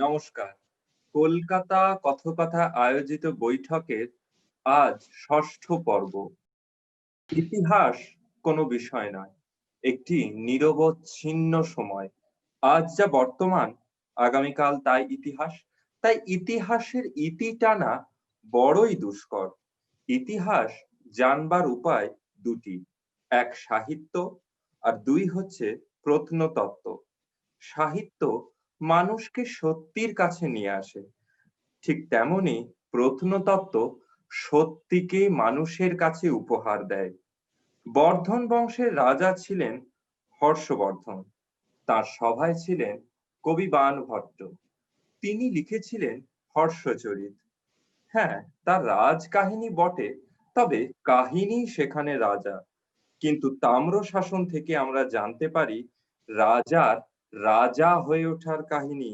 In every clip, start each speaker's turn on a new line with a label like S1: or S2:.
S1: নমস্কার। কলকাতা কথকথা আয়োজিত বৈঠকের আজ ষষ্ঠ পর্ব। ইতিহাস কোনো বিষয় নয়, একটি নিরবচ্ছিন্ন সময়। আজ যা বর্তমান, আগামীকাল তাই ইতিহাস। তাই ইতিহাসের ইতি টানা বড়ই দুষ্কর। ইতিহাস জানবার উপায় দুটি, এক সাহিত্য আর দুই হচ্ছে প্রত্নতত্ত্ব। সাহিত্য মানুষকে সত্যির কাছে নিয়ে আসে, ঠিক তেমনি প্রত্নতত্ত্ব সত্যিকে মানুষের কাছে উপহার দেয়। বর্ধন বংশের রাজা ছিলেন হর্ষবর্ধন, তার সভায় ছিলেন কবি বাণভট্ট। তিনি লিখেছিলেন হর্ষচরিত। হ্যাঁ, তার রাজকাহিনী বটে, তবে কাহিনী সেখানে রাজা। কিন্তু তাম্র শাসন থেকে আমরা জানতে পারি রাজার রাজা হয়ে ওঠার কাহিনী।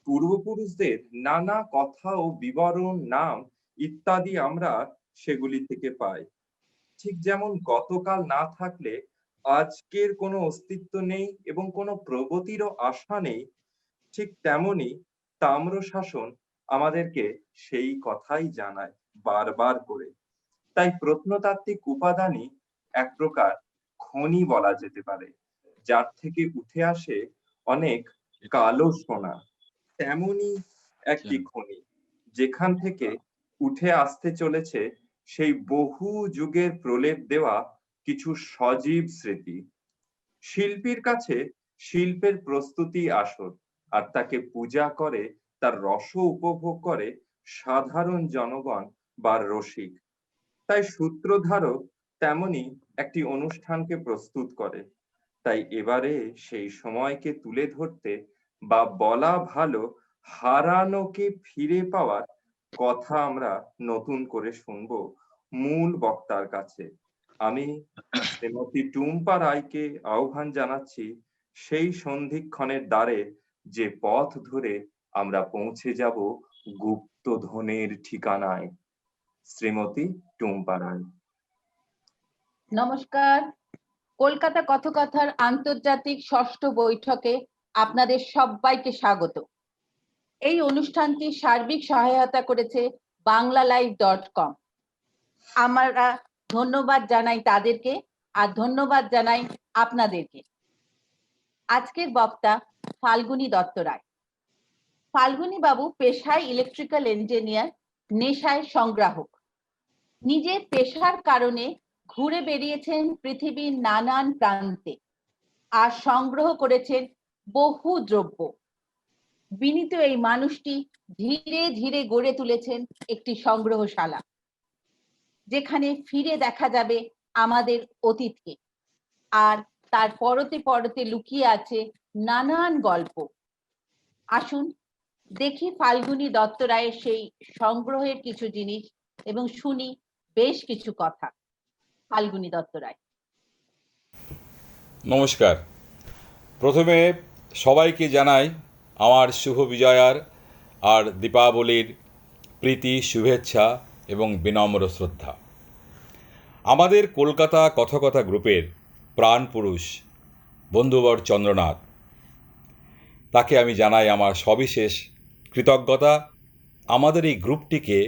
S1: পূর্বপুরুষদের নানা কথা ও বিবরণ, নাম ইত্যাদি আমরা সেগুলি থেকে পাই। ঠিক যেমন গতকাল না থাকলে আজকের কোনো অস্তিত্ব নেই এবং কোনো প্রগতিরও আশা নেই, ঠিক তেমনি তাম্র শাসন আমাদেরকে সেই কথাই জানায় বারবার করে। তাই প্রত্নতাত্ত্বিক উপাদানই এক প্রকার খনি বলা যেতে পারে, যার থেকে উঠে আসে অনেক কালো সোনা। তেমনই একটি খনি, যেখান থেকে উঠে আসতে চলেছে সেই বহু যুগের প্রলেপ দেওয়া কিছু সজীব স্মৃতি। শিল্পীর কাছে শিল্পের প্রস্তুতি আসল, আর তাকে পূজা করে, তার রস উপভোগ করে সাধারণ জনগণ বা রসিক। তাই সূত্রধারক তেমনি একটি অনুষ্ঠানকে প্রস্তুত করে। তাই এবারে সেই সময়কে তুলে ধরতে, বা বলা ভালো হারানোকে ফিরে পাওয়ার কথা আমরা নতুন করে শুনবো মূল বক্তার কাছে। আমি শ্রীমতী টুম্পা রায়কে আহ্বান জানাচ্ছি সেই সন্ধিক্ষণের দ্বারে, যে পথ ধরে আমরা পৌঁছে যাব গুপ্তধনের ঠিকানায়। শ্রীমতী টুম্পা রায়।
S2: নমস্কার। কলকাতা কথকথার আন্তর্জাতিক ষষ্ঠ বৈঠকে আপনাদের সবাইকে স্বাগত। এই অনুষ্ঠানটি সার্বিক সহায়তা করেছে BanglaLive.com। আমরা ধন্যবাদ জানাই তাদেরকে, আর ধন্যবাদ জানাই আপনাদেরকে। আজকের বক্তা ফাল্গুনী দত্ত রায়। ফাল্গুনী বাবু পেশায় ইলেকট্রিক্যাল ইঞ্জিনিয়ার, নেশায় সংগ্রাহক। নিজের পেশার কারণে ঘুরে বেরিয়েছেন পৃথিবীর নানান প্রান্তে, আর সংগ্রহ করেছেন বহু দ্রব্য। বিনীত এই মানুষটি ধীরে ধীরে গড়ে তুলেছেন একটি সংগ্রহশালা, যেখানে ফিরে দেখা যাবে আমাদের অতীতকে, আর তার পরতে পরতে লুকিয়ে আছে নানান গল্প। আসুন দেখি ফাল্গুনী দত্ত রায়ের সেই সংগ্রহের কিছু জিনিস এবং শুনি বেশ কিছু কথা। ফাল্গুনী দত্ত রায়।
S3: নমস্কার। প্রথমে সবাইকে জানাই আমার শুভ বিজয়ার আর দীপাবলির প্রীতি, শুভেচ্ছা এবং বিনম্র শ্রদ্ধা। আমাদের কলকাতা কথকথা গ্রুপের প্রাণপুরুষ বন্ধুবর চন্দ্রনাথ, তাকে আমি জানাই আমার সবিশেষ কৃতজ্ঞতা আমাদের এই গ্রুপটিকে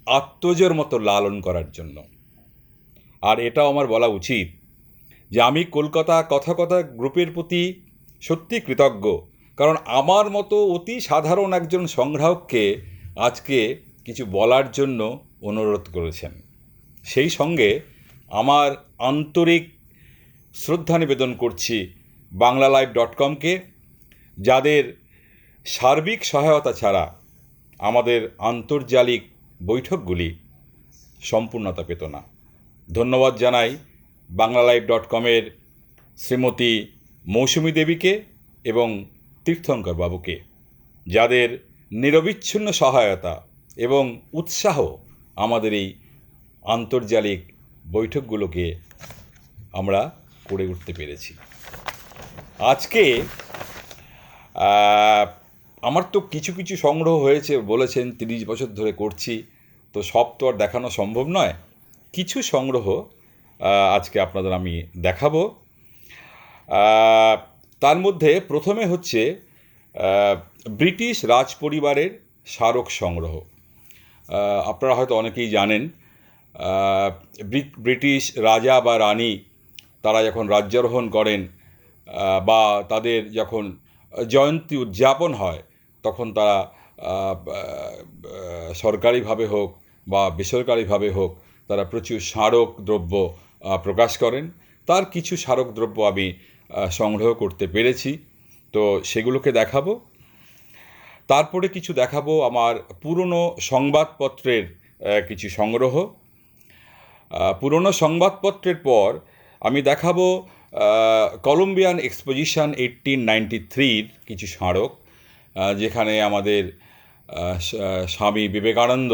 S3: আত্মজের মতো লালন করার জন্য। আর এটাও আমার বলা উচিত যে আমি কলকাতা কথকথা গ্রুপের প্রতি সত্যি কৃতজ্ঞ, কারণ আমার মতো অতি সাধারণ একজন সংগ্রাহককে আজকে কিছু বলার জন্য অনুরোধ করেছেন। সেই সঙ্গে আমার আন্তরিক শ্রদ্ধা নিবেদন করছি BanglaLive.comকে, যাদের সার্বিক সহায়তা ছাড়া আমাদের আন্তর্জালিক বৈঠকগুলি সম্পূর্ণতা পেত না। ধন্যবাদ জানাই BanglaLive.com-এর শ্রীমতী মৌসুমী দেবীকে এবং তীর্থঙ্কর বাবুকে, যাদের নিরবিচ্ছিন্ন সহায়তা এবং উৎসাহ আমাদের এই আন্তর্জালিক বৈঠকগুলোকে আমরা করে উঠতে পেরেছি। আজকে আমার তো কিছু কিছু সংগ্রহ হয়েছে, বলেছেন 30 বছর ধরে করছি, তো সব তো আর দেখানো সম্ভব নয়। কিছু সংগ্রহ আজকে আপনাদের আমি দেখাবো। তার মধ্যে প্রথমে হচ্ছে ব্রিটিশ রাজ পরিবারের স্মারক সংগ্রহ। আপনারা হয়তো অনেকেই জানেন, ব্রিটিশ রাজা বা রানী তারা যখন রাজ্যারোহণ করেন বা তাদের যখন জয়ন্তী উদযাপন হয়, তখন তারা সরকারিভাবে হোক বা বেসরকারিভাবে হোক তারা প্রচুর স্মারক দ্রব্য প্রকাশ করেন। তার কিছু স্মারক দ্রব্য আমি সংগ্রহ করতে পেরেছি, তো সেগুলোকে দেখাবো। তারপরে কিছু দেখাবো আমার পুরনো সংবাদপত্রের কিছু সংগ্রহ। পুরনো সংবাদপত্রের পর আমি দেখাবো কলম্বিয়ান এক্সপোজিশন 1893-র কিছু স্মারক, যেখানে আমাদের স্বামী বিবেকানন্দ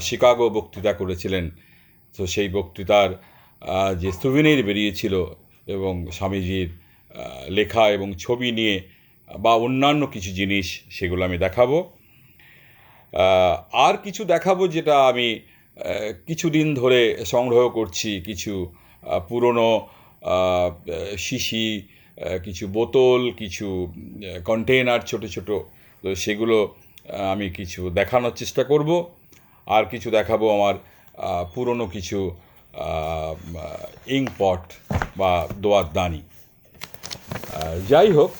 S3: শিকাগো বক্তৃতা করেছিলেন। তো সেই বক্তৃতার যে সুভিনির বেরিয়েছিল এবং স্বামীজির লেখা এবং ছবি নিয়ে বা অন্যান্য কিছু জিনিস, সেগুলো আমি দেখাবো। আর কিছু দেখাবো যেটা আমি কিছুদিন ধরে সংগ্রহ করছি, কিছু পুরনো শিশি, কিছু বোতল, কিছু কন্টেইনার ছোট ছোট, তো সেগুলো আমি কিছু দেখানোর চেষ্টা করব। আর কিছু দেখাবো আমার পুরনো কিছু ইঙ্কপট বা দোয়াত দানি। যাই হোক,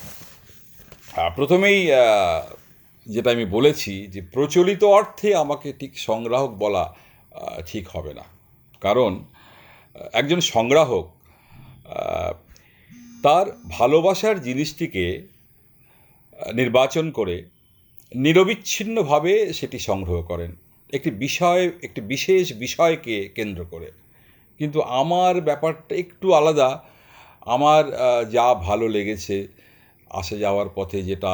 S3: প্রথমেই যেটা আমি বলেছি যে প্রচলিত অর্থে আমাকে ঠিক সংগ্রাহক বলা ঠিক হবে না, কারণ একজন সংগ্রাহক তার ভালোবাসার জিনিসটিকে নির্বাচন করে নিরবিচ্ছিন্নভাবে সেটি সংগ্রহ করেন একটি বিশেষ বিষয়কে কেন্দ্র করে। কিন্তু আমার ব্যাপারটা একটু আলাদা। আমার যা ভালো লেগেছে আসে যাওয়ার পথে, যেটা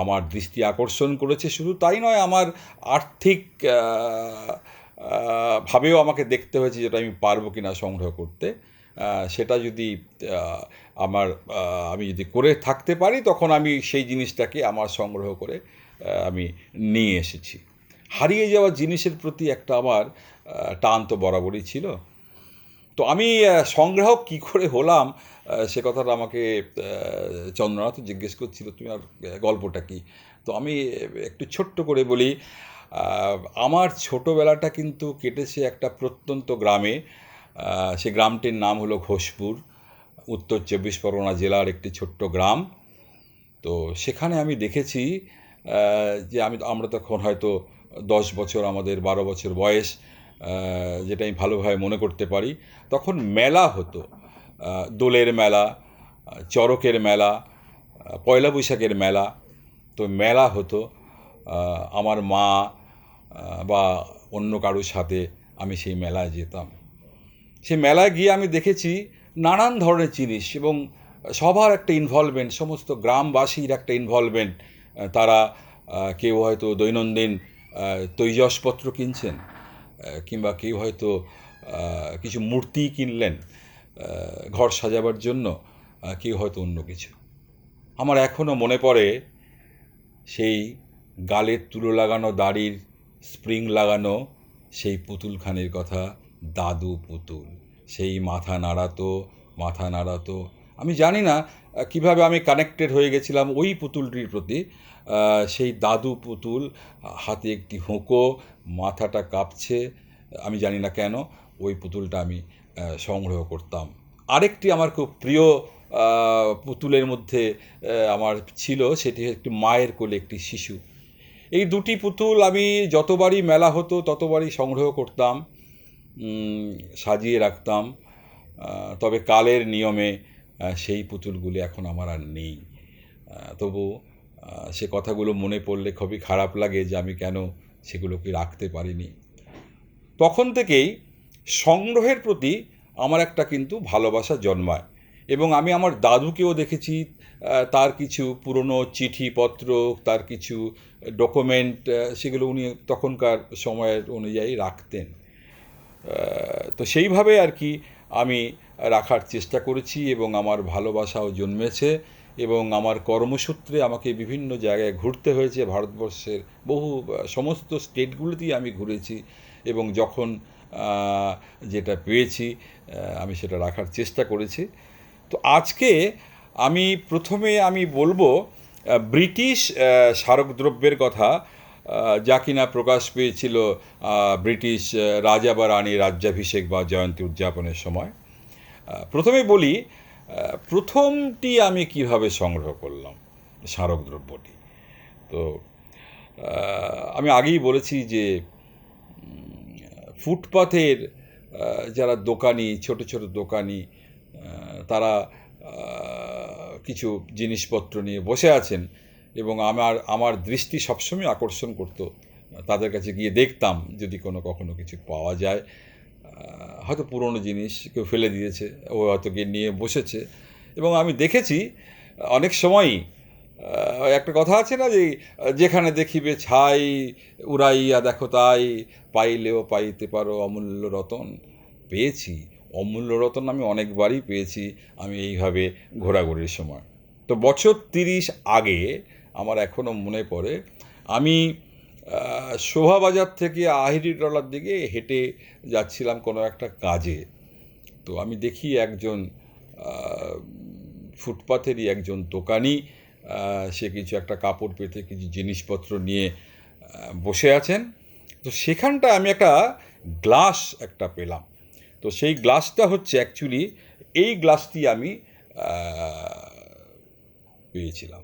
S3: আমার দৃষ্টি আকর্ষণ করেছে, শুধু তাই নয়, আমার আর্থিক ভাবেও আমাকে দেখতে হয়েছে যেটা আমি পারবো কিনা সংগ্রহ করতে। সেটা যদি আমি যদি করে থাকতে পারি, তখন আমি সেই জিনিসটাকে আমার সংগ্রহ করে আমি নিয়ে এসেছি। হারিয়ে যাওয়া জিনিসের প্রতি একটা আমার টান তো বরাবরই ছিল। তো আমি সংগ্রাহক কী করে হলাম, সে কথাটা আমাকে চন্দ্রনাথ জিজ্ঞেস করছিল, তুমি আর গল্পটা কী। তো আমি একটু ছোট্ট করে বলি, আমার ছোটোবেলাটা কিন্তু কেটেছে একটা প্রত্যন্ত গ্রামে। সে গ্রামটির নাম হলো ঘোষপুর, উত্তর 24 পরগনা জেলার একটি ছোট্ট গ্রাম। তো সেখানে আমি দেখেছি যে আমরা তখন হয়তো 10 বছর, আমাদের 12 বছর বয়স, যেটা আমি ভালোভাবে মনে করতে পারি। তখন মেলা হতো, দোলের মেলা, চড়কের মেলা, পয়লা বৈশাখের মেলা। তো মেলা হতো, আমার মা বা অন্য কারোর সাথে আমি সেই মেলায় যেতাম। সেই মেলায় গিয়ে আমি দেখেছি নানান ধরনের জিনিস এবং সবার একটা ইনভলভমেন্ট, সমস্ত গ্রামবাসীর একটা ইনভলভমেন্ট। তারা কেউ হয়তো দৈনন্দিন তৈজসপত্র কিনছেন, কিংবা কেউ হয়তো কিছু মূর্তি কিনলেন ঘর সাজাবার জন্য, কেউ হয়তো অন্য কিছু। আমার এখনও মনে পড়ে সেই গালের তুলো লাগানো দাড়ির স্প্রিং লাগানো সেই পুতুলখানির কথা, দাদু পুতুল। সেই মাথা নাড়াতো। আমি জানি না কিভাবে আমি কানেক্টেড হয়ে গেছিলাম ওই পুতুলটির প্রতি। সেই দাদু পুতুল, হাতে একটি হুঁকো, মাথাটা কাঁপছে, আমি জানি না কেন ওই পুতুলটা আমি সংগ্রহ করতাম। আরেকটি আমার খুব প্রিয় পুতুলের মধ্যে আমার ছিল, সেটি একটি মায়ের কোলে একটি শিশু। এই দুটি পুতুল আমি যতবারই মেলা হতো ততবারই সংগ্রহ করতাম, সাজিয়ে রাখতাম। তবে কালের নিয়মে সেই পুতুলগুলি এখন আমার আর নেই। তবু সে কথাগুলো মনে পড়লে খুবই খারাপ লাগে যে আমি কেন সেগুলোকে রাখতে পারিনি। তখন থেকেই সংগ্রহের প্রতি আমার একটা কিন্তু ভালোবাসা জন্মায়, এবং আমি আমার দাদুকেও দেখেছি তার কিছু পুরনো চিঠিপত্র, তার কিছু ডকুমেন্ট, সেগুলো উনি তখনকার সময়ের অনুযায়ী রাখতেন। তো সেইভাবে আর কি আমি রাখার চেষ্টা করেছি এবং আমার ভালোবাসাও জন্মেছে, এবং আমার কর্মসূত্রে আমাকে বিভিন্ন জায়গায় ঘুরতে হয়েছে। ভারতবর্ষের সমস্ত স্টেটগুলোতেই আমি ঘুরেছি, এবং যখন যেটা পেয়েছি আমি সেটা রাখার চেষ্টা করেছি। তো আজকে প্রথমে আমি বলবো ব্রিটিশ স্মারকদ্রব্যের কথা যা কিনা প্রকাশ পেয়েছিল ব্রিটিশ রাজা বা রানী রাজ্যাভিষেক বা জয়ন্তী উদযাপনের সময়। প্রথমে বলি প্রথমটি আমি কিভাবে সংগ্রহ করলাম স্মারকদ্রব্যটি। তো আমি আগেই বলেছি যে ফুটপাথের যারা দোকানি, ছোট ছোট দোকানি, তারা কিছু জিনিসপত্র নিয়ে বসে আছেন এবং আমার দৃষ্টি সবসময় আকর্ষণ করতো। তাদের কাছে গিয়ে দেখতাম যদি কখনো কিছু পাওয়া যায়, হয়তো পুরনো জিনিস কেউ ফেলে দিয়েছে, ও হয়তো গিয়ে নিয়ে বসেছে। এবং আমি দেখেছি অনেক সময়ই একটা কথা আছে না যে যেখানে দেখিবে ছাই উড়াইয়া দেখো তাই, পাইলেও পাইতে পারো অমূল্য রতন। পেয়েছি অমূল্য রতন, আমি অনেকবারই পেয়েছি আমি এইভাবে ঘোরাঘুরির সময়। তো বছর 30 আগে আমার এখনও মনে পড়ে, আমি শোভাবাজার থেকে আহিরিটলার দিকে হেঁটে যাচ্ছিলাম কোনো একটা কাজে। তো আমি দেখি একজন ফুটপাথেরই একজন দোকানি, সে কিছু একটা কাপড় পেতে কিছু জিনিসপত্র নিয়ে বসে আছেন। তো সেখানটা আমি একটা গ্লাস একটা পেলাম। তো সেই গ্লাসটা হচ্ছে অ্যাকচুয়ালি এই গ্লাসটি আমি পেয়েছিলাম।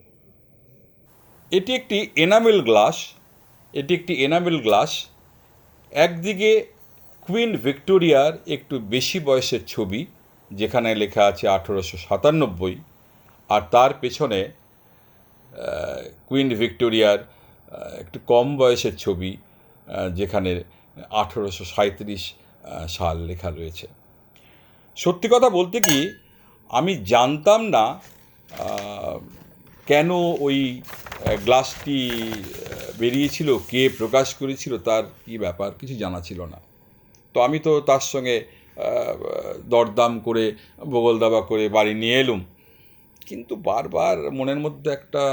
S3: এটি একটি এনামেল গ্লাস। একদিকে কুইন ভিক্টোরিয়ার একটু বেশি বয়সের ছবি, যেখানে লেখা আছে 1897, আর তার পেছনে কুইন ভিক্টোরিয়ার একটু কম বয়সের ছবি, যেখানে 1837 সাল লেখা রয়েছে। সত্যি কথা বলতে কি, আমি জানতাম না কেন ওই গ্লাসটি বেরিয়েছিল, কে প্রকাশ করেছিল, তার কী ব্যাপার কিছু জানা ছিল না। তো আমি তো তার সঙ্গে দরদাম করে বগল দাবা করে বাড়ি নিয়ে এলুম, কিন্তু বারবার মনের মধ্যে একটা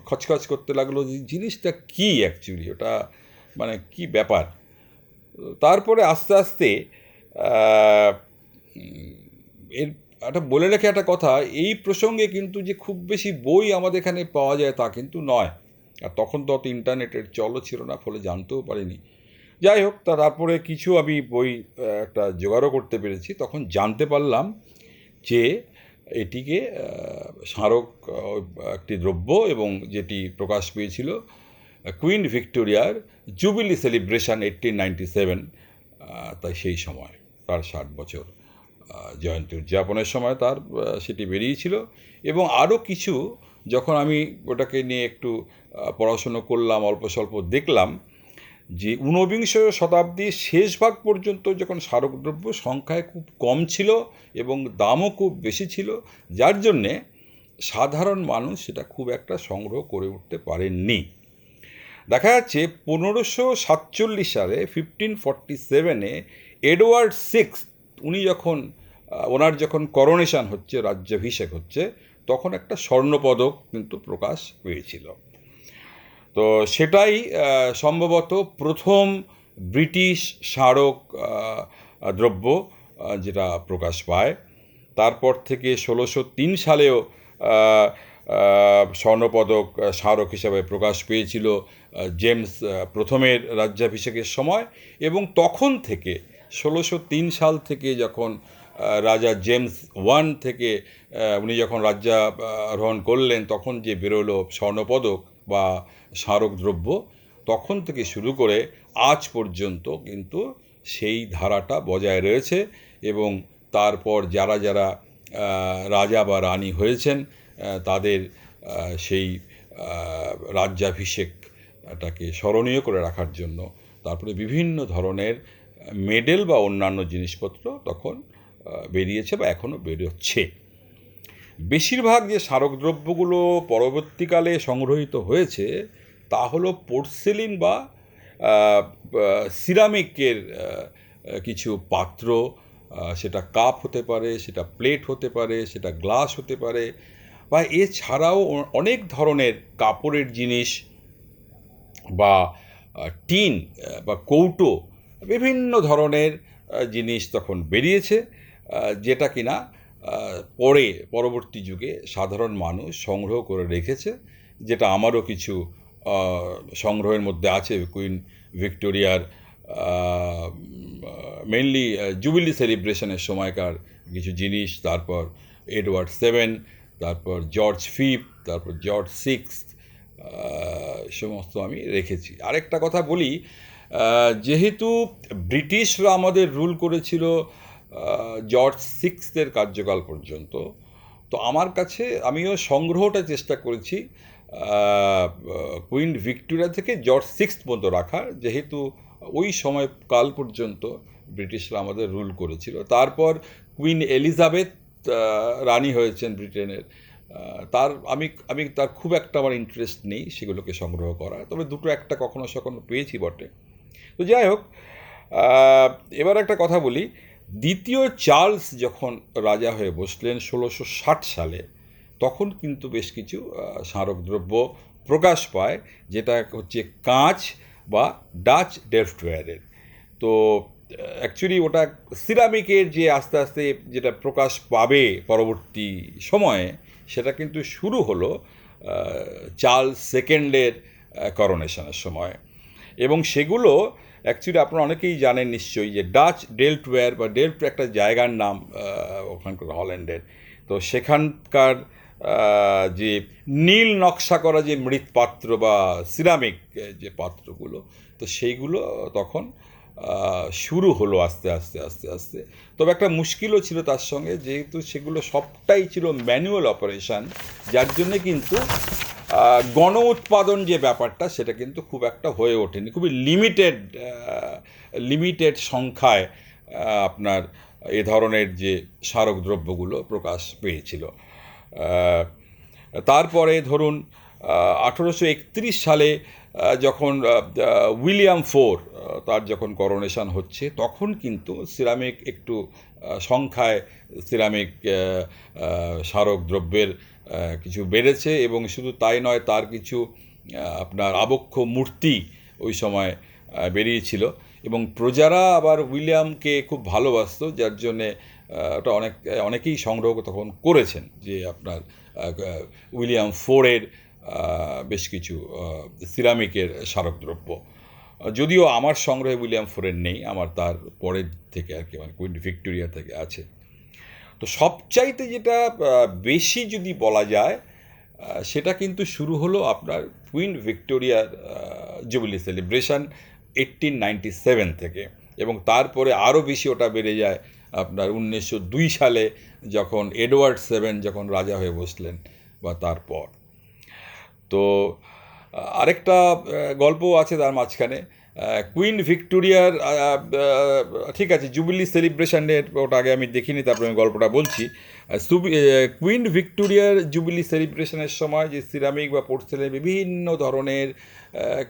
S3: খচখচ করতে লাগলো যে জিনিসটা কী অ্যাকচুয়ালি, ওটা মানে কী ব্যাপার। তারপরে আস্তে আস্তে এর একটা বলে রেখে একটা কথা, এই প্রসঙ্গে কিন্তু যে খুব বেশি বই আমাদের এখানে পাওয়া যায় তা কিন্তু নয়, আর তখন তো অত ইন্টারনেটের চলও ছিল না, ফলে জানতেও পারিনি। যাই হোক, তারপরে কিছু আমি বই একটা জোগাড়ও করতে পেরেছি। তখন জানতে পারলাম যে এটিকে স্মারক একটি দ্রব্য, এবং যেটি প্রকাশ পেয়েছিল কুইন ভিক্টোরিয়ার জুবিলি সেলিব্রেশন 1897, তাই সেই সময় তার 60 বছর জয়ন্তী উদযাপনের সময় তার সেটি বেরিয়েছিল। এবং আরও কিছু যখন আমি ওটাকে নিয়ে একটু পড়াশুনো করলাম, অল্প স্বল্প দেখলাম যে 19বিংশ শতাব্দীর শেষ ভাগ পর্যন্ত যখন স্মারকদ্রব্য সংখ্যায় খুব কম ছিল এবং দামও খুব বেশি ছিল, যার জন্যে সাধারণ মানুষ সেটা খুব একটা সংগ্রহ করে উঠতে পারেননি। দেখা যাচ্ছে 1547 সালে 1547 এডওয়ার্ড সিক্স, উনি যখন ওনার যখন করোনেশন হচ্ছে, রাজ্যাভিষেক হচ্ছে, তখন একটা স্বর্ণপদক কিন্তু প্রকাশ পেয়েছিল। তো সেটাই সম্ভবত প্রথম ব্রিটিশ স্মারক দ্রব্য যেটা প্রকাশ পায়। তারপর থেকে 1603 সালেও স্বর্ণপদক স্মারক হিসাবে প্রকাশ পেয়েছিল জেমস প্রথমের রাজ্যাভিষেকের সময়। এবং তখন থেকে 1603 সাল থেকে যখন রাজা জেমস থেকে উনি যখন রাজ্যারোহণ করলেন, তখন যে বেরোলো স্বর্ণপদক বা স্মারক দ্রব্য, তখন থেকে শুরু করে আজ পর্যন্ত কিন্তু সেই ধারাটা বজায় রয়েছে। এবং তারপর যারা যারা রাজা বা রানী হয়েছেন তাদের সেই রাজ্যাভিষেকটাকে স্মরণীয় করে রাখার জন্য তারপরে বিভিন্ন ধরনের মেডেল বা অন্যান্য জিনিসপত্র তখন বেরিয়েছে বা এখনও বেরোচ্ছে। বেশিরভাগ যে স্মারকদ্রব্যগুলো পরবর্তীকালে সংগ্রহীত হয়েছে তা হলো পোর্সেলিন বা সিরামিকের কিছু পাত্র, সেটা কাপ হতে পারে, সেটা প্লেট হতে পারে, সেটা গ্লাস হতে পারে, বা এছাড়াও অনেক ধরনের কাপড়ের জিনিস বা টিন বা কৌটো, বিভিন্ন ধরনের জিনিস তখন বেরিয়েছে, যেটা কিনা পরবর্তী যুগে সাধারণ মানুষ সংগ্রহ করে রেখেছে, যেটা আমারও কিছু সংগ্রহের মধ্যে আছে, কুইন ভিক্টোরিয়ার মেইনলি জুবিলি সেলিব্রেশনের সময়কার কিছু জিনিস, তারপর এডওয়ার্ড সেভেন, তারপর জর্জ ফিফথ, তারপর জর্জ সিক্সথ, সমস্ত আমি রেখেছি। আরেকটা কথা বলি, যেহেতু ব্রিটিশরা আমাদের রুল করেছিল জর্জ সিক্সথের কার্যকাল পর্যন্ত, তো আমার কাছে আমিও সংগ্রহটা চেষ্টা করেছি কুইন ভিক্টোরিয়া থেকে জর্জ সিক্সথ পর্যন্ত রাখার, যেহেতু ওই সময়কাল পর্যন্ত ব্রিটিশরা আমাদের রুল করেছিল। তারপর কুইন এলিজাবেথ রানী হয়েছেন ব্রিটেনের, তার আমি তার খুব একটা আমার ইন্টারেস্ট নেই সেগুলোকে সংগ্রহ করা, তবে দুটো একটা কখনো সখনো পেয়েছি বটে। তো যাই হোক, এবার একটা কথা বলি, দ্বিতীয় চার্লস যখন রাজা হয়ে বসলেন 1660 সালে, তখন কিন্তু বেশ কিছু স্মারকদ্রব্য প্রকাশ পায়, যেটা হচ্ছে কাঁচ বা ডাচ ডেল্ফটওয়্যারের। তো অ্যাকচুয়ালি ওটা সিরামিকের যে আস্তে আস্তে যেটা প্রকাশ পাবে পরবর্তী সময়ে, সেটা কিন্তু শুরু হলো চার্লস সেকেন্ডের করোনেশনের সময়। এবং সেগুলো অ্যাকচুয়ালি আপনারা অনেকেই জানেন নিশ্চয়ই যে ডাচ ডেল্টওয়্যার বা ডেল্ট একটা জায়গার নাম ওখানকার হল্যান্ডের। তো সেখানকার যে নীল নকশা করা যে মৃৎপাত্র বা সিরামিক যে পাত্রগুলো, তো সেইগুলো তখন শুরু হলো আস্তে আস্তে আস্তে আস্তে। তবে একটা মুশকিলও ছিল তার সঙ্গে, যেহেতু সেগুলো সবটাই ছিল ম্যানুয়াল অপারেশান, যার জন্যে কিন্তু গণ উৎপাদন যে ব্যাপারটা সেটা কিন্তু খুব একটা হয়ে ওঠেনি, খুবই লিমিটেড সংখ্যায় আপনার এ ধরনের যে স্মারকদ্রব্যগুলো প্রকাশ পেয়েছিল। তারপরে ধরুন 1831 সালে যখন উইলিয়াম ফোর তার যখন করোনেশন হচ্ছে, তখন কিন্তু সিরামিক একটু সংখ্যায় সিরামিক স্মারকদ্রব্যের কিছু বেড়েছে, এবং শুধু তাই নয়, তার কিছু আপনার আবক্ষ মূর্তি ওই সময় বেরিয়েছিল, এবং প্রজারা আবার উইলিয়ামকে খুব ভালোবাসতো, যার জন্যে ওটা অনেকেই সংগ্রহ তখন করেছেন, যে আপনার উইলিয়াম ফোরের বেশ কিছু সিরামিকের স্মারকদ্রব্য। যদিও আমার সংগ্রহে উইলিয়াম ফোরের নেই, আমার তার পরের থেকে আর কি, মানে কুইন ভিক্টোরিয়া থেকে আছে। তো সবচাইতে যেটা বেশি যদি বলা যায়, সেটা কিন্তু শুরু হলো আপনার কুইন ভিক্টোরিয়ার জুবিলি সেলিব্রেশন 1897 থেকে, এবং তারপরে আরও বেশি ওটা বেড়ে যায় আপনার 1902 সালে, যখন এডওয়ার্ড সেভেন যখন রাজা হয়ে বসলেন বা তারপর। তো আরেকটা গল্প আছে তার মাঝখানে, কুইন ভিক্টোরিয়ার, ঠিক আছে, জুবিলি সেলিব্রেশনের ওটা আগে আমি দেখিনি, তারপরে আমি গল্পটা বলছি। কুইন ভিক্টোরিয়ার জুবিলি সেলিব্রেশনের সময় যে সিরামিক বা পোর্সেলের বিভিন্ন ধরনের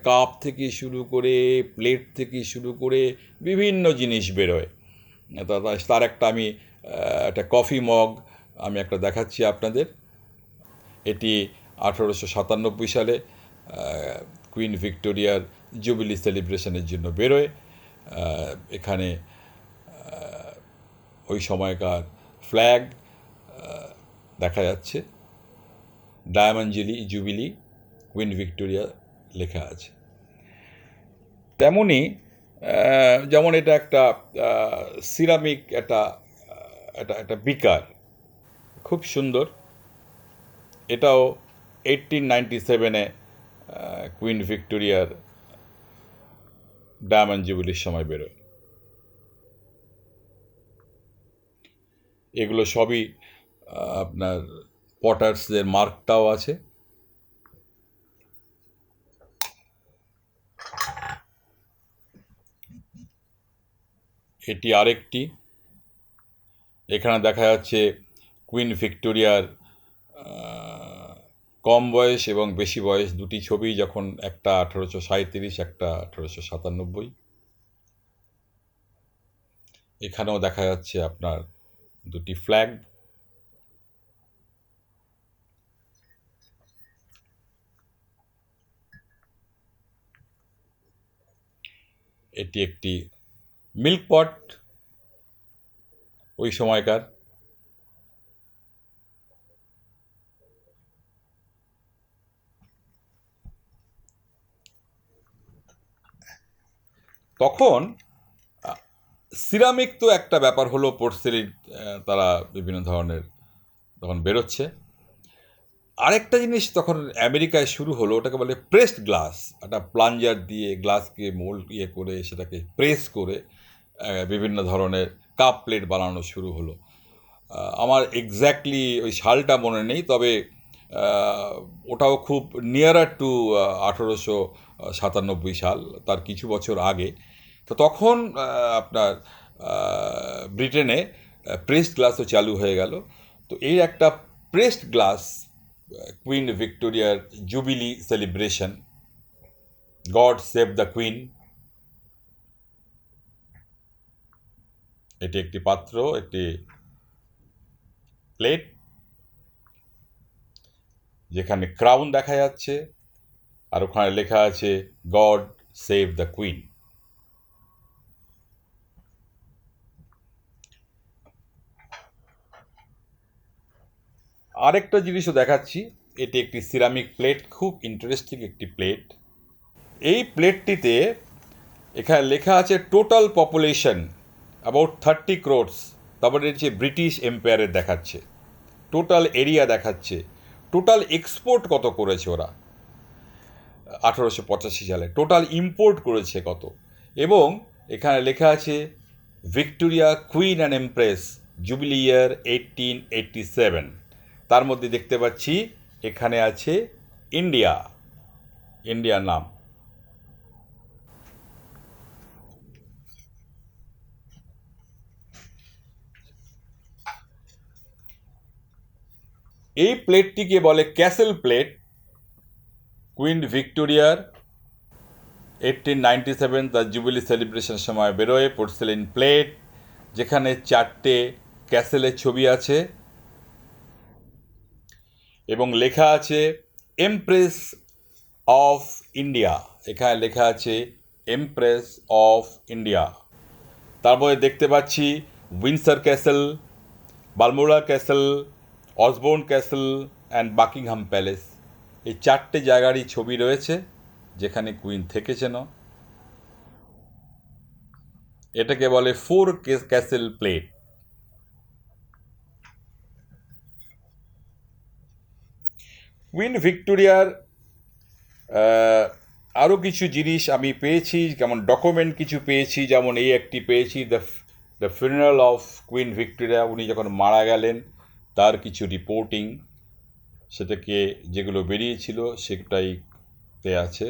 S3: কাপ থেকে শুরু করে, প্লেট থেকে শুরু করে বিভিন্ন জিনিস বেরোয়। তার একটা আমি একটা কফি মগ আমি একটা দেখাচ্ছি আপনাদের। এটি 1897 সালে কুইন ভিক্টোরিয়ার জুবিলি সেলিব্রেশনের জন্য বেরোয়। এখানে ওই সময়কার ফ্ল্যাগ দেখা যাচ্ছে, ডায়মন্ড জুবিলি কুইন ভিক্টোরিয়া লেখা আছে। তেমনি যেমন এটা একটা সিরামিক একটা বিকার, খুব সুন্দর। এটাও 1897-এ কুইন ভিক্টোরিয়ার ডায়মন্ড জুবিলির সময় বেরোয়। এগুলো সবই আপনার পটার্সদের মার্কটাও আছে। এটি আরেকটি, এখানে দেখা যাচ্ছে কুইন ভিক্টোরিয়ার কম বয়স এবং বেশি বয়স দুটি ছবি, যখন একটা 1837, একটা 1897। এখানেও দেখা যাচ্ছে আপনার দুটি ফ্ল্যাগ। এটি একটি মিল্ক পট ওই সময়কার। তখন সিরামিক তো একটা ব্যাপার হলো, পোর্সেলিন তারা বিভিন্ন ধরনের তখন বেরোচ্ছে। আরেকটা জিনিস তখন আমেরিকায় শুরু হলো, ওটাকে বলে প্রেসড গ্লাস। একটা প্লাঞ্জার দিয়ে গ্লাসকে মোল্ড করে সেটাকে প্রেস করে বিভিন্ন ধরনের কাপ প্লেট বানানো শুরু হলো। আমার এক্স্যাক্টলি ওই সালটা মনে নেই, তবে ওটাও খুব নিয়ারার টু 1897 সাল, তার কিছু বছর আগে। তো তখন আপনার ব্রিটেনে প্রেসড গ্লাসও চালু হয়ে গেল। তো এই একটা প্রেসড গ্লাস কুইন ভিক্টোরিয়ার jubilee celebration, god save the queen, এটি একটি পাত্র, একটি প্লেট যেখানে ক্রাউন দেখা যাচ্ছে, আর ওখানে লেখা আছে গড সেভ দ্য কুইন। আরেকটা জিনিসও দেখাচ্ছি, এটি একটি সিরামিক প্লেট, খুব ইন্টারেস্টিং একটি প্লেট। এই প্লেটটিতে এখানে লেখা আছে টোটাল পপুলেশন অ্যাবাউট 30 crores, তারপরে হচ্ছে ব্রিটিশ এম্পায়ারের দেখাচ্ছে, টোটাল এরিয়া দেখাচ্ছে, টোটাল এক্সপোর্ট কত করেছে ওরা 1885 সালে, টোটাল ইম্পোর্ট করেছে কত, এবং এখানে লেখা আছে Victoria queen and empress jubilee year 1887। তার মধ্যে দেখতে পাচ্ছি এখানে আছে ইন্ডিয়া, ইন্ডিয়ার নাম। এই প্লেটটিকে বলে ক্যাসেল প্লেট। কুইন ভিক্টোরিয়ার 1897 তার জুবিলি সেলিব্রেশনের সময় বেরোয় পোর্সেলিন প্লেট, যেখানে 4টে ক্যাসেলের ছবি আছে এবং লেখা আছে এমপ্রেস অফ ইন্ডিয়া। এখানে লেখা আছে এমপ্রেস অফ ইন্ডিয়া। তারপরে দেখতে পাচ্ছি Windsor castle, Balmoral castle, Osborne castle and Buckingham palace. এই 4টে জায়গারই ছবি রয়েছে যেখানে কুইন থেকেছেন। এটাকে বলে 4 ক্যাসেল প্লেট। কুইন ভিক্টোরিয়ার আরও কিছু জিনিস আমি পেয়েছি, যেমন ডকুমেন্ট কিছু পেয়েছি, যেমন এই একটি পেয়েছি, the funeral of queen Victoria. উনি যখন মারা গেলেন তার কিছু রিপোর্টিং, সেটাকে যেগুলো বেরিয়েছিল সেটাইতে আছে।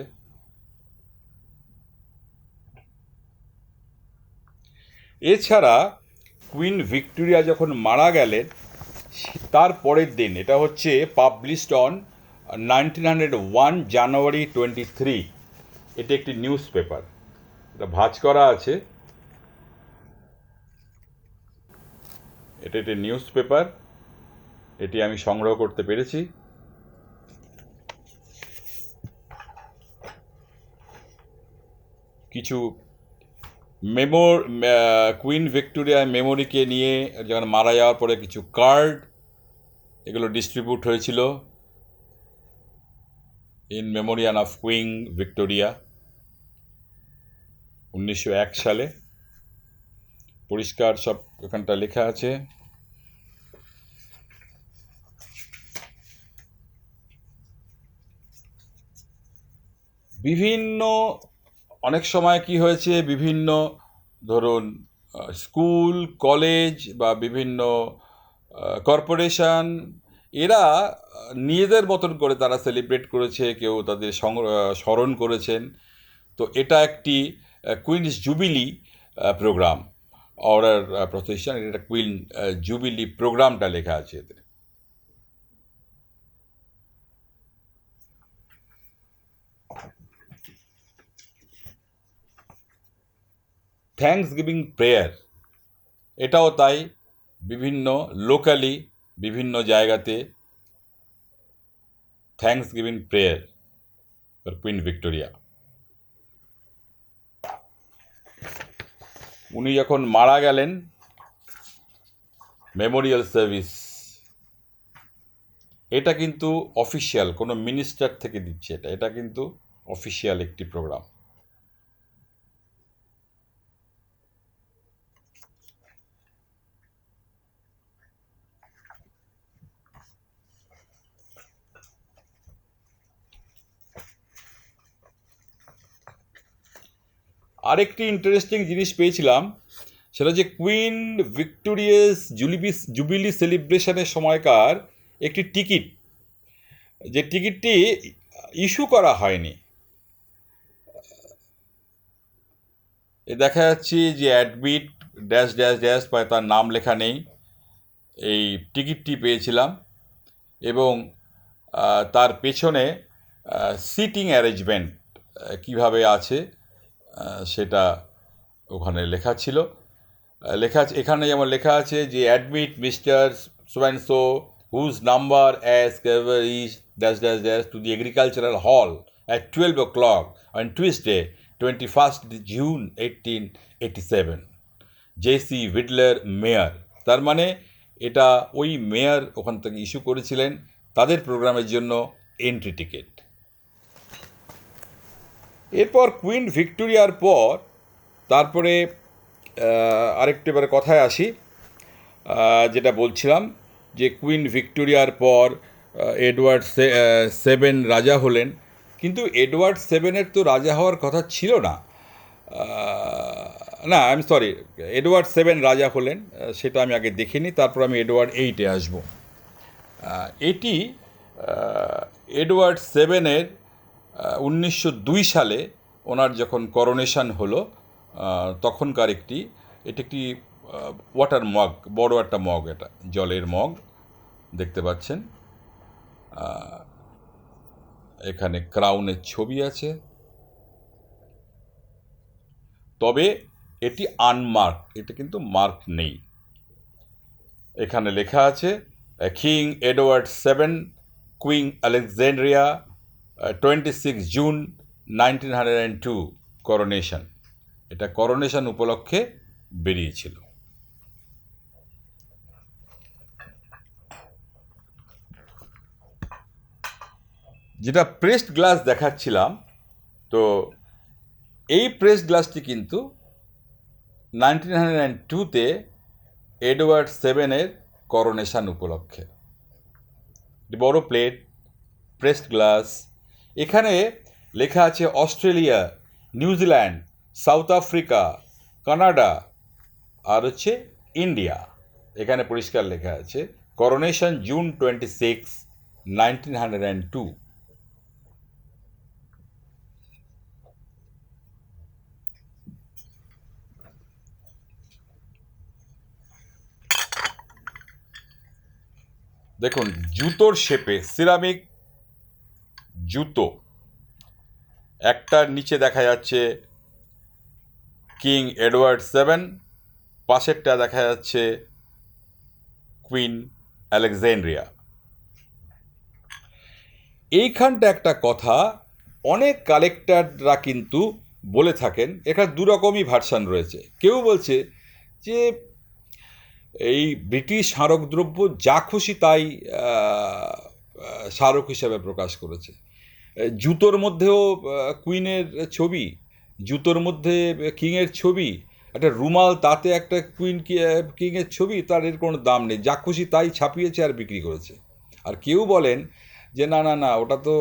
S3: এছাড়া কুইন ভিক্টোরিয়া যখন মারা গেলেন তার পরের দিন, এটা হচ্ছে পাবলিশড অন 1901 জানুয়ারি 23, এটি একটি নিউজ পেপার, এটা ভাঁজ করা আছে, এটা একটি নিউজ পেপার, এটি আমি সংগ্রহ করতে পেরেছি। কিছু কুইন ভিক্টোরিয়া মেমোরিকে নিয়ে যখন মারা যাওয়ার পরে কিছু কার্ড এগুলো ডিস্ট্রিবিউট হয়েছিল, in Memorial of queen Victoria, 1901 সালে। পরিষ্কার সব এখানটা লেখা আছে। বিভিন্ন অনেক সময় কি হয়েছে, বিভিন্ন ধরুন স্কুল কলেজ বা বিভিন্ন কর্পোরেশন, এরা নিজেদের মতন করে তারা সেলিব্রেট করেছে, কেউ তাদের স্মরণ করেছেন। তো এটা একটি কুইন্স জুবিলি প্রোগ্রাম অর্ডার প্রতিষ্ঠান, এটা কুইন জুবিলি প্রোগ্রামটা লেখা আছে এতে। থ্যাঙ্কস গিভিং প্রেয়ার, এটাও তাই, বিভিন্ন লোকালি বিভিন্ন জায়গাতে thanks giving prayer for queen Victoria. উনি যখন মারা গেলেন, মেমোরিয়াল সার্ভিস, এটা কিন্তু অফিসিয়াল, কোনো মিনিস্টার থেকে দিচ্ছে, এটা কিন্তু অফিসিয়াল একটি প্রোগ্রাম। আরেকটি ইন্টারেস্টিং জিনিস পেয়েছিলাম, সেটা হচ্ছে কুইন ভিক্টোরিয়াস জুবিলি সেলিব্রেশনের সময়কার একটি টিকিট, যে টিকিটটি ইস্যু করা হয়নি। এ দেখা যাচ্ছে যে অ্যাডমিট ড্যাশ ড্যাশ ড্যাশ বা তার নাম লেখা নেই, এই টিকিটটি পেয়েছিলাম। এবং তার পেছনে সিটিং অ্যারেঞ্জমেন্ট কীভাবে আছে সেটা ওখানে লেখা ছিল। এখানে যেমন লেখা আছে যে admit mister Swanson whose number as is dash dash dash to the agricultural hall at 12 o'clock on Tuesday 21st June 1887, J C Vidler mayor. তার মানে এটা ওই মেয়র ওখান থেকে ইস্যু করেছিলেন তাদের প্রোগ্রামের জন্য এন্ট্রি টিকিট। এরপর কুইন ভিক্টোরিয়ার পর তারপরে আরেকটু এবারে কথায় আসি, যেটা বলছিলাম যে কুইন ভিক্টোরিয়ার পর এডওয়ার্ড 7 রাজা হলেন, কিন্তু এডওয়ার্ড 7 তো রাজা হওয়ার কথা ছিল না। না, আই এম সরি, এডওয়ার্ড 7 রাজা হলেন, সেটা আমি আগে দেখিনি, তারপর আমি এডওয়ার্ড 8-এ আসবো। এটি এডওয়ার্ড 7 1902 সালে ওনার যখন করোনেশন হলো, তখনকার এটি একটি ওয়াটার মগ, বড় একটা মগ, এটা জলের মগ দেখতে পাচ্ছেন। এখানে ক্রাউনের ছবি আছে, তবে এটি আনমার্ক, এটা কিন্তু মার্ক নেই। এখানে লেখা আছে king Edward 7 queen Alexandria 26 June 1902 coronation. এটা করোনেশন উপলক্ষে বেরিয়েছিল। যেটা প্রেসড গ্লাস দেখাচ্ছিলাম, তো এই প্রেসড গ্লাসটি কিন্তু 1902-তে এডওয়ার্ড 7 করোনেশন উপলক্ষে। বড় প্লেট, প্রেসড গ্লাস। এখানে লেখা আছে Australia, New Zealand, South Africa, Canada আর হচ্ছে ইন্ডিয়া। এখানে পরিষ্কার লেখা আছে করোনেশন জুন 26, 1902। দেখুন, জুতোর শেপে সিরামিক জুতো, একটার নিচে দেখা যাচ্ছে কিং এডওয়ার্ড 7, পাশেরটা দেখা যাচ্ছে কুইন আলেকজান্ড্রিয়া। এইখানটা একটা কথা অনেক কালেক্টররা কিন্তু বলে থাকেন, এখানে দুরকমই ভার্সান রয়েছে। কেউ বলছে যে এই ব্রিটিশ স্মারকদ্রব্য যা খুশি তাই স্মারক হিসাবে প্রকাশ করেছে। জুতোর মধ্যেও কুইনের ছবি, জুতোর মধ্যে কিংয়ের ছবি, একটা রুমাল তাতে একটা কিংয়ের ছবি, তার এর কোনো দাম নেই, যা খুশি তাই ছাপিয়েছে আর বিক্রি করেছে। আর কেউ বলেন যে না না না, ওটা তো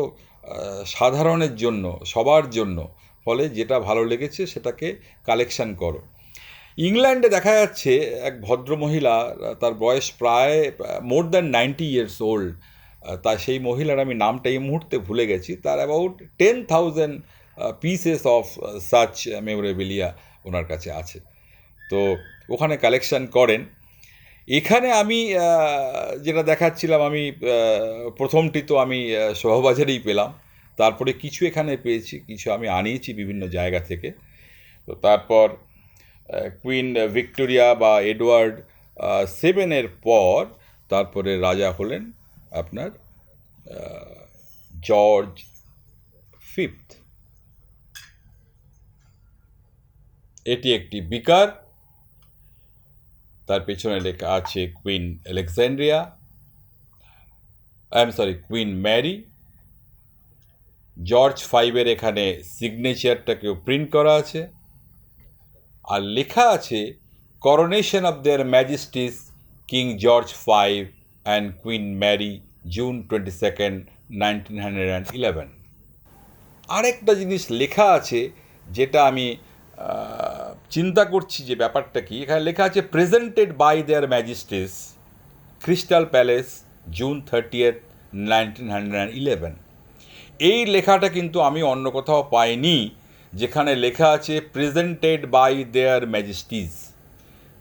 S3: সাধারণের জন্য, সবার জন্য, ফলে যেটা ভালো লেগেছে সেটাকে কালেকশন করো। ইংল্যান্ডে দেখা যাচ্ছে এক ভদ্রমহিলা, তার বয়স প্রায় মোর দ্যান 90 years old, তা সেই মহিলার আমি নামটা এই মুহূর্তে ভুলে গেছি, তার অ্যাবাউট 10,000 পিসেস অফ সাচ মেমোরেবিলিয়া ওনার কাছে আছে, তো ওখানে কালেকশন করেন। এখানে আমি যেটা দেখাচ্ছিলাম, আমি প্রথমটি তো আমি শোভাবাজারেই পেলাম, তারপরে কিছু এখানে পেয়েছি, কিছু আমি আনিয়েছি বিভিন্ন জায়গা থেকে। তো তারপর কুইন ভিক্টোরিয়া বা এডওয়ার্ড 7 পর তারপরে রাজা হলেন আপনার জর্জ 5। এটি একটি বিকার, তার পেছনে লেখা আছে queen Alexandria, queen Mary. George 5 এখানে সিগনেচারটাকেও প্রিন্ট করা আছে, আর লেখা আছে coronation of their majesties king George 5 and queen Mary June 22, 1911। আরেকটা জিনিস লেখা আছে যেটা আমি চিন্তা করছি যে ব্যাপারটা কি। এখানে লেখা আছে presented by their magistrates, Crystal Palace, June 30, 1911। এই লেখাটা কিন্তু আমি অন্য কোথাও পাইনি, যেখানে লেখা আছে প্রেজেন্টেড বাই দেয়ার ম্যাজেস্টিস।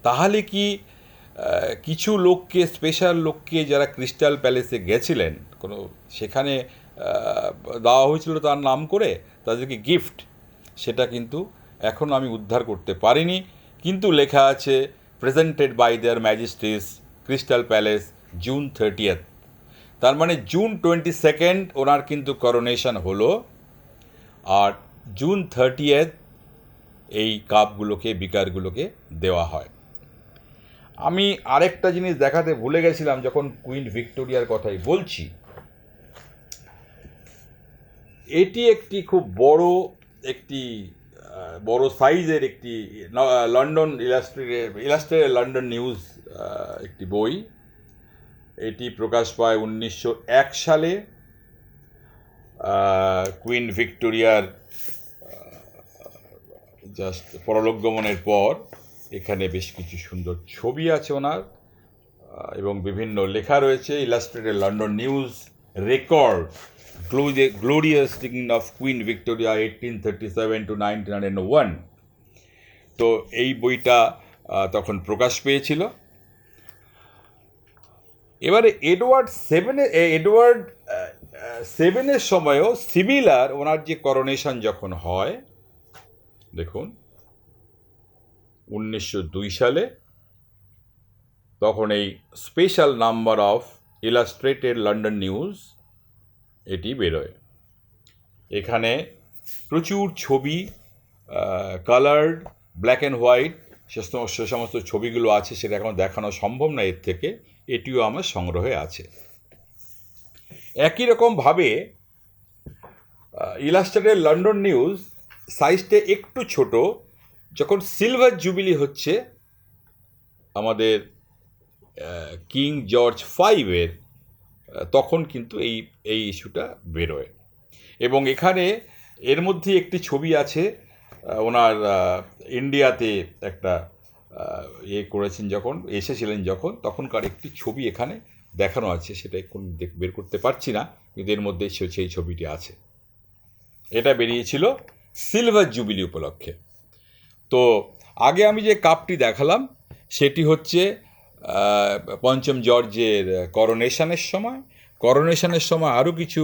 S3: তাহলে কি কিছু লোককে, স্পেশাল লোককে যারা ক্রিস্টাল প্যালেসে গেছিলেন, কোনো সেখানে দেওয়া হয়েছিল তার নাম করে, তাদেরকে গিফট, সেটা কিন্তু এখনও আমি উদ্ধার করতে পারিনি। কিন্তু লেখা আছে presented by their magistrates, Crystal Palace, June 30। তার মানে জুন 22 ওনার কিন্তু করোনেশন হলো, আর জুন 30 এই কাপগুলোকে, বিকারগুলোকে দেওয়া হয়। আমি আরেকটা জিনিস দেখাতে ভুলে গেছিলাম যখন কুইন ভিক্টোরিয়ার কথাই বলছি। এটি একটি খুব বড় সাইজের একটি লন্ডন ইলাস্ট্রেটেড লন্ডন নিউজ একটি বই। এটি প্রকাশ পায় 1901 সালে। কুইন ভিক্টোরিয়ার জাস্ট পরলোকগমনের পর এখানে বেশ কিছু সুন্দর ছবি আছে ওনার, এবং বিভিন্ন লেখা রয়েছে। Illustrated London news record glorious reigning of queen Victoria 1837 to 1901। তো এই বইটা তখন প্রকাশ পেয়েছিল। এবারে এডওয়ার্ড সেভেনের সময়ও সিমিলার ওনার যে করোনেশন যখন হয়, দেখুন 1902 সালে, তখন এই special number of illustrated London news এটি বেরোয়। এখানে প্রচুর ছবি, কালার্ড, ব্ল্যাক অ্যান্ড হোয়াইট, সে সমস্ত ছবিগুলো আছে, সেটা এখন দেখানো সম্ভব না এর থেকে। এটিও আমার সংগ্রহে আছে। একই রকমভাবে ইলাস্ট্রেটেড লন্ডন নিউজ সাইজটা একটু ছোট, যখন সিলভার জুবিলি হচ্ছে আমাদের কিং জর্জ 5-এর, তখন কিন্তু এই ইস্যুটা বেরোয়। এবং এখানে এর মধ্যে একটি ছবি আছে, ওনার ইন্ডিয়াতে একটা করেছেন যখন এসেছিলেন, তখনকার একটি ছবি এখানে দেখানো আছে। সেটা এখন বের করতে পারছি না, কিন্তু এর মধ্যে সেই ছবিটি আছে। এটা বেরিয়েছিল সিলভার জুবিলি উপলক্ষে। তো আগে আমি যে কাপটি দেখালাম সেটি হচ্ছে পঞ্চম জর্জের করোনেশনের সময় আরও কিছু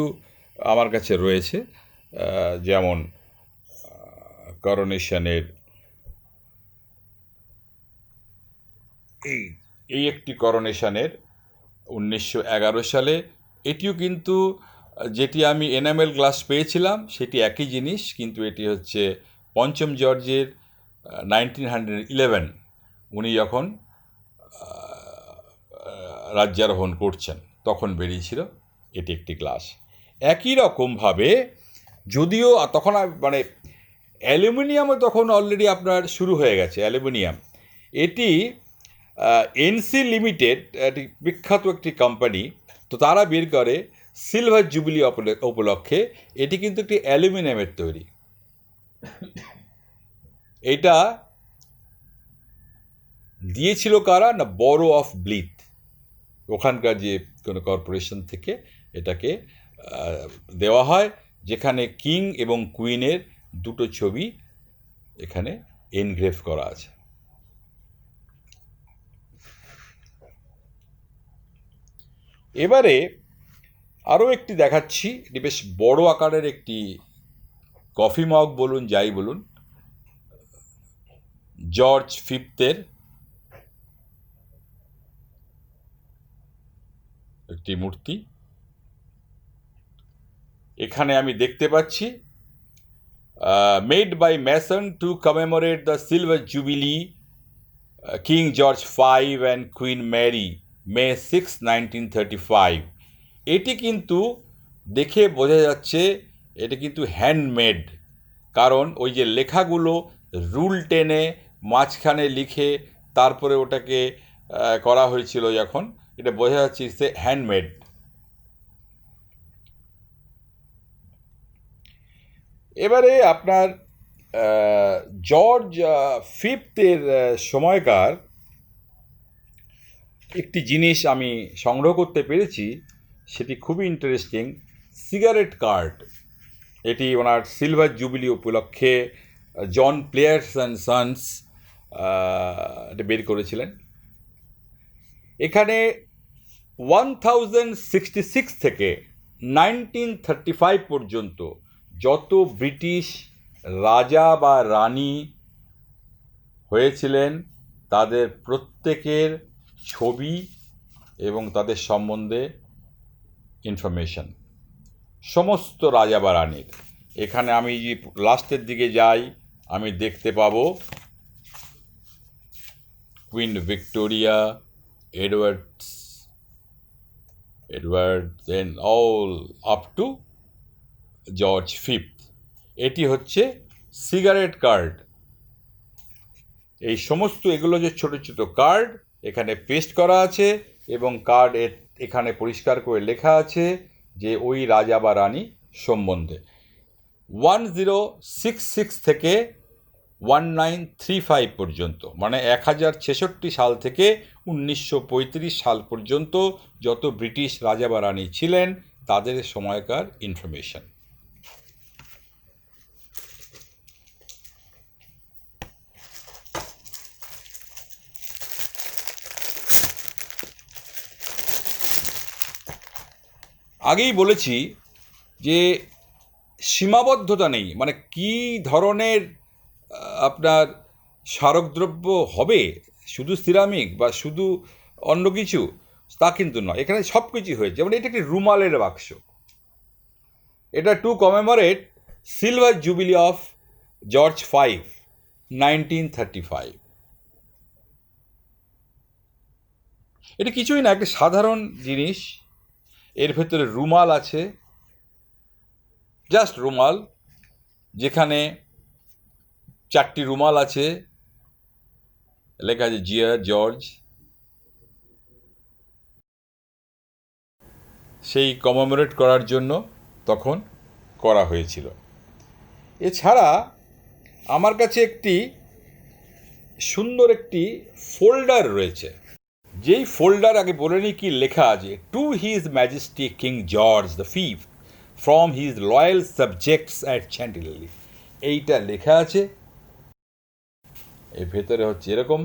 S3: আমার কাছে রয়েছে, যেমন করোনেশনের এই একটি করোনেশনের 1911 সালে। এটিও কিন্তু, যেটি আমি এনামেল গ্লাস পেয়েছিলাম সেটি একই জিনিস, কিন্তু এটি হচ্ছে পঞ্চম জর্জের 1911, উনি যখন রাজ্যারোহণ করছেন তখন বেরিয়েছিল এটি একটি গ্লাস। একই রকমভাবে, যদিও তখন মানে অ্যালুমিনিয়ামও তখন অলরেডি আপনার শুরু হয়ে গেছে, অ্যালুমিনিয়াম। এটি এনসি লিমিটেড, একটি বিখ্যাত একটি কোম্পানি, তো তারা বের করে সিলভার জুবিলি উপলক্ষে। এটি কিন্তু একটি অ্যালুমিনিয়ামের তৈরি। এটা দিয়েছিল কারা না, বরো অফ ব্লিথ, ওখানকার যে কোনো কর্পোরেশন থেকে এটাকে দেওয়া হয়, যেখানে কিং এবং কুইনের দুটো ছবি এখানে এনগ্রেভ করা আছে। এবারে আরও একটি দেখাচ্ছি। এটি বেশ বড় আকারের একটি কফি মগ বলুন, যাই বলুন, জর্জ 5-এর একটি মূর্তি। এখানে আমি দেখতে পাচ্ছি made by Mason to commemorate the silver jubilee king George 5 and queen Mary, May 6, 1935। এটি কিন্তু দেখে বোঝা যাচ্ছে এটা কিন্তু হ্যান্ডমেড, কারণ ওই যে লেখাগুলো রুল টেনে মাঝখানে লিখে তারপরে ওটাকে করা হয়েছিল, যখন এটা বোঝা যাচ্ছে সে হ্যান্ডমেড। এবারে আপনার জর্জ ফিফথের সময়কার একটি জিনিস আমি সংগ্রহ করতে পেরেছি, সেটি খুবই ইন্টারেস্টিং। সিগারেট কার্ড, এটি ওনার সিলভার জুবিলি উপলক্ষে জন প্লেয়ার্স অ্যান্ড সন্স এটা বের করেছিলেন। এখানে 1066 থেকে 1935 পর্যন্ত যত ব্রিটিশ রাজা বা রানী হয়েছিলেন তাদের প্রত্যেকের ছবি এবং তাদের সম্বন্ধে ইনফরমেশন, সমস্ত রাজা বা রানীর। এখানে আমি যে লাস্টের দিকে যাই, আমি দেখতে পাবো Queen Victoria, Edward, then all up to George fifth. এটি হচ্ছে সিগারেট কার্ড। এই সমস্ত এগুলো যে ছোট ছোট কার্ড এখানে পেস্ট করা আছে, এবং কার্ড এখানে পরিষ্কার করে লেখা আছে যে ওই রাজা বা রানী সম্বন্ধে। 1066 থেকে 1935 পর্যন্ত, মানে 1066 সাল থেকে 1935 সাল পর্যন্ত যত ব্রিটিশ রাজা বা রানী ছিলেন তাদের সময়কার ইনফরমেশন। আগেই বলেছি যে সীমাবদ্ধতা নেই, মানে কি ধরনের আপনার স্মারকদ্রব্য হবে, শুধু সিরামিক বা শুধু অন্য কিছু, তা কিন্তু নয়। এখানে সব কিছুই হয়েছে। যেমন এটা একটি রুমালের বাক্স, এটা two commemorate silver jubilee of George 5, 1935। এটা কিছুই না, একটা সাধারণ জিনিস। এর ভেতরে রুমাল আছে, জাস্ট রুমাল, যেখানে 4টি রুমাল আছে, লেখা আছে জিয়া জর্জ। সেই কমেমোরেট করার জন্য তখন করা হয়েছিল। এছাড়া আমার কাছে একটি সুন্দর একটি ফোল্ডার রয়েছে, যেই ফোল্ডার, আগে বলে নিই কি লেখা আছে। To his majesty king George the fifth from his loyal subjects at Chantilly. এইটা লেখা আছে। এর ভেতরে হচ্ছে এরকম।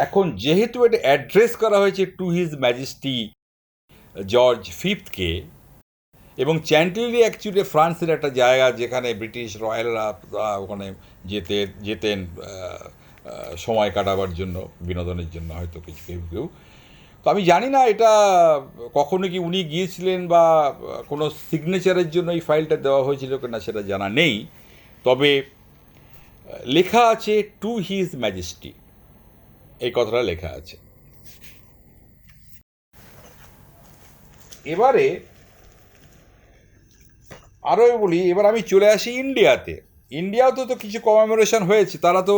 S3: এখন যেহেতু এটা অ্যাড্রেস করা হয়েছে টু হিজ ম্যাজেস্টি জর্জ ফিফথকে, এবং চ্যান্টিলেলি অ্যাকচুয়ালি ফ্রান্সের একটা জায়গা যেখানে ব্রিটিশ রয়্যালরা ওখানে যেতেন সময় কাটাবার জন্য, বিনোদনের জন্য হয়তো কিছু কেউ। তো আমি জানি না এটা কখনো কি উনি গিয়েছিলেন বা কোনো সিগনেচারের জন্য এই ফাইলটা দেওয়া হয়েছিল কিনা সেটা জানা নেই। তবে লেখা আছে টু হিজ ম্যাজেস্টি, এই কথাটা লেখা আছে। এবারে আরও বলি, এবার আমি চলে আসি ইন্ডিয়াতে। ইন্ডিয়াতেও তো কিছু কমেমোরেশন হয়েছে, তারা তো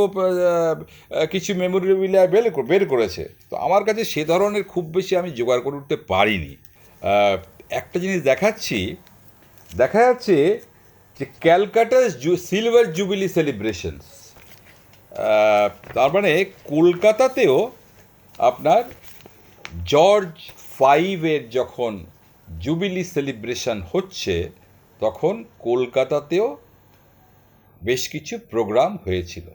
S3: কিছু মেমোরেবিলিয়া বের করেছে। তো আমার কাছে সে ধরনের খুব বেশি আমি জোগাড় করে উঠতে পারিনি। একটা জিনিস দেখা যাচ্ছে যে ক্যালকাটার সিলভার জুবিলি সেলিব্রেশনস, তার মানে কলকাতাতেও আপনার জর্জ 5-এর যখন জুবিলি সেলিব্রেশন হচ্ছে তখন কলকাতাতেও বেশ কিছু প্রোগ্রাম হয়েছিল।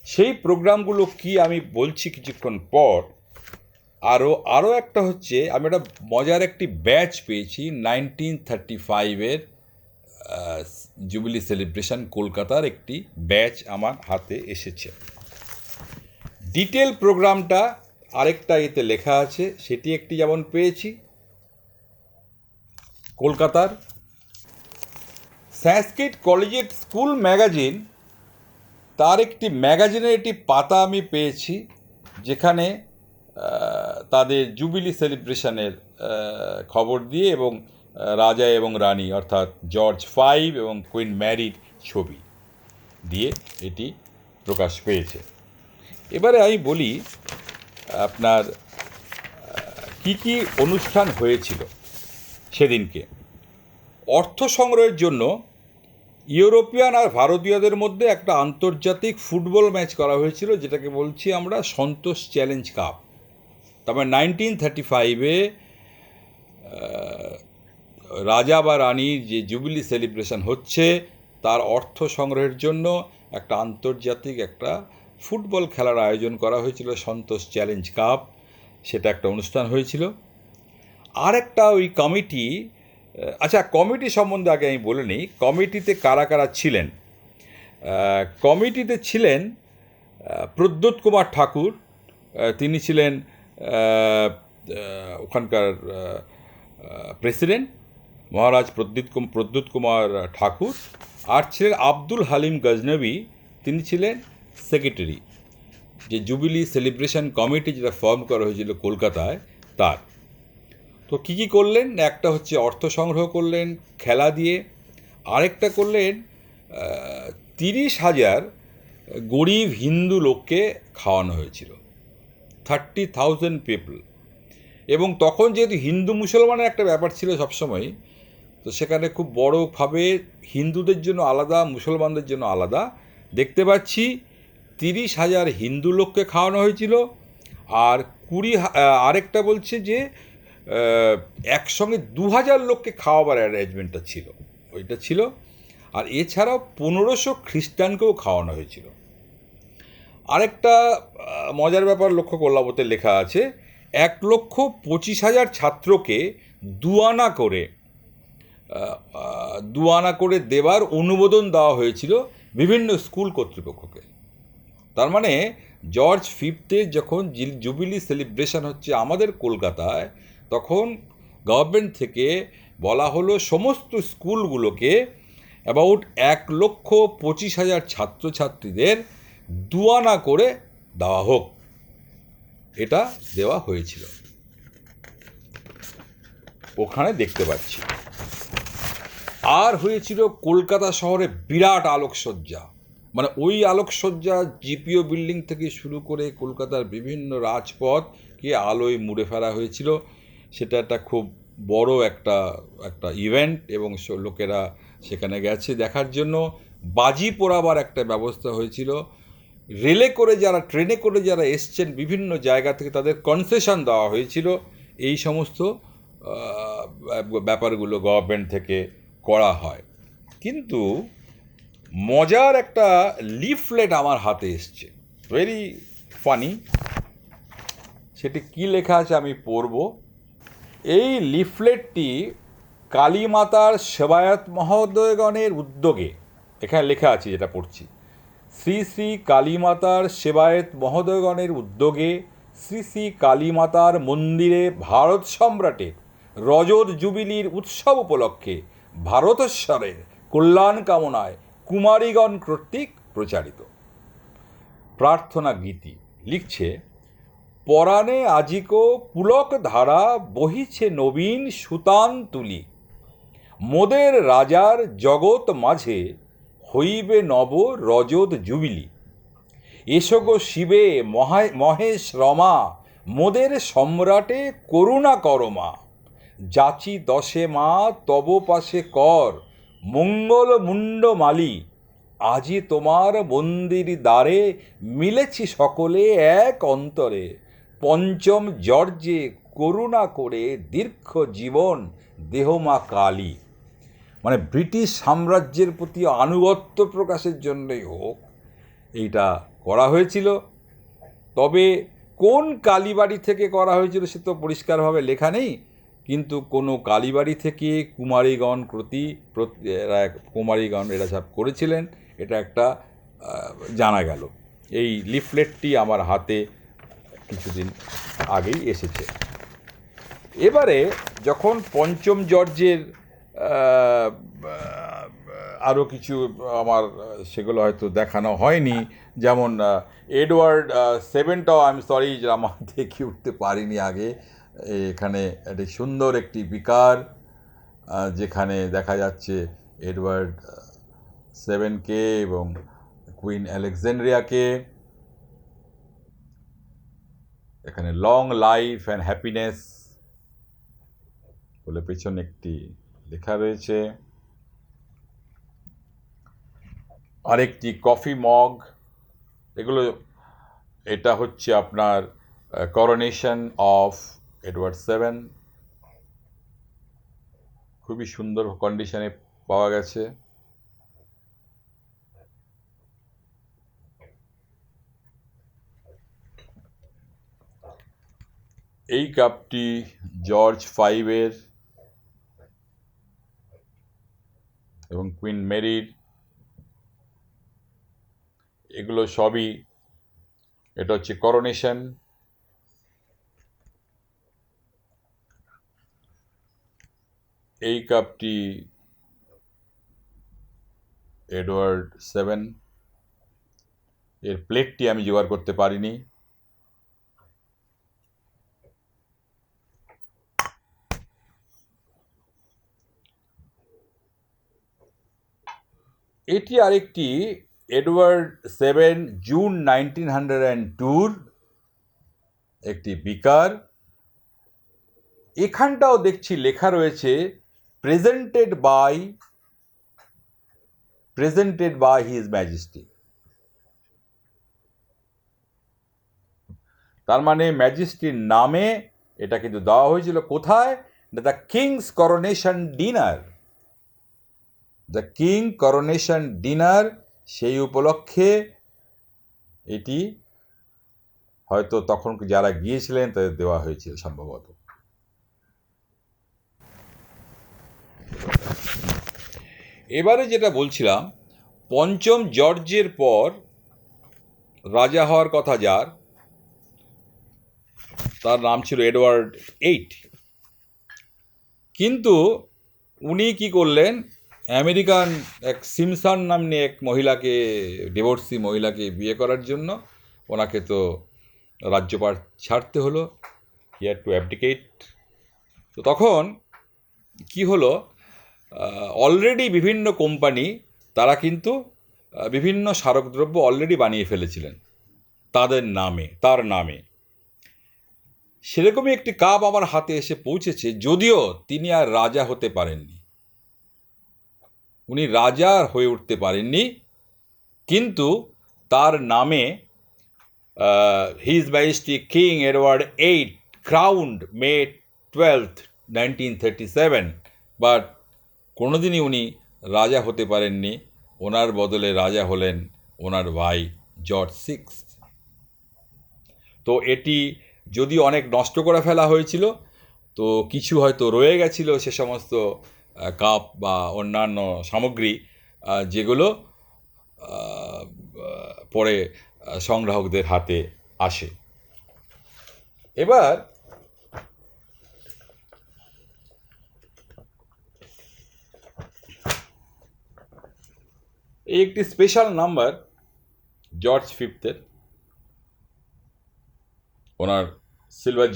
S3: সেই প্রোগ্রামগুলো কি আমি বলছি কিছুক্ষণ পর। আরও একটা হচ্ছে, আমি একটা মজার একটি ব্যাচ পেয়েছি 1935-এর জুবিলি সেলিব্রেশন, কলকাতার একটি ব্যাচ আমার হাতে এসেছে। ডিটেল প্রোগ্রামটা আরেকটা এতে লেখা আছে, সেটি একটি যেমন পেয়েছি কলকাতার সংস্কৃত কলেজিয়েট স্কুল ম্যাগাজিন, তার একটি ম্যাগাজিনের একটি পাতা আমি পেয়েছি যেখানে তাদের জুবিলি সেলিব্রেশনের খবর দিয়ে এবং রাজা এবং রানী অর্থাৎ জর্জ 5 এবং কুইন ম্যারির ছবি দিয়ে এটি প্রকাশ পেয়েছে। এবারে আমি বলি আপনার কি কি অনুষ্ঠান হয়েছিল সেদিনকে। অর্থ সংগ্রহের জন্য ইউরোপিয়ান আর ভারতীয়দের মধ্যে একটা আন্তর্জাতিক ফুটবল ম্যাচ করা হয়েছিল, যেটাকে বলছি আমরা সন্তোষ চ্যালেঞ্জ কাপ। তবে 1935-এ রাজা বা রানীর যে জুবিলি সেলিব্রেশন হচ্ছে তার অর্থ সংগ্রহের জন্য একটা আন্তর্জাতিক একটা ফুটবল খেলার আয়োজন করা হয়েছিল, সন্তোষ চ্যালেঞ্জ কাপ। সেটা একটা অনুষ্ঠান হয়েছিল। আর একটা ওই কমিটি, আচ্ছা কমিটি সম্বন্ধে আগে আমি বলে নিই, কমিটিতে কারা কারা ছিলেন। কমিটিতে ছিলেন প্রদ্যোৎ কুমার ঠাকুর, তিনি ছিলেন ওখানকার প্রেসিডেন্ট, মহারাজ প্রদ্যোৎ কুমার ঠাকুর। আর ছিলেন আব্দুল হালিম গজনবী, তিনি ছিলেন সেক্রেটারি, যে জুবিলি সেলিব্রেশন কমিটি যেটা ফর্ম করা হয়েছিল কলকাতায় তার। তো কী কী করলেন, একটা হচ্ছে অর্থ সংগ্রহ করলেন খেলা দিয়ে, আরেকটা করলেন 30,000 গরিব হিন্দু লোককে খাওয়ানো হয়েছিল, 30,000 পিপল। এবং তখন যেহেতু হিন্দু মুসলমানের একটা ব্যাপার ছিল সবসময়, তো সেখানে খুব বড়োভাবে হিন্দুদের জন্য আলাদা, মুসলমানদের জন্য আলাদা দেখতে পাচ্ছি 30,000 হিন্দু লোককে খাওয়ানো হয়েছিল। আর আরেকটা বলছে যে একসঙ্গে 2,000 লোককে খাওয়াবার অ্যারেঞ্জমেন্টটা ছিল, ওইটা ছিল। আর এছাড়াও 1500 খ্রিস্টানকেও খাওয়ানো হয়েছিল। আরেকটা মজার ব্যাপার লক্ষ্য করলাম, ওতে লেখা আছে 1,25,000 ছাত্রকে দুয়ানা করে দেবার অনুমোদন দেওয়া হয়েছিল বিভিন্ন স্কুল কর্তৃপক্ষকে। তার মানে জর্জ ফিফথের যখন জুবিলি সেলিব্রেশন হচ্ছে আমাদের কলকাতায়, তখন গভর্নমেন্ট থেকে বলা হলো সমস্ত স্কুলগুলোকে অ্যাবাউট 1,25,000 ছাত্রছাত্রীদের দুয়ানা করে দেওয়া হোক, এটা দেওয়া হয়েছিল, ওখানে দেখতে পাচ্ছি। আর হয়েছিল কলকাতা শহরে বিরাট আলোকসজ্জা, মানে ওই আলোকসজ্জা জিপিও বিল্ডিং থেকে শুরু করে কলকাতার বিভিন্ন রাজপথকে আলোয় মুড়ে ফেলা হয়েছিল। সেটা একটা খুব বড় একটা ইভেন্ট, এবং লোকেরা সেখানে গেছে দেখার জন্য। বাজি পোড়াবার একটা ব্যবস্থা হয়েছিল। ট্রেনে করে যারা এসছেন বিভিন্ন জায়গা থেকে তাদের কনসেশন দেওয়া হয়েছিল। এই সমস্ত ব্যাপারগুলো গভর্নমেন্ট থেকে করা হয়। কিন্তু মজার একটা লিফলেট আমার হাতে এসছে, ভেরি ফানি। সেটি কি লেখা আছে আমি পড়ব। এই লিফলেটটি কালীমাতার সেবায়ত মহোদয়গণের উদ্যোগে, এখানে লেখা আছে যেটা পড়ছি, শ্রী শ্রী কালীমাতার সেবায়ত মহোদয়গণের উদ্যোগে শ্রী শ্রী কালীমাতার মন্দিরে ভারত সম্রাটের রজত জুবিলির উৎসব উপলক্ষে ভারতেশ্বরের কল্যাণ কামনায় কুমারীগণ কর্তৃক প্রচারিত প্রার্থনা গীতি। লিখছে, পরাণে আজিকো পুলক ধারা বহিছে নবীন সুতান তুলি, মোদের রাজার জগৎ মাঝে হইবে নব রজত জুবিলি। এসো গো শিবে মহেশ রমা, মোদের সম্রাটে করুণা করমা, যাচি দশে মা তব পাশে কর, মঙ্গল মুন্ড মালি, আজি তোমার মন্দির দ্বারে মিলেছি সকলে এক অন্তরে, পঞ্চম জর্জে করুণা করে দীর্ঘ জীবন দেহমা কালী। মানে ব্রিটিশ সাম্রাজ্যের প্রতি আনুগত্য প্রকাশের জন্যই হোক এইটা করা হয়েছিল। তবে কোন কালীবাড়ি থেকে করা হয়েছিল সে তো পরিষ্কারভাবে লেখা নেই, কিন্তু কোনো কালীবাড়ি থেকে কুমারীগণ এরা সব করেছিলেন, এটা একটা জানা গেল। এই লিফলেটটি আমার হাতে কিছুদিন আগেই এসেছে। এবারে যখন পঞ্চম জর্জের আরও কিছু আমার সেগুলো হয়তো দেখানো হয়নি, যেমন এডওয়ার্ড সেভেনটাও আমি সরি আমার দেখে উঠতে পারিনি আগে। এখানে একটি সুন্দর একটি বিকার, যেখানে দেখা যাচ্ছে এডওয়ার্ড 7কে এবং কুইন আলেকজান্ড্রিয়াকে। এখানে লং লাইফ অ্যান্ড হ্যাপিনেস বলে পেছনে একটি লেখা রয়েছে। আরেকটি কফি মগ, এগুলো, এটা হচ্ছে আপনার করোনেশন অফ এডওয়ার্ড সেভেন, খুবই সুন্দর কন্ডিশনে পাওয়া গেছে। এই কাপটি জর্জ ফাইভের এবং কুইন মেরির, এগুলো সবই, এটা হচ্ছে করোনেশন। এই কাপটি এডওয়ার্ড সেভেন, এর প্লেটটি আমি জোগাড় করতে পারিনি। এটি আরেকটি এডওয়ার্ড সেভেন জুন 1902 একটি বিকার। এখানটাও দেখছি লেখা রয়েছে প্রেজেন্টেড বাই হিজ ম্যাজেস্টি। তার মানে ম্যাজেস্টির নামে এটা কিন্তু দেওয়া হয়েছিল। কোথায়? The king's coronation dinner, the king coronation dinner, সেই উপলক্ষে এটি হয়তো তখন যারা গিয়েছিলেন তাদের দেওয়া হয়েছিল সম্ভবত। এবারে যেটা বলছিলাম, পঞ্চম জর্জের পর রাজা হওয়ার কথা যার, তার নাম ছিল এডওয়ার্ড এইট। কিন্তু উনি কি করলেন, আমেরিকান এক সিমসন নামনি এক মহিলাকে, ডিভোর্সি মহিলাকে বিয়ে করার জন্য ওনাকে তো রাজ্যপাট ছাড়তে হলো, হি হ্যাড টু অ্যাবডিকেট। তো তখন কি হলো, অলরেডি বিভিন্ন কোম্পানি তারা কিন্তু বিভিন্ন স্মারকদ্রব্য অলরেডি বানিয়ে ফেলেছিলেন তার নামে। সেরকমই একটি কাপ আমার হাতে এসে পৌঁছেছে, যদিও তিনি আর রাজা হতে পারেননি, উনি রাজা হয়ে উঠতে পারেননি, কিন্তু তার নামে his majesty king Edward eight crowned May 12, 1937, but কোনোদিনই উনি রাজা হতে পারেননি। ওনার বদলে রাজা হলেন ওনার ভাই জর্জ সিক্স। তো এটি যদি অনেক নষ্ট করে ফেলা হয়েছিল, তো কিছু হয়তো রয়ে গেছিল সে সমস্ত কাপ বা অন্যান্য সামগ্রী, যেগুলো পরে সংগ্রাহকদের হাতে আসে। এবার এই একটি স্পেশাল নাম্বার জর্জ ফিফথের, ওনার সিলভার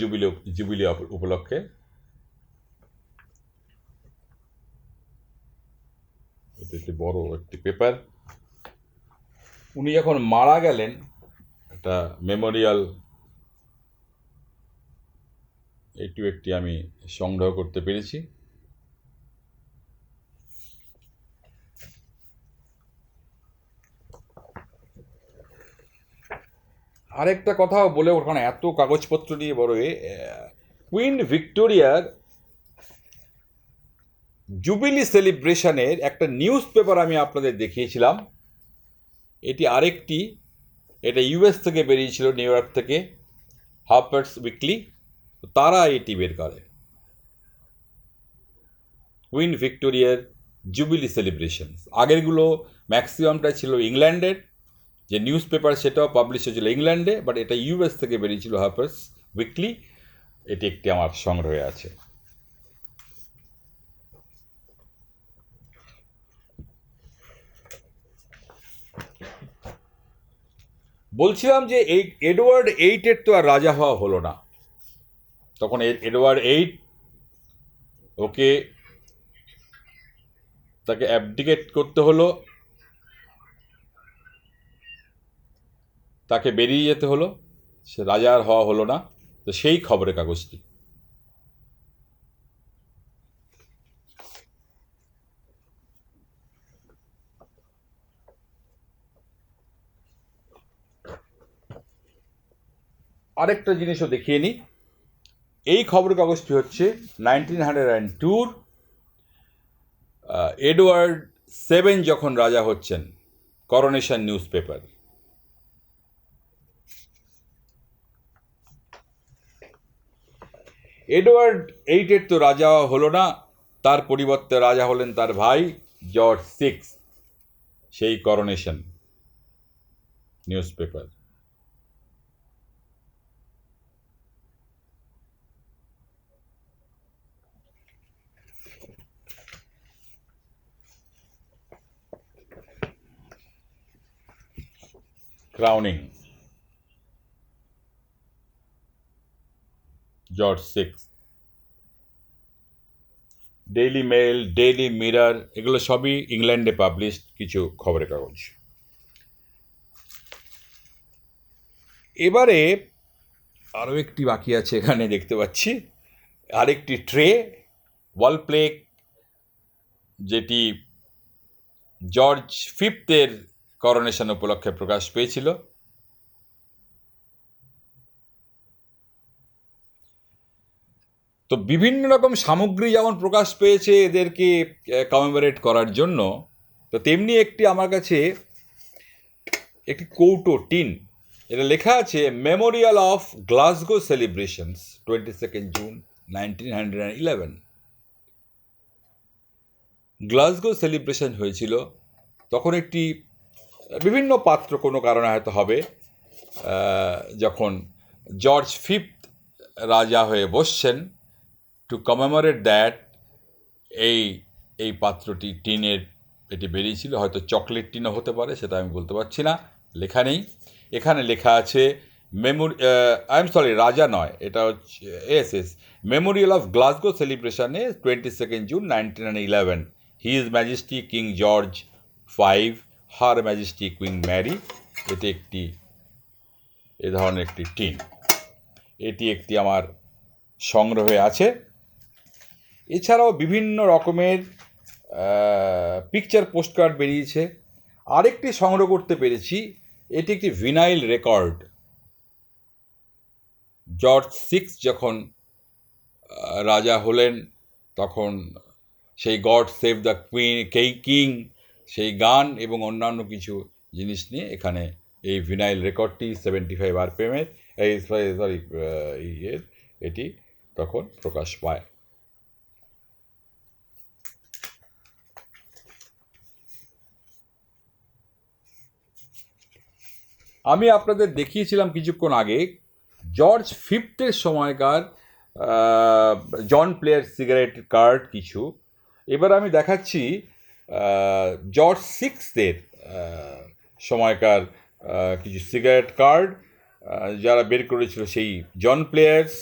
S3: জুবিলি উপলক্ষে। এটা একটি বড় একটি পেপার। উনি যখন মারা গেলেন, একটা মেমোরিয়াল একটি আমি সংগ্রহ করতে পেরেছি। আরেকটা কথাও বলে ওখানে এত কাগজপত্র নিয়ে বড় কুইন ভিক্টোরিয়ার জুবিলি সেলিব্রেশনের একটা নিউজ পেপার আমি আপনাদের দেখিয়েছিলাম। এটি আরেকটি, এটা ইউএস থেকে বেরিয়েছিল, নিউ ইয়র্ক থেকে, হার্পার্স উইকলি, তারা এটি বের করে, কুইন ভিক্টোরিয়ার জুবিলি সেলিব্রেশন। আগেরগুলো ম্যাক্সিমামটাই ছিল ইংল্যান্ডের, যে নিউজ পেপার সেটাও পাবলিশ হয়েছিল ইংল্যান্ডে, বাট এটা ইউএস থেকে বেরিয়েছিল হার্পার্স উইকলি। এটি একটি আমার সংগ্রহে আছে। বলছিলাম যে এই এডওয়ার্ড এইটের তো আর রাজা হওয়া হলো না, তখন এডওয়ার্ড এইট তাকে অ্যাবডিকেট করতে হলো, তাকে বেরিয়ে যেতে হলো, সে রাজা আর হওয়া হলো না। তো সেই খবরের কাগজটি। আরেকটা জিনিসও দেখিয়ে নিই। এই খবরের কাগজটি হচ্ছে 1902 এডওয়ার্ড 7 যখন রাজা হচ্ছেন, করোনেশন নিউজ পেপার। এডওয়ার্ড 8 তো রাজা হলো না, তার পরিবর্তে রাজা হলেন তার ভাই জর্জ 6, সেই coronation newspaper. Crowning George 6। Daily Mail, Daily Mirror, এগুলো সবই ইংল্যান্ডে পাবলিশড কিছু খবরের কাগজ। এবারে আরও একটি বাকি আছে, এখানে দেখতে পাচ্ছি আরেকটি ট্রে, ওয়াল প্লেক, যেটি জর্জ 5 করোনেশন উপলক্ষে প্রকাশ পেয়েছিল। তো বিভিন্ন রকম সামগ্রী যেমন প্রকাশ পেয়েছে এদেরকে কমেমোরেট করার জন্য, তো তেমনি একটি আমার কাছে একটি কৌটো, টিন, এটা লেখা আছে Memorial of Glasgow celebrations 22 June 1911। Glasgow celebration হয়েছিল তখন একটি বিভিন্ন পাত্র কোনো কারণে হয়তো হবে, যখন জর্জ 5 রাজা হয়ে বসছেন, টু কমেমোরেট দ্যাট এই পাত্রটি টিনের এটি বেরিয়েছিল, হয়তো চকলেট টিনও হতে পারে, সেটা আমি বলতে পারছি না, লেখা নেই। এখানে লেখা আছে রাজা নয়, এটা হচ্ছে মেমোরিয়াল অফ গ্লাসগো সেলিব্রেশনে 22 June 1911, his majesty king George 5, her majesty queen Mary. এটি একটি এ ধরনের একটি টিন, এটি একটি আমার সংগ্রহে আছে। এছাড়াও বিভিন্ন রকমের পিকচার পোস্টকার্ড বেরিয়েছে। আরেকটি সংগ্রহ করতে পেরেছি, এটি একটি ভিনাইল রেকর্ড। জর্জ 6 যখন রাজা হলেন তখন সেই গড সেভ দ্য কিং, সেই গান এবং অন্যান্য কিছু জিনিস নিয়ে এখানে এই ভিনাইল রেকর্ডটি 75 RPM-এর এটি তখন প্রকাশ পায়। আমি আপনাদের দেখিয়েছিলাম কিছুক্ষণ আগে জর্জ 5 সময়কার জন প্লেয়ার সিগারেট কার্ড কিছু। এবার আমি দেখাচ্ছি জর্জ 6 সময়কার কিছু সিগারেট কার্ড যারা বের করেছিল, সেই জন প্লেয়ার্স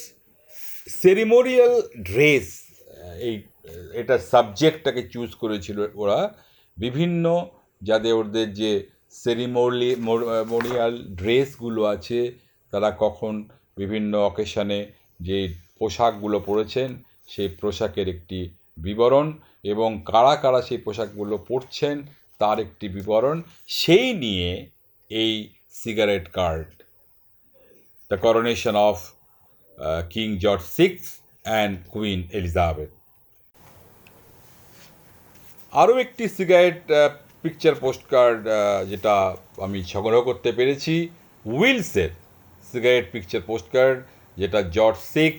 S3: সেরিমোনিয়াল ড্রেস, এটা সাবজেক্টটাকে চুজ করেছিল ওরা, বিভিন্ন যাদের ওদের যে সেরিমোনিয়াল ড্রেসগুলো আছে, তারা কখন বিভিন্ন অকেশনে যে পোশাকগুলো পরেছেন সেই পোশাকের একটি বিবরণ, এবং কারা কারা সেই পোশাকগুলো পরছেন তার একটি বিবরণ, সেই নিয়ে এই cigarette card, the coronation of king George 6 and queen Elizabeth. আরও একটি সিগারেট পিকচার পোস্টকার্ড যেটা আমি সংগ্রহ করতে পেরেছি, উইলসের সিগারেট পিকচার পোস্টকার্ড, যেটা জর্জ 6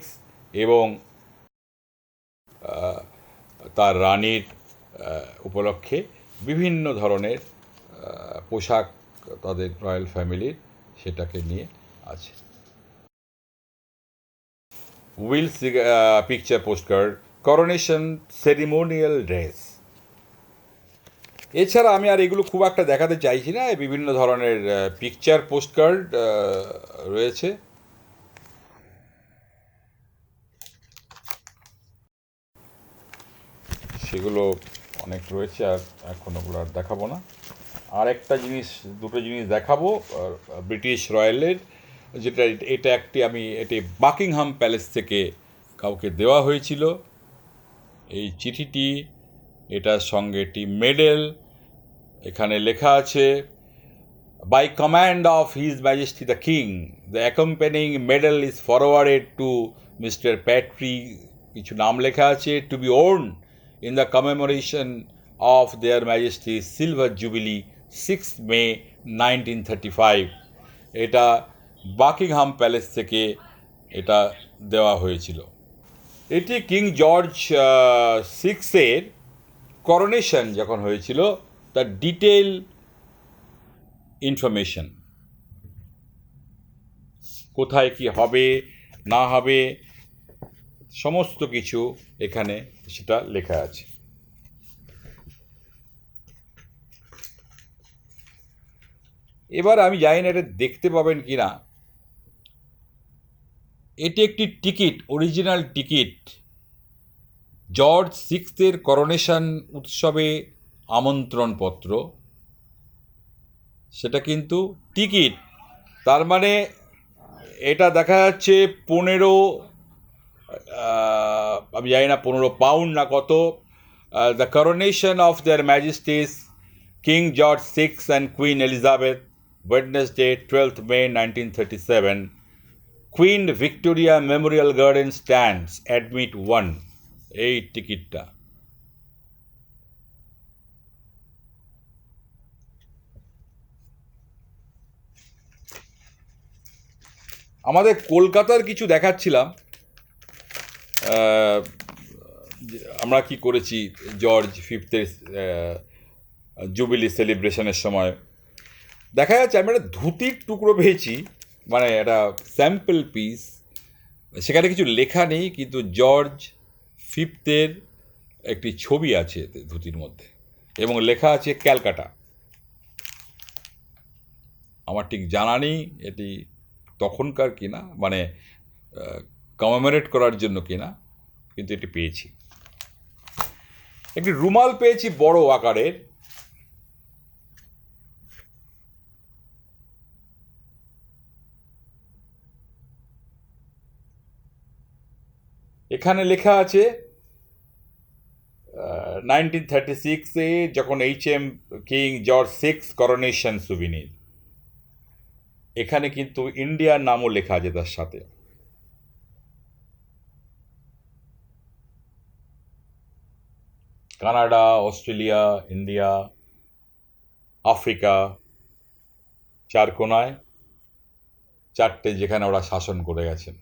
S3: এবং তার রানীর উপলক্ষে বিভিন্ন ধরনের পোশাক তাদের রয়্যাল ফ্যামিলির, সেটাকে নিয়ে আছে। Wills picture postcard, coronation ceremonial dress. এছাড়া আমি আর এগুলো খুব একটা দেখাতে চাইছি না, বিভিন্ন ধরনের পিকচার পোস্টকার্ড রয়েছে। সেগুলো অনেক রয়েছে, আর এখন ওগুলো আর দেখাবো না। আর একটা জিনিস, দুটো জিনিস দেখাবো ব্রিটিশ রয়্যালের, যেটা এটা এটি বাকিংহাম প্যালেস থেকে কাউকে দেওয়া হয়েছিল এই চিঠিটি, এটার সঙ্গে একটি মেডেল, এখানে লেখা আছে By command of His Majesty the King, the accompanying medal is forwarded to Mr. Patrick, কিছু নাম লেখা আছে, to be worn in the commemoration of their Majesty's Silver Jubilee 6th May 1935. এটা বাকিংহাম প্যালেস থেকে এটা দেওয়া হয়েছিল। এটি কিং জর্জ সিক্সের করোনেশন যখন হয়েছিল তার ডিটেল ইনফরমেশন, কোথায় কি হবে না হবে সমস্ত কিছু এখানে সেটা লেখা আছে। এবার আমি জানি না এটা দেখতে পাবেন কি না, এটি একটি টিকিট, অরিজিনাল টিকিট, জর্জ সিক্সথের করোনেশন উৎসবে আমন্ত্রণপত্র, সেটা কিন্তু টিকিট। তার মানে এটা দেখা যাচ্ছে 15, আমি জানি না 15 পাউন্ড না কত। The coronation of their majesties king George six and queen Elizabeth, Wednesday 12th May 1937, queen Victoria memorial garden stands, admit 1, এই টিকিটটা। আমাদের কলকাতার কিছু দেখাচ্ছিলাম, আমরা কি করেছি জর্জ ফিফথের জুবিলি সেলিব্রেশনের সময়। দেখা যাচ্ছে আমি একটা ধুতির টুকরো পেয়েছি, মানে একটা স্যাম্পল পিস, সেখানে কিছু লেখা নেই, কিন্তু জর্জ ফিফথের একটি ছবি আছে ধুতির মধ্যে এবং লেখা আছে ক্যালকাটা। আমার ঠিক জানা নেই এটি তখনকার কিনা, মানে কমেমোরেট করার জন্য কিনা, কিন্তু এটি পেয়েছি। একটি রুমাল পেয়েছি বড় আকারের, এখানে লেখা আছে 1936-এ যখন HM king George six coronation souvenir, এখানে কিন্তু ইন্ডিয়ার নামও লেখা আছে তার সাথে। কানাডা, অস্ট্রেলিয়া, ইন্ডিয়া, আফ্রিকা, চার কোনায় চারটে যেখানে ওরা শাসন করে গেছেন।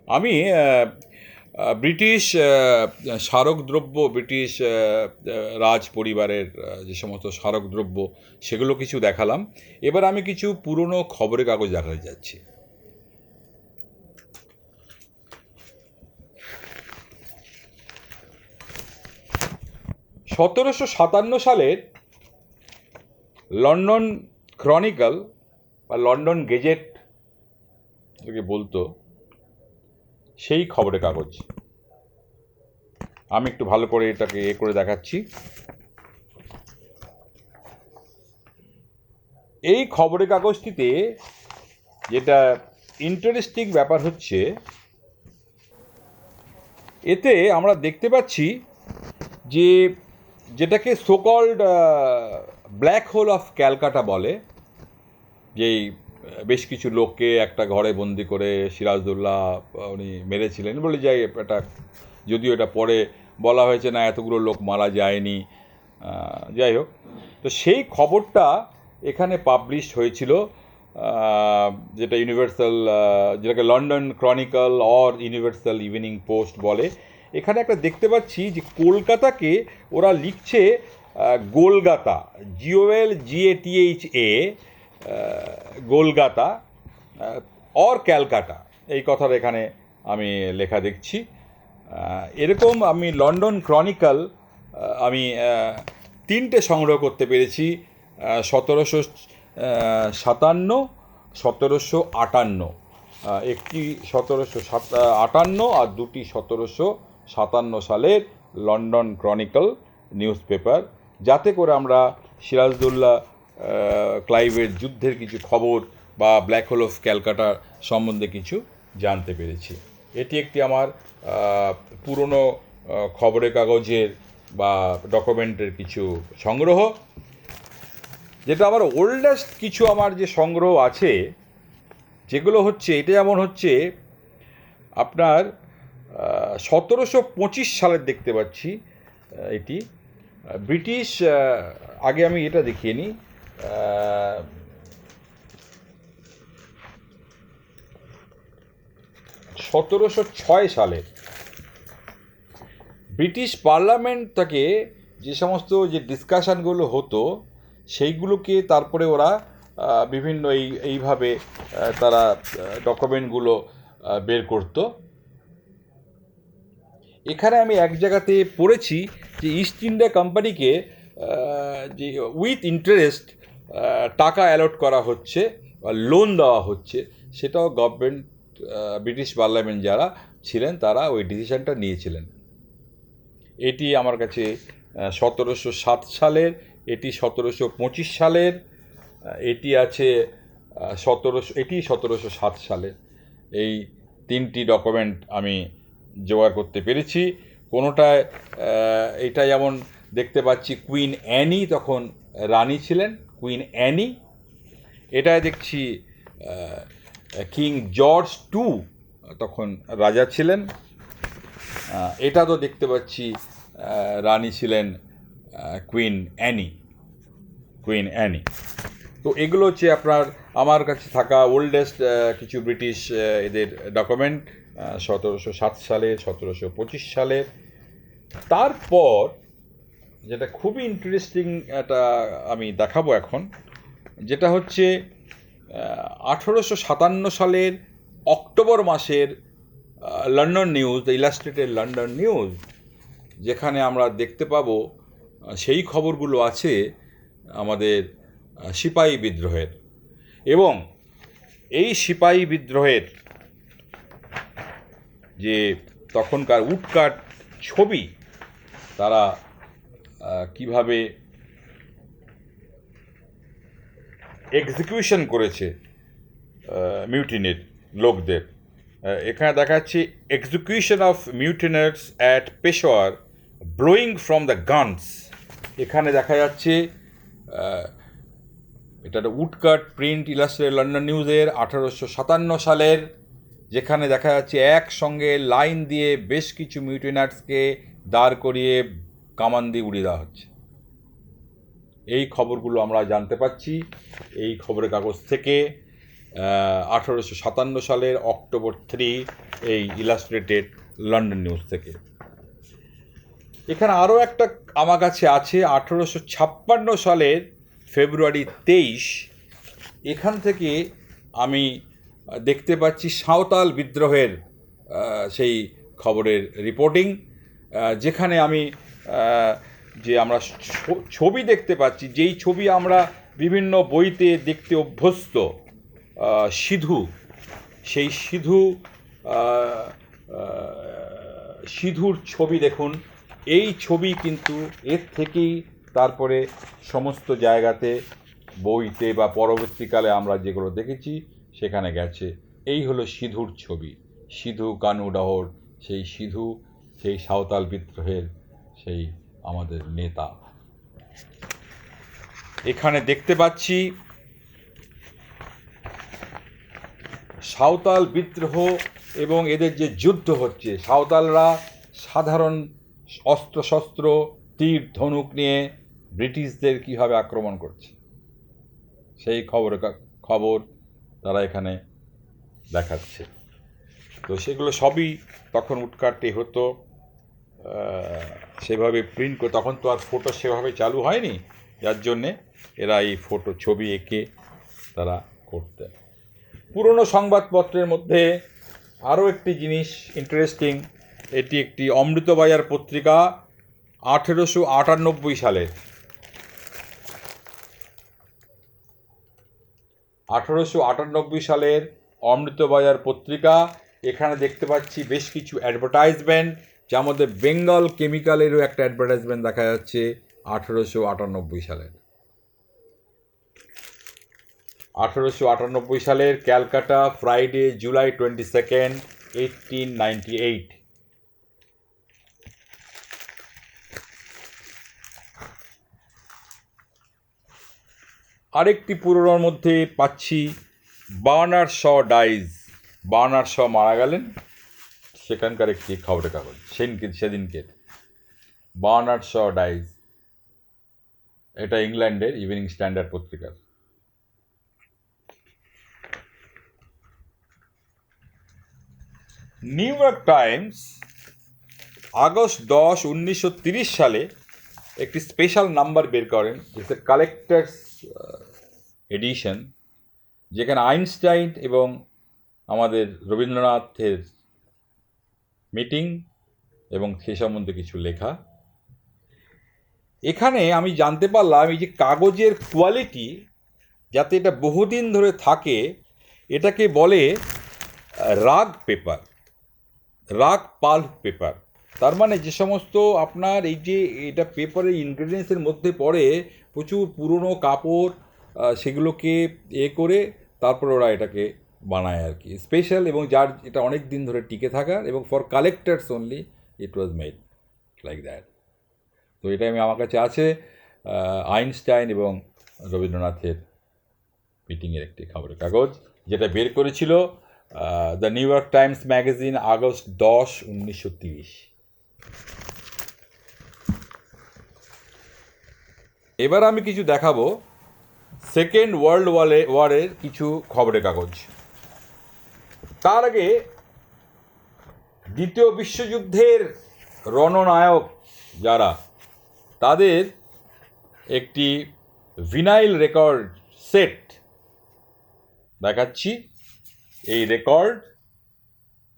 S3: আমি ব্রিটিশ স্মারকদ্রব্য, ব্রিটিশ রাজ পরিবারের যে সমস্ত স্মারকদ্রব্য সেগুলো কিছু দেখালাম। এবার আমি কিছু পুরনো খবরের কাগজ দেখাতে যাচ্ছি। সালের লন্ডন ক্রনিকল বা লন্ডন গেজেট যেটাকে বলতো, সেই খবরের কাগজ আমি একটু ভালো করে এটাকে করে দেখাচ্ছি। এই খবরের কাগজটিতে যেটা ইন্টারেস্টিং ব্যাপার হচ্ছে, এতে আমরা দেখতে পাচ্ছি যে যেটাকে so-called black hole of Calcutta বলে, যেই বেশ কিছু লোককে একটা ঘরে বন্দি করে সিরাজদৌল্লা উনি মেরেছিলেন বলে যাই, এটা যদিও এটা পরে বলা হয়েছে না এতগুলো লোক মারা যায়নি, যাই হোক। তো সেই খবরটা এখানে পাবলিশ হয়েছিল, যেটা ইউনিভার্সাল, যেটাকে London chronicle or universal evening post বলে। এখানে একটা দেখতে পাচ্ছি যে কলকাতাকে ওরা লিখছে গোলগাতা, GOLGATHA, গোলগাতা অর ক্যালকাটা, এই কথাটা এখানে আমি লেখা দেখছি। এরকম আমি লন্ডন ক্রনিকল আমি 3টে সংগ্রহ করতে পেরেছি, 1757, 1758, একটি 1758 আর দুটি 1757 সালের লন্ডন ক্রনিকল নিউজ পেপার, যাতে করে আমরা সিরাজদৌল্লা ক্লাইভের যুদ্ধের কিছু খবর বা ব্ল্যাক হোল অফ ক্যালকাটা সম্বন্ধে কিছু জানতে পেরেছি। এটি একটি আমার পুরনো খবরের কাগজের বা ডকুমেন্টের কিছু সংগ্রহ, যেটা আমার ওল্ডেস্ট কিছু আমার যে সংগ্রহ আছে, যেগুলো হচ্ছে এটা যেমন হচ্ছে আপনার 1725 সালের দেখতে পাচ্ছি এটি ব্রিটিশ, আগে আমি এটা দেখিয়ে নিই, 1706 সালের ব্রিটিশ পার্লামেন্ট থেকে যে সমস্ত যে ডিসকাশনগুলো হতো সেইগুলোকে তারপরে ওরা বিভিন্ন এইভাবে তারা ডকুমেন্টগুলো বের করতো। এখানে আমি এক জায়গাতে পড়েছি যে ইস্ট ইন্ডিয়া কোম্পানিকে যে উইথ ইন্টারেস্ট টাকা অ্যালট করা হচ্ছে বা লোন দেওয়া হচ্ছে, সেটাও গভর্নমেন্ট, ব্রিটিশ পার্লামেন্ট যারা ছিলেন তারা ওই ডিসিশনটা নিয়েছিলেন। এটি আমার কাছে 1707 সালের, এটি 1725 সালের, এটি আছে 1707 সালের। এই তিনটি ডকুমেন্ট আমি জোগাড় করতে পেরেছি। কোনোটায় এটা যেমন দেখতে পাচ্ছি কুইন অ্যানি তখন রানী ছিলেন, কুইন অ্যানি। এটায় দেখছি কিং জর্জ টু তখন রাজা ছিলেন। এটা তো দেখতে পাচ্ছি রানী ছিলেন কুইন অ্যানি, কুইন অ্যানি। তো এগুলো হচ্ছে আপনার আমার কাছে থাকা ওল্ডেস্ট কিছু ব্রিটিশ এদের ডকুমেন্ট, 1707 সালের, 1725 সালের। তারপর যেটা খুবই ইন্টারেস্টিং এটা আমি দেখাবো এখন, যেটা হচ্ছে 1857 সালের অক্টোবর মাসের London news, the illustrated London news, যেখানে আমরা দেখতে পাবো সেই খবরগুলো আছে আমাদের সিপাহী বিদ্রোহের, এবং এই সিপাহী বিদ্রোহের যে তখনকার উডকাট ছবি, তারা কিভাবে এক্সিকিউশন করেছে মিউটিনির লোকদের। এখানে দেখা যাচ্ছে execution of mutineers at Peshawar blowing from the guns. এখানে দেখা যাচ্ছে এটা একটা উডকাট প্রিন্ট ইলাস্ট্রেটেড লন্ডন নিউজের 1857 সালের, যেখানে দেখা যাচ্ছে একসঙ্গে লাইন দিয়ে বেশ কিছু মিউটিনার্সকে দাঁড় করিয়ে কামান দিয়ে উড়িয়ে দেওয়া হচ্ছে। এই খবরগুলো আমরা জানতে পাচ্ছি এই খবরের কাগজ থেকে, 1857 সালের অক্টোবর 3 এই ইলাস্ট্রেটেড লন্ডন নিউজ থেকে। এখানে আরও একটা আমার কাছে আছে 1856 সালের ফেব্রুয়ারি 23, এখান থেকে আমি দেখতে পাচ্ছি সাঁওতাল বিদ্রোহের সেই খবরের রিপোর্টিং, যেখানে আমি যে আমরা ছবি দেখতে পাচ্ছি, যেই ছবি আমরা বিভিন্ন বইতে দেখতে অভ্যস্ত, সিধু, সেই সিধুর ছবি দেখুন। এই ছবি কিন্তু এর থেকেই তারপরে সমস্ত জায়গাতে বইতে বা পরবর্তীকালে আমরা যেগুলো দেখেছি সেখানে গেছে। এই হলো সিধুর ছবি, সিধু কানু ডাহর, সেই সিধু, সেই সাঁওতাল বিদ্রোহের সেই আমাদের নেতা। এখানে দেখতে পাচ্ছি সাঁওতাল বিদ্রোহ এবং এদের যে যুদ্ধ হচ্ছে, সাঁওতালরা সাধারণ অস্ত্রশস্ত্র, তীর ধনুক নিয়ে ব্রিটিশদের কীভাবে আক্রমণ করছে, সেই খবর তারা এখানে দেখাচ্ছে। তো সেগুলো সবই তখন উটকাটে হতো, সেভাবে প্রিন্ট করে, তখন তো আর ফটো সেভাবে চালু হয়নি, যার জন্যে এরা এই ফটো ছবি এঁকে তারা করতেন। পুরনো সংবাদপত্রের মধ্যে আরও একটি জিনিস ইন্টারেস্টিং, এটি একটি অমৃতবাজার পত্রিকা 1898 সালের, 1898 সালের অমৃতবাজার পত্রিকা। এখানে দেখতে পাচ্ছি বেশ কিছু অ্যাডভার্টাইজমেন্ট, যার মধ্যে বেঙ্গল কেমিক্যালেরও একটা অ্যাডভার্টাইজমেন্ট দেখা যাচ্ছে 1898 সালের। 1898 সালের ক্যালকাটা, ফ্রাইডে, জুলাই 22, 1898। আরেকটি পুরনোর মধ্যে পাচ্ছি Bernard Shaw dies. Bernard Shaw মারা গেলেন, সেখানকার একটি খবরের কাগজ সেদিনকের। বার্নার্ড শ ডাইজ, এটা ইংল্যান্ডের ইভিনিং স্ট্যান্ডার্ড পত্রিকার। নিউ ইয়র্ক টাইমস আগস্ট 10, 1930 সালে একটি স্পেশাল নাম্বার বের করেন, ইটস এ কালেক্টার্স এডিশন, যেখানে আইনস্টাইন এবং আমাদের রবীন্দ্রনাথের মিটিং এবং সে সম্বন্ধে কিছু লেখা। এখানে আমি জানতে পারলাম এই যে কাগজের কোয়ালিটি, যাতে এটা বহুদিন ধরে থাকে, এটাকে বলে রাগ পেপার, রাগ পাল্প পেপার। তার মানে যে সমস্ত আপনার এই যে এটা পেপারের ইনগ্রেডিয়েন্টসের মধ্যে পড়ে প্রচুর পুরনো কাপড়, সেগুলোকে করে তারপরে ওরা এটাকে বানায় আর কি, স্পেশাল, এবং যার এটা অনেক দিন ধরে টিকে থাকার, এবং for collectors only it was made like that. তো এটা আমার কাছে আছে, আইনস্টাইন এবং রবীন্দ্রনাথের মিটিংয়ের একটি খবরের কাগজ, যেটা বের করেছিল the new York Times magazine August 10, 1930। এবার আমি কিছু দেখাবো সেকেন্ড ওয়ার্ল্ড ওয়ারের কিছু খবরের কাগজ। তার আগে দ্বিতীয় বিশ্বযুদ্ধের রণনায়ক যারা, তাদের একটি ভিনাইল রেকর্ড সেট দেখাচ্ছি।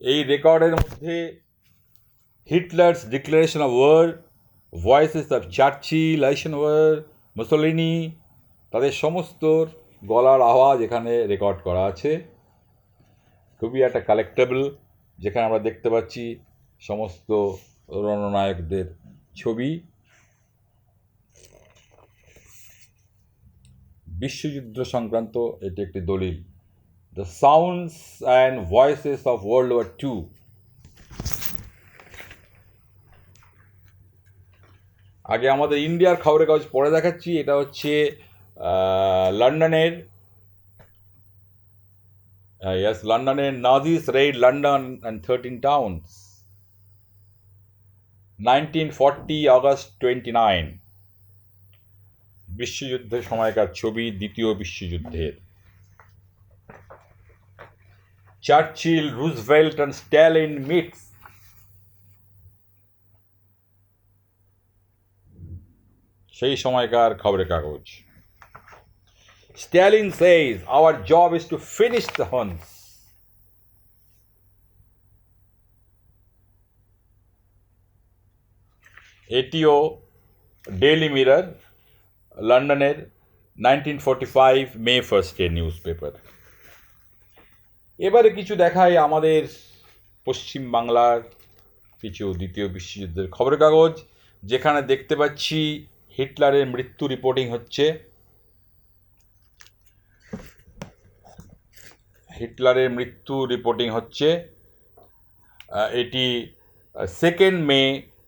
S3: এই রেকর্ডের মধ্যে Hitler's declaration of war, voices of Churchill, Eisenhower, Mussolini, তাদের সমস্ত গলার আওয়াজ এখানে রেকর্ড করা আছে। খুবই একটা কালেক্টেবল, যেখানে আমরা দেখতে পাচ্ছি সমস্ত রণনায়কদের ছবি। বিশ্বযুদ্ধ সংক্রান্ত এটি একটি দলিল, the sounds and voices of world war II। আগে আমাদের ইন্ডিয়ার খবরের কাগজ পড়ে দেখাচ্ছি। এটা হচ্ছে লন্ডনের Nazis raid London and 13 towns, 1940 August 29। বিশ্বযুদ্ধের সময়কার ছবি, দ্বিতীয় বিশ্বযুদ্ধের। Churchill, Roosevelt and Stalin meets, সেই সময়কার খবরের কাগজ। Stalin says, our job is to finish the Huns. এটিও ডেইলি মিরর, লন্ডনের 1945 মে 1 নিউজ পেপার। এবারে কিছু দেখায় আমাদের পশ্চিম বাংলার কিছু দ্বিতীয় বিশ্বযুদ্ধের খবরের কাগজ, যেখানে দেখতে পাচ্ছি হিটলারের মৃত্যু রিপোর্টিং হচ্ছে। এটি 2 মে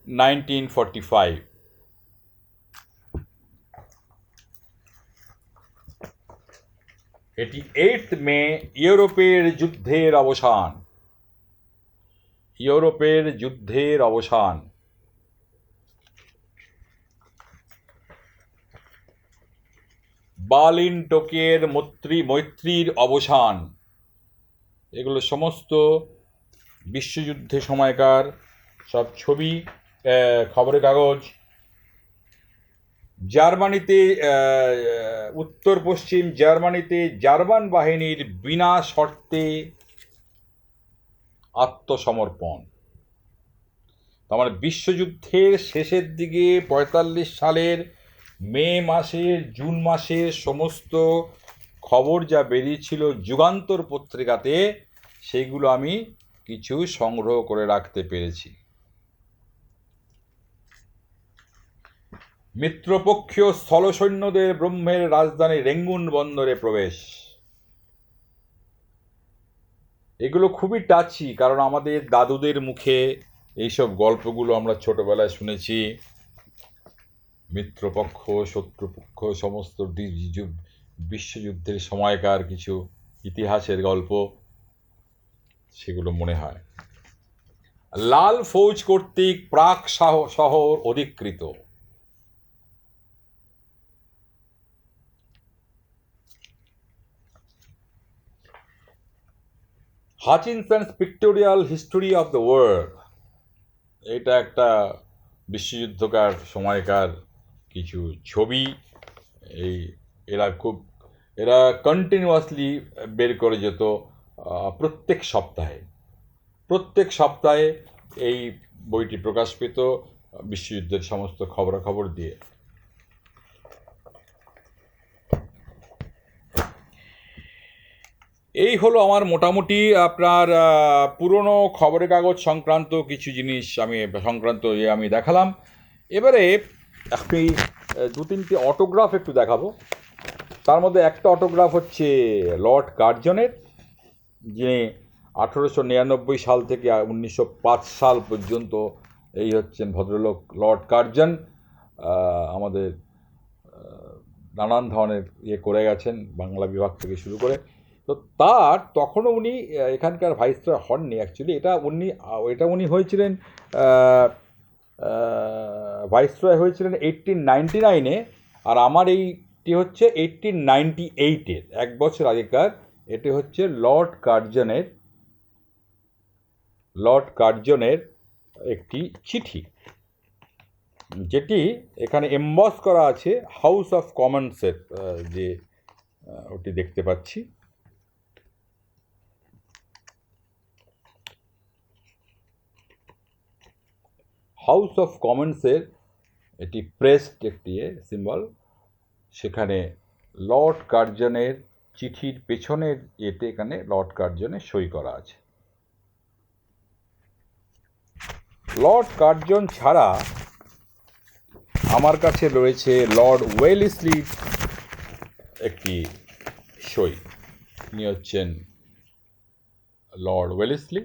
S3: 1945। এটি 8 মে, ইউরোপের যুদ্ধের অবসান। বার্লিন টোকিওর মৈত্রীর অবসান। এগুলো সমস্ত বিশ্বযুদ্ধের সময়কার সব ছবি, খবরের কাগজ। জার্মানিতে, উত্তর পশ্চিম জার্মানিতে জার্মান বাহিনীর বিনা শর্তে আত্মসমর্পণ। তার মানে বিশ্বযুদ্ধের শেষের দিকে 45 সালের মে মাসের, জুন মাসের সমস্ত খবর যা বেরিয়েছিল যুগান্তর পত্রিকাতে, সেইগুলো আমি কিছু সংগ্রহ করে রাখতে পেরেছি। মিত্রপক্ষীয় স্থলসৈন্যদের ব্রহ্মের রাজধানী রেঙ্গুন বন্দরে প্রবেশ। এগুলো খুবই টাচি, কারণ আমাদের দাদুদের মুখে এইসব গল্পগুলো আমরা ছোটবেলায় শুনেছি। মিত্রপক্ষ, শত্রুপক্ষ সমস্ত বিশ্বযুদ্ধের সময়কার কিছু ইতিহাসের গল্প, সেগুলো মনে হয়। লাল ফৌজ কর্তৃক প্রাক শহর অধিকৃত। Hutchinson's pictorial history of the world, এটা একটা বিশ্বযুদ্ধকার সময়কার কিছু ছবি। এই এরা কন্টিনিউয়াসলি বের করে যেত প্রত্যেক সপ্তাহে এই বইটি প্রকাশ পেত বিশ্বযুদ্ধের সমস্ত খবরাখবর দিয়ে। এই হলো আমার মোটামুটি আপনার পুরনো খবরের কাগজ সংক্রান্ত কিছু জিনিস আমি দেখালাম। এবারে আমি দু তিনটি অটোগ্রাফ একটু দেখাবো। তার মধ্যে একটা অটোগ্রাফ হচ্ছে লর্ড কার্জনের, যিনি 1899 সাল থেকে 1905 সাল পর্যন্ত এই হচ্ছেন ভদ্রলোক লর্ড কার্জন। আমাদের নানান ধরনের করে গেছেন, বাংলা বিভাগ থেকে শুরু করে। তো তখনও উনি এখানকার ভাইসরয় হননি অ্যাকচুয়ালি। এটা উনি হয়েছিলেন, ভাইসরয় হয়েছিলেন 1899-এ, আর আমার এইটি হচ্ছে 1898-এর, 1 বছর আগেকার। এটি হচ্ছে লর্ড কার্জনের একটি চিঠি, যেটি এখানে এমবস করা আছে হাউস অফ কমন্সের, যে ওটি দেখতে পাচ্ছি। হাউস অফ কমন্সের এটি প্রেসড একটি সিম্বল। সেখানে লর্ড কার্জনের চিঠির পেছনের এখানে লর্ড কার্জনের সই করা আছে। লর্ড কার্জন ছাড়া আমার কাছে রয়েছে লর্ড ওয়েলেসলির একটি সই। ইনি হচ্ছেন লর্ড ওয়েলেসলি।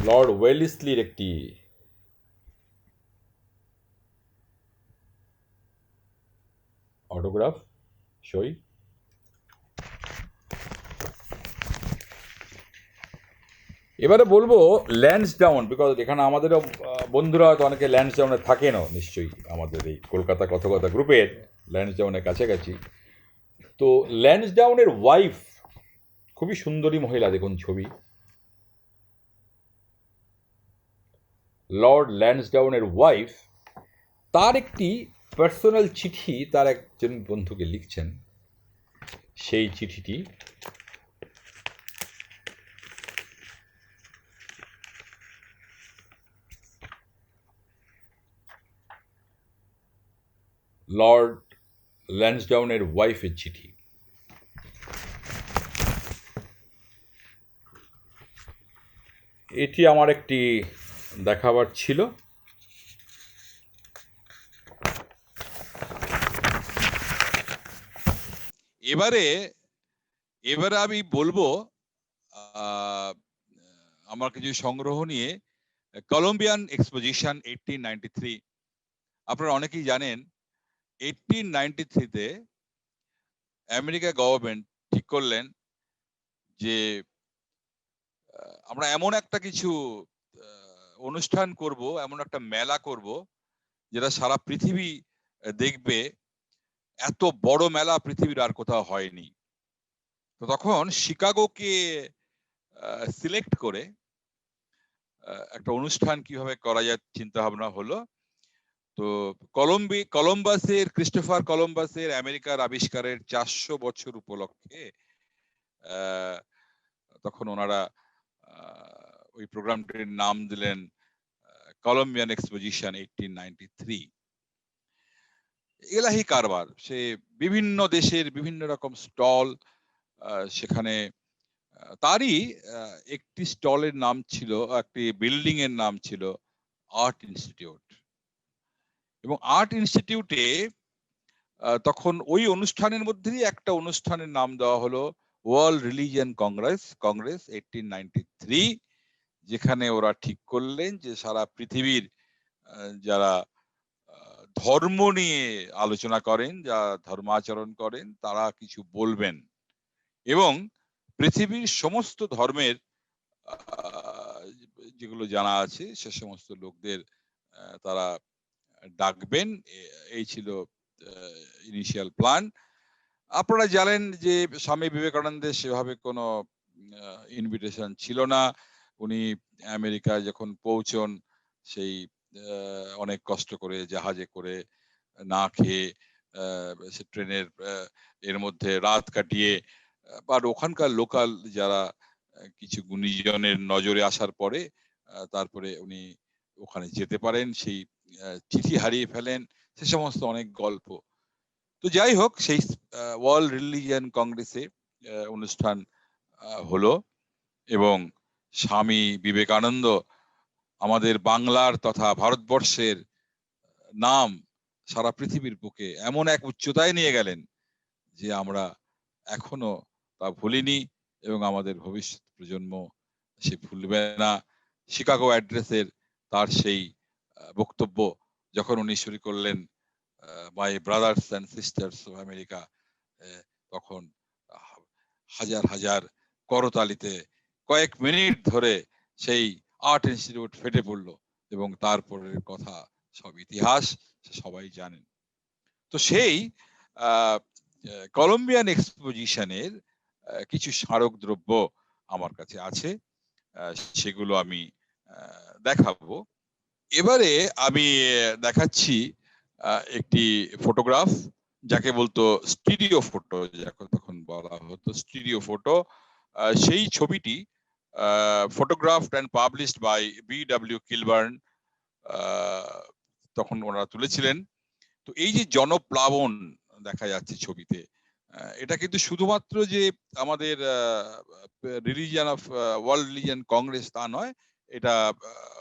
S3: লর্ড ওয়েলেসলির একটি অটোগ্রাফ সই। এবারে বলবো ল্যান্সডাউন, বিকজ এখানে আমাদেরও বন্ধুরা হয়তো অনেকে ল্যান্সডাউনে থাকেনও নিশ্চয়ই, আমাদের এই কলকাতা কথকতা গ্রুপের ল্যান্সডাউনের কাছাকাছি। তো ল্যান্সডাউনের ওয়াইফ, খুবই সুন্দরী মহিলা, দেখুন ছবি। লর্ড ল্যান্সডাউনের ওয়াইফ, তার একটি পার্সোনাল চিঠি তার একজন বন্ধুকে লিখছেন। সেই চিঠিটি লর্ড ল্যান্সডাউনের ওয়াইফের চিঠি। এটি আমার একটি দেখাবার ছিল।
S4: এবারে আমি বলবো আমার কিছু সংগ্রহ নিয়ে। Columbian exposition 1893। আপনারা অনেকেই জানেন 1893-তে আমেরিকা গভর্নমেন্ট ঠিক করলেন যে আমরা এমন একটা কিছু অনুষ্ঠান করব, এমন একটা মেলা করব যেটা সারা পৃথিবী দেখবে। এত বড় মেলা পৃথিবীর আর কোথাও হয়নি। তো তখন শিকাগোকে সিলেক্ট করে একটা অনুষ্ঠান কিভাবে করা যায় চিন্তা ভাবনা হলো। তো ক্রিস্টোফার কলম্বাসের আমেরিকার আবিষ্কারের 400 বছর উপলক্ষে তখন ওনারা ওই প্রোগ্রামটির নাম দিলেন কলম্বিয়ান এক্সপোজিশন 1893। এলাহি কারবার, সে বিভিন্ন দেশের বিভিন্ন রকম স্টল সেখানে। তারই একটি স্টলের নাম ছিল, একটি বিল্ডিং এর নাম ছিল আর্ট ইনস্টিটিউট। এবং আর্ট ইনস্টিটিউটে তখন ওই অনুষ্ঠানের মধ্যেই একটা অনুষ্ঠানের নাম দেওয়া হলো ওয়ার্ল্ড রিলিজিয়ন কংগ্রেস 1893, যেখানে ওরা ঠিক করলেন যে সারা পৃথিবীর যারা ধর্ম নিয়ে আলোচনা করেন, যারা ধর্মাচরণ করেন, তারা কিছু বলবেন এবং পৃথিবীর সমস্ত ধর্মের যেগুলো জানা আছে সে সমস্ত লোকদের তারা ডাকবেন। এই ছিল ইনিশিয়াল প্ল্যান। আপনারা জানেন যে স্বামী বিবেকানন্দের সেভাবে কোনো ইনভিটেশন ছিল না। উনি আমেরিকায় যখন পৌঁছন সেই অনেক কষ্ট করে জাহাজে করে না খেয়ে সে ট্রেনের এর মধ্যে রাত কাটিয়ে বাট ওখানকার লোকাল যারা কিছু গুণীজনের নজরে আসার পরে তারপরে উনি ওখানে যেতে পারেন, সেই চিঠি হারিয়ে ফেলেন, সে সমস্ত অনেক গল্প। তো যাই হোক, সেই ওয়ার্ল্ড রিলিজিয়ান কংগ্রেসে অনুষ্ঠান হলো এবং স্বামী বিবেকানন্দ আমাদের বাংলার তথা ভারতবর্ষের নাম সারা পৃথিবীর বুকে এমন এক উচ্চতায় নিয়ে গেলেন যে আমরা এখনো তা ভুলিনি এবং আমাদের ভবিষ্যৎ প্রজন্ম সে ভুলবে না। শিকাগো অ্যাড্রেসের তার সেই বক্তব্য যখন উনি শুরু করলেন, my brothers and sisters of America, তখন হাজার হাজার করতালিতে কয়েক মিনিট ধরে সেই আর্ট ইনস্টিটিউট ফেটে পড়ল এবং তারপরের কথা সব ইতিহাস সবাই জানেন। তো সেই কলম্বিয়ান এক্সপোজিশনের কিছু স্মারক দ্রব্য আমার কাছে আছে, সেগুলো আমি দেখাবো। এবারে আমি দেখাচ্ছি একটি ফটোগ্রাফ, যাকে বলতো স্টুডিও ফটো, যাকে তখন বলা হতো স্টুডিও ফটো। সেই ছবিটি photographed and published by B.W. Kilburn তখন ওনারা তুলেছিলেন। তো এই যে জনপ্লাবন দেখা যাচ্ছে ছবিতে, এটা কিন্তু শুধুমাত্র যে আমাদের religion of world religion Congress তা নয়, এটা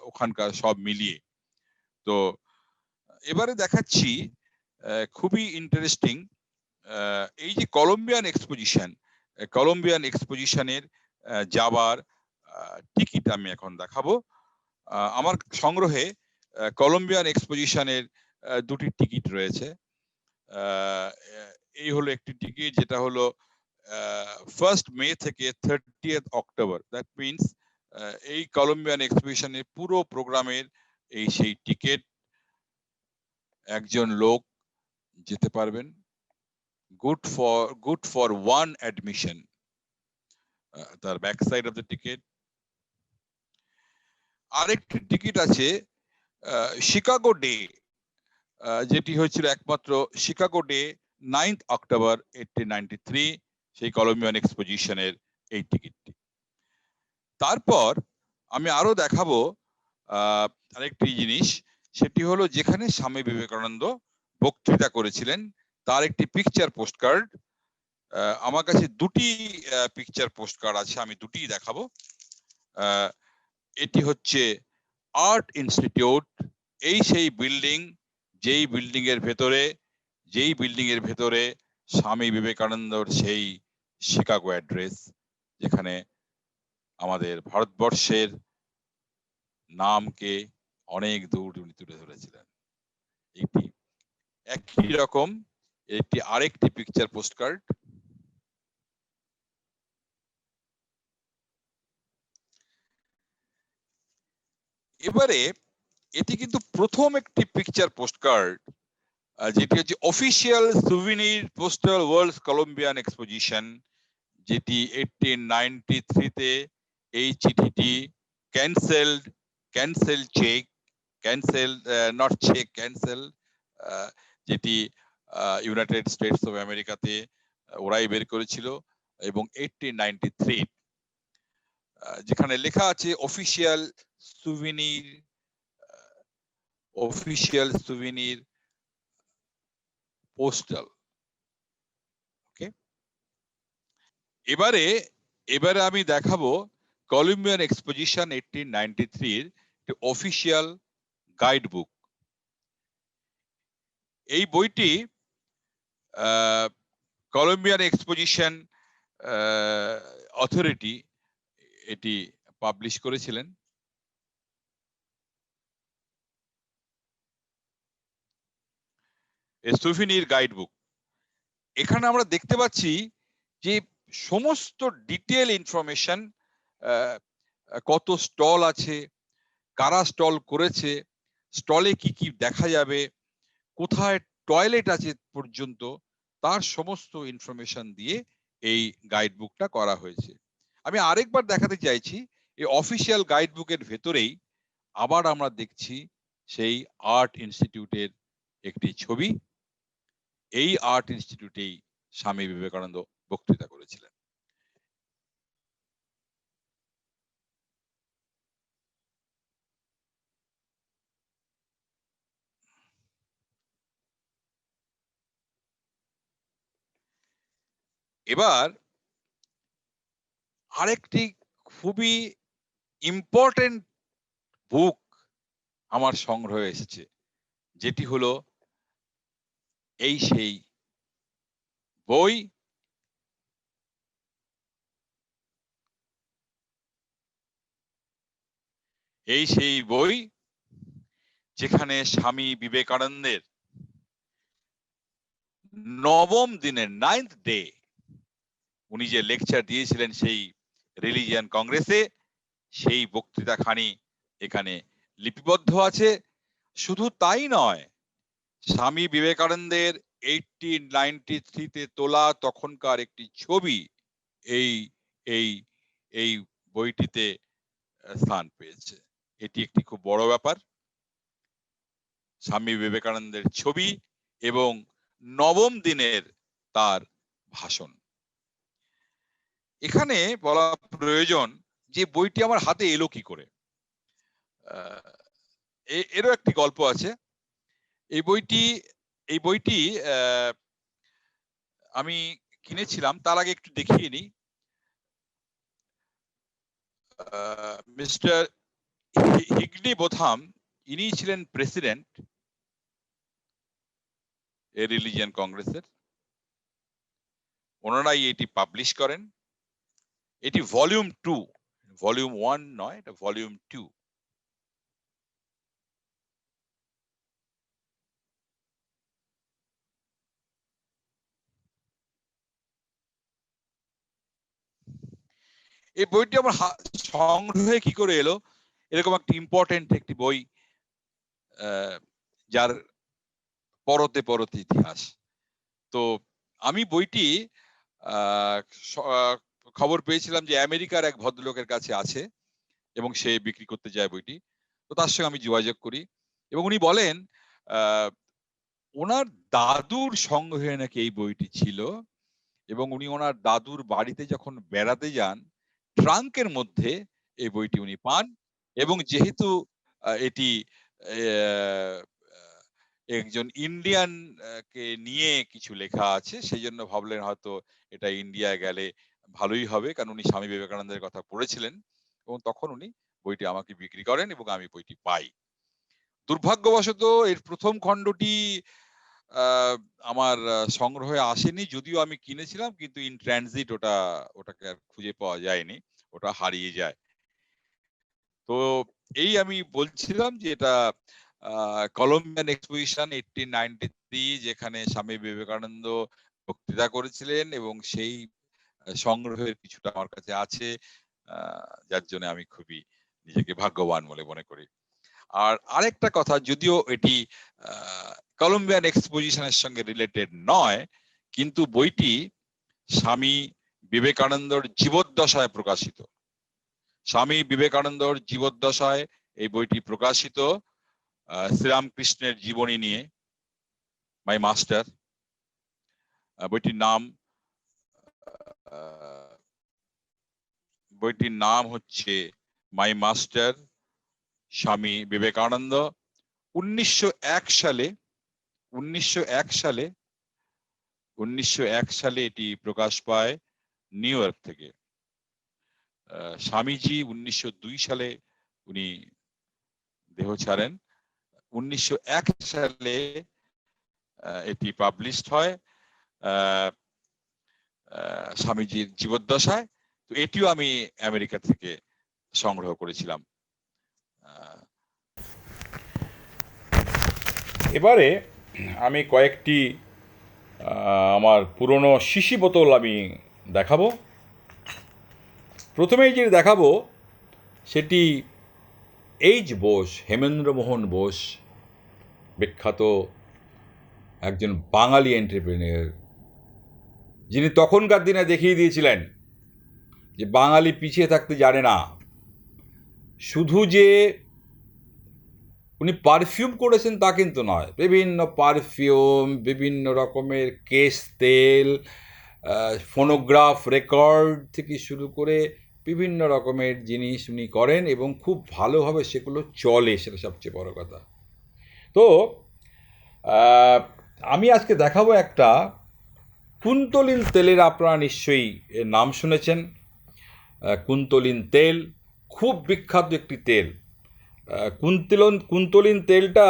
S4: ওখানকার সব মিলিয়ে। তো এবারে দেখাচ্ছি খুবই ইন্টারেস্টিং এই যে কলম্বিয়ান এক্সপোজিশনের যাবার টিকিট আমি এখন দেখাবো। আমার সংগ্রহে কলম্বিয়ান এক্সপোজিশনের দুটি টিকিট রয়েছে। এই হলো একটি টিকিট, যেটা হলো 1 মে থেকে 30 অক্টোবর। দ্যাট মিনস এই কলম্বিয়ান এক্সপোজিশনের পুরো প্রোগ্রামের এই সেই টিকিট একজন লোক যেতে পারবেন, good for one admission. তার back side of the ticket আরেকটি টিকিট আছে শিকাগো ডে, যেটি হয়েছিল একমাত্র শিকাগো ডে 9 অক্টোবর 1893, সেই কলম্বিয়ান এক্সপোজিশনের এই টিকিটটি। তারপর আমি আরো দেখাবো আরেকটি জিনিস, সেটি হলো যেখানে স্বামী বিবেকানন্দ বক্তৃতা করেছিলেন তার একটি পিকচার পোস্টকার্ড। আমার কাছে দুটি পিকচার পোস্টকার্ড আছে, আমি দুটিই দেখাবো। এটি হচ্ছে আর্ট ইনস্টিটিউট, এই সেই বিল্ডিং যেই বিল্ডিং এর ভেতরে স্বামী বিবেকানন্দর সেই শিকাগো অ্যাড্রেস, যেখানে আমাদের ভারতবর্ষের নামকে অনেক দূর উনি তুলে ধরেছিলেন। এটি একই রকম একটি আরেকটি পিকচার পোস্টকার্ড। এবারে এটি কিন্তু প্রথম একটি পিকচার পোস্টকার্ড, যেটি হচ্ছে official souvenir postal world Columbian exposition, যেটি 1893 তে এই চিঠিটি যেটি ইউনাইটেড স্টেটস অফ আমেরিকাতে ওরাই বের করেছিল, এবং 1893 যেখানে লেখা আছে অফিসিয়াল সুভিনির পোস্টাল। ওকে, এবারে আমি দেখাবো কলম্বিয়ান এক্সপোজিশন 1893 এর অফিসিয়াল গাইড বুক। এই বইটি কলম্বিয়ান এক্সপোজিশন অথরিটি এটি পাবলিশ করেছিলেন। এ সুফিনির গাইড বুক। এখানে আমরা দেখতে পাচ্ছি যে সমস্ত ডিটেল ইনফরমেশন, কত স্টল আছে, কারা স্টল করেছে, স্টলে কি কি দেখা যাবে, কোথায় টয়লেট আছে পর্যন্ত, তার সমস্ত ইনফরমেশন দিয়ে এই গাইড বুকটা করা হয়েছে। আমি আরেকবার দেখাতে চাইছি, এই অফিসিয়াল গাইড বুকের ভেতরেই আবার আমরা দেখছি সেই আর্ট ইনস্টিটিউটের একটি ছবি। এই আর্ট ইনস্টিটিউটেই স্বামী বিবেকানন্দ বক্তৃতা করেছিলেন। এবার আরেকটি খুবই ইম্পর্টেন্ট বুক আমার সংগ্রহে এসেছে, যেটি হলো এই সেই বই, এই সেই বই যেখানে স্বামী বিবেকানন্দের নবম দিনের 9th ডে উনি যে লেকচার দিয়েছিলেন সেই রিলিজিয়ান কংগ্রেসে, সেই বক্তৃতাখানি এখানে লিপিবদ্ধ আছে। শুধু তাই নয়, স্বামী বিবেকানন্দের 1893-তে তোলা তখনকার একটি ছবি এই এই এই বইটিতে স্থান পেয়েছে। এটি একটি খুব বড় ব্যাপার। স্বামী বিবেকানন্দের ছবি এবং নবম দিনের তার ভাষণ। এখানে বলা প্রয়োজন যে বইটি আমার হাতে এলো কি করে। এরও একটি গল্প আছে। এই বইটি আমি কিনেছিলাম, তার আগে একটু দেখিয়ে নিই। মিস্টার হিগলি বোথাম, ইনি ছিলেন প্রেসিডেন্ট এই রিলিজিয়ান কংগ্রেসের। ওনারাই এটি পাবলিশ করেন। এটি ভলিউম 2, ভলিউম 1 নয়, এটা ভলিউম 2। এই বইটি আমার সংগ্রহে কি করে এলো? এরকম একটি ইম্পর্টেন্ট একটি বই, যার পরতে পরতে ইতিহাস। তো আমি বইটি খবর পেয়েছিলাম যে আমেরিকার এক ভদ্রলোকের কাছে আছে এবং সে বিক্রি করতে যায় বইটি। তো তার সঙ্গে আমি যোগাযোগ করি এবং উনি বলেন ওনার দাদুর সংগ্রহে নাকি এই বইটি ছিল এবং উনি ওনার দাদুর বাড়িতে যখন বেড়াতে যান, ট্রাঙ্কের মধ্যে এই বইটি উনি পান এবং যেহেতু এটি একজন ইন্ডিয়ান কে নিয়ে কিছু লেখা আছে, সেই জন্য ভাবলেন হয়তো এটা ইন্ডিয়া গেলে ভালোই হবে, কারণ উনি স্বামী বিবেকানন্দের কথা পড়েছিলেন এবং তখন উনি বইটি আমাকে বিক্রি করেন এবং আমি বইটি পাই। দুর্ভাগ্যবশত এর প্রথম খণ্ডটি আমার সংগ্রহে আসেনি, যদিও আমি কিনেছিলাম, কিন্তু ইন ট্রানজিট ওটাকে আর খুঁজে পাওয়া যায়নি, ওটা হারিয়ে যায়। তো এই আমি বলছিলাম যে এটা কলম্বিয়ান এক্সপোজিশন 1893, যেখানে স্বামী বিবেকানন্দ বক্তৃতা করেছিলেন এবং সেই সংগ্রহের কিছুটা আমার কাছে আছে, যার জন্য আমি খুবই নিজেকে ভাগ্যবান বলে মনে করি। আর আরেকটা কথা, যদিও এটি কলম্বিয়ান এক্সপোজিশনের সঙ্গে রিলেটেড নয়, কিন্তু বইটি স্বামী বিবেকানন্দর জীবদ্দশায় প্রকাশিত। স্বামী বিবেকানন্দর জীবদ্দশায় এই বইটি প্রকাশিত, শ্রীরামকৃষ্ণের জীবনী নিয়ে, মাই মাস্টার। বইটির নাম হচ্ছে মাই মাস্টার, স্বামী বিবেকানন্দ। 1901 সালে এটি প্রকাশ পায় নিউ ইয়র্ক থেকে। স্বামীজি 1902 সালে উনি দেহ ছাড়েন। 1901 সালে এটি পাবলিশড হয় স্বামীজির জীবদ্দশায়। তো এটিও আমি আমেরিকা থেকে সংগ্রহ করেছিলাম।
S3: এবারে আমি কয়েকটি আমার পুরনো শিশি বোতল আমি দেখাবো। প্রথমেই যেটি দেখাবো সেটি এইচ বোস, হেমেন্দ্রমোহন বোস, বিখ্যাত একজন বাঙালি এন্টারপ্রেনিয়র, যিনি তখনকার দিনে দেখিয়ে দিয়েছিলেন যে বাঙালি পিছিয়ে থাকতে জানে না। শুধু যে উনি পারফিউম করেছেন তা কিন্তু নয়, বিভিন্ন পারফিউম, বিভিন্ন রকমের কেশ তেল, ফোনোগ্রাফ রেকর্ড থেকে শুরু করে বিভিন্ন রকমের জিনিস উনি করেন এবং খুব ভালোভাবে সেগুলো চলে, সেটা সবচেয়ে বড় কথা। তো আমি আজকে দেখাবো একটা কুন্তলিন তেলের, আপনারা নিশ্চয়ই এর নাম শুনেছেন। কুন্তলিন তেল খুব বিখ্যাত একটি তেল। কুন্তলিন তেলটা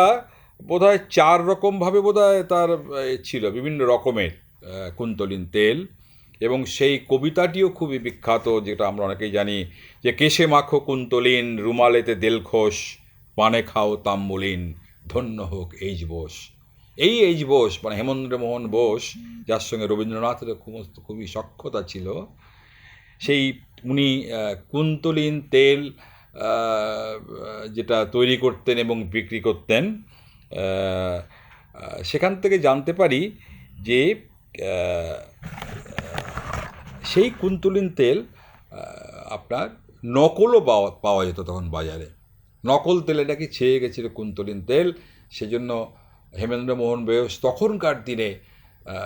S3: বোধহয় 4 রকমভাবে বোধহয় তার ছিল, বিভিন্ন রকমের কুন্তলিন তেল। এবং সেই কবিতাটিও খুবই বিখ্যাত, যেটা আমরা অনেকেই জানি, যে কেশে মাখো কুন্তলিন, রুমালেতে দেলখোস, পানে খাও তাম্বুলিন, ধন্য হোক এইচ বোস। এই এইচ বোস মানে হেমেন্দ্রমোহন বোস, যার সঙ্গে রবীন্দ্রনাথের খুবই সখ্যতা ছিল, সেই উনি কুন্তলিন তেল যেটা তৈরি করতেন এবং বিক্রি করতেন, সেখান থেকে জানতে পারি যে সেই কুন্তলিন তেল আপনার নকলও পাওয়া যেত তখন বাজারে। নকল তেলে নাকি ছেয়ে গেছিল কুন্তলিন তেল, সেজন্য হেমেন্দ্রমোহন বোস তখনকার দিনে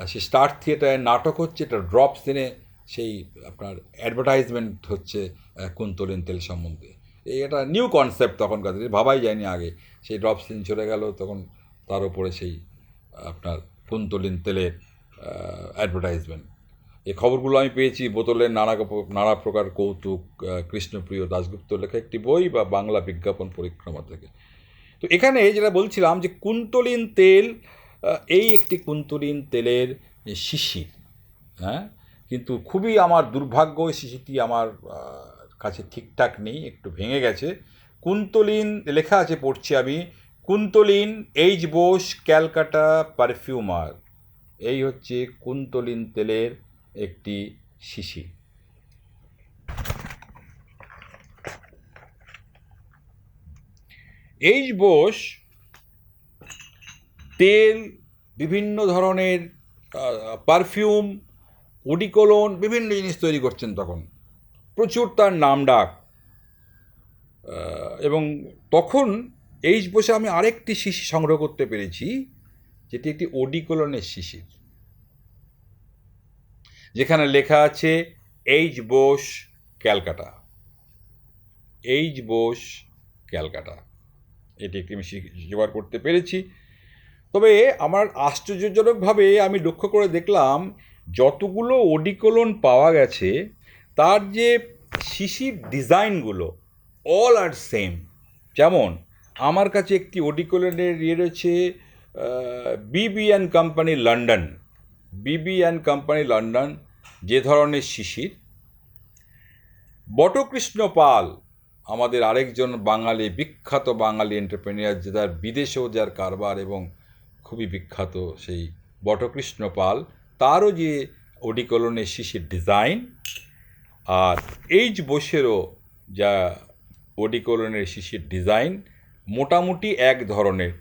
S3: সে স্টার থিয়েটারে নাটক হচ্ছে, এটা ড্রপ সিনে সেই আপনার অ্যাডভার্টাইজমেন্ট হচ্ছে কুন্তলিন তেল সম্বন্ধে। এটা নিউ কনসেপ্ট, তখনকার দিনে ভাবাই যায়নি আগে। সেই ড্রপ সিন চলে গেল, তখন তার উপরে সেই আপনার কুন্তলিন তেলের অ্যাডভার্টাইজমেন্ট। এই খবরগুলো আমি পেয়েছি বোতলের নানা প্রকার কৌতুক, কৃষ্ণপ্রিয় দাশগুপ্ত লেখা একটি বই, বা বাংলা বিজ্ঞাপন পরিক্রমা থেকে। তো এখানে যেটা বলছিলাম যে কুন্তলিন তেল, এই একটি কুন্তলিন তেলের শিশি, হ্যাঁ, কিন্তু খুবই আমার দুর্ভাগ্য, শিশিটি আমার কাছে ঠিকঠাক নেই, একটু ভেঙে গেছে। কুন্তলিন লেখা আছে, পড়ছি আমি, কুন্তলিন এইচ বোস ক্যালকাটা পারফিউমার। এই হচ্ছে কুন্তলিন তেলের একটি শিশি। এইচ বোস তেল, বিভিন্ন ধরনের পারফিউম, ওডিকোলন, বিভিন্ন জিনিস তৈরি করছেন তখন, প্রচুর তার নাম ডাক। এবং তখন এইচ বোসে আমি আরেকটি শিশি সংগ্রহ করতে পেরেছি, যেটি একটি ওডিকোলনের শিশির, যেখানে লেখা আছে এইচ বোস ক্যালকাটা, এইচ বোস ক্যালকাটা। এটি একটি আমি জোগাড় করতে পেরেছি। তবে আমার আশ্চর্যজনকভাবে আমি লক্ষ্য করে দেখলাম, যতগুলো ওডিকোলন পাওয়া গেছে তার যে শিশির ডিজাইনগুলো অল আর সেম। যেমন আমার কাছে একটি ওডিকোলনের রয়েছে বিবি and company London, Bibi and company London যে ধরনের শিশির। বটকৃষ্ণ পাল, আমাদের আরেকজন বাঙালি, বিখ্যাত বাঙালি এন্টারপ্রেনিয়ার, যে তার বিদেশেও যার কারবার এবং খুবই বিখ্যাত, সেই বটকৃষ্ণ পাল, তারও যে ওডিকোলনের শিশির ডিজাইন, আর এইচ বোসেরও যা ওডিকোলনের শিশির ডিজাইন মোটামুটি এক ধরনের।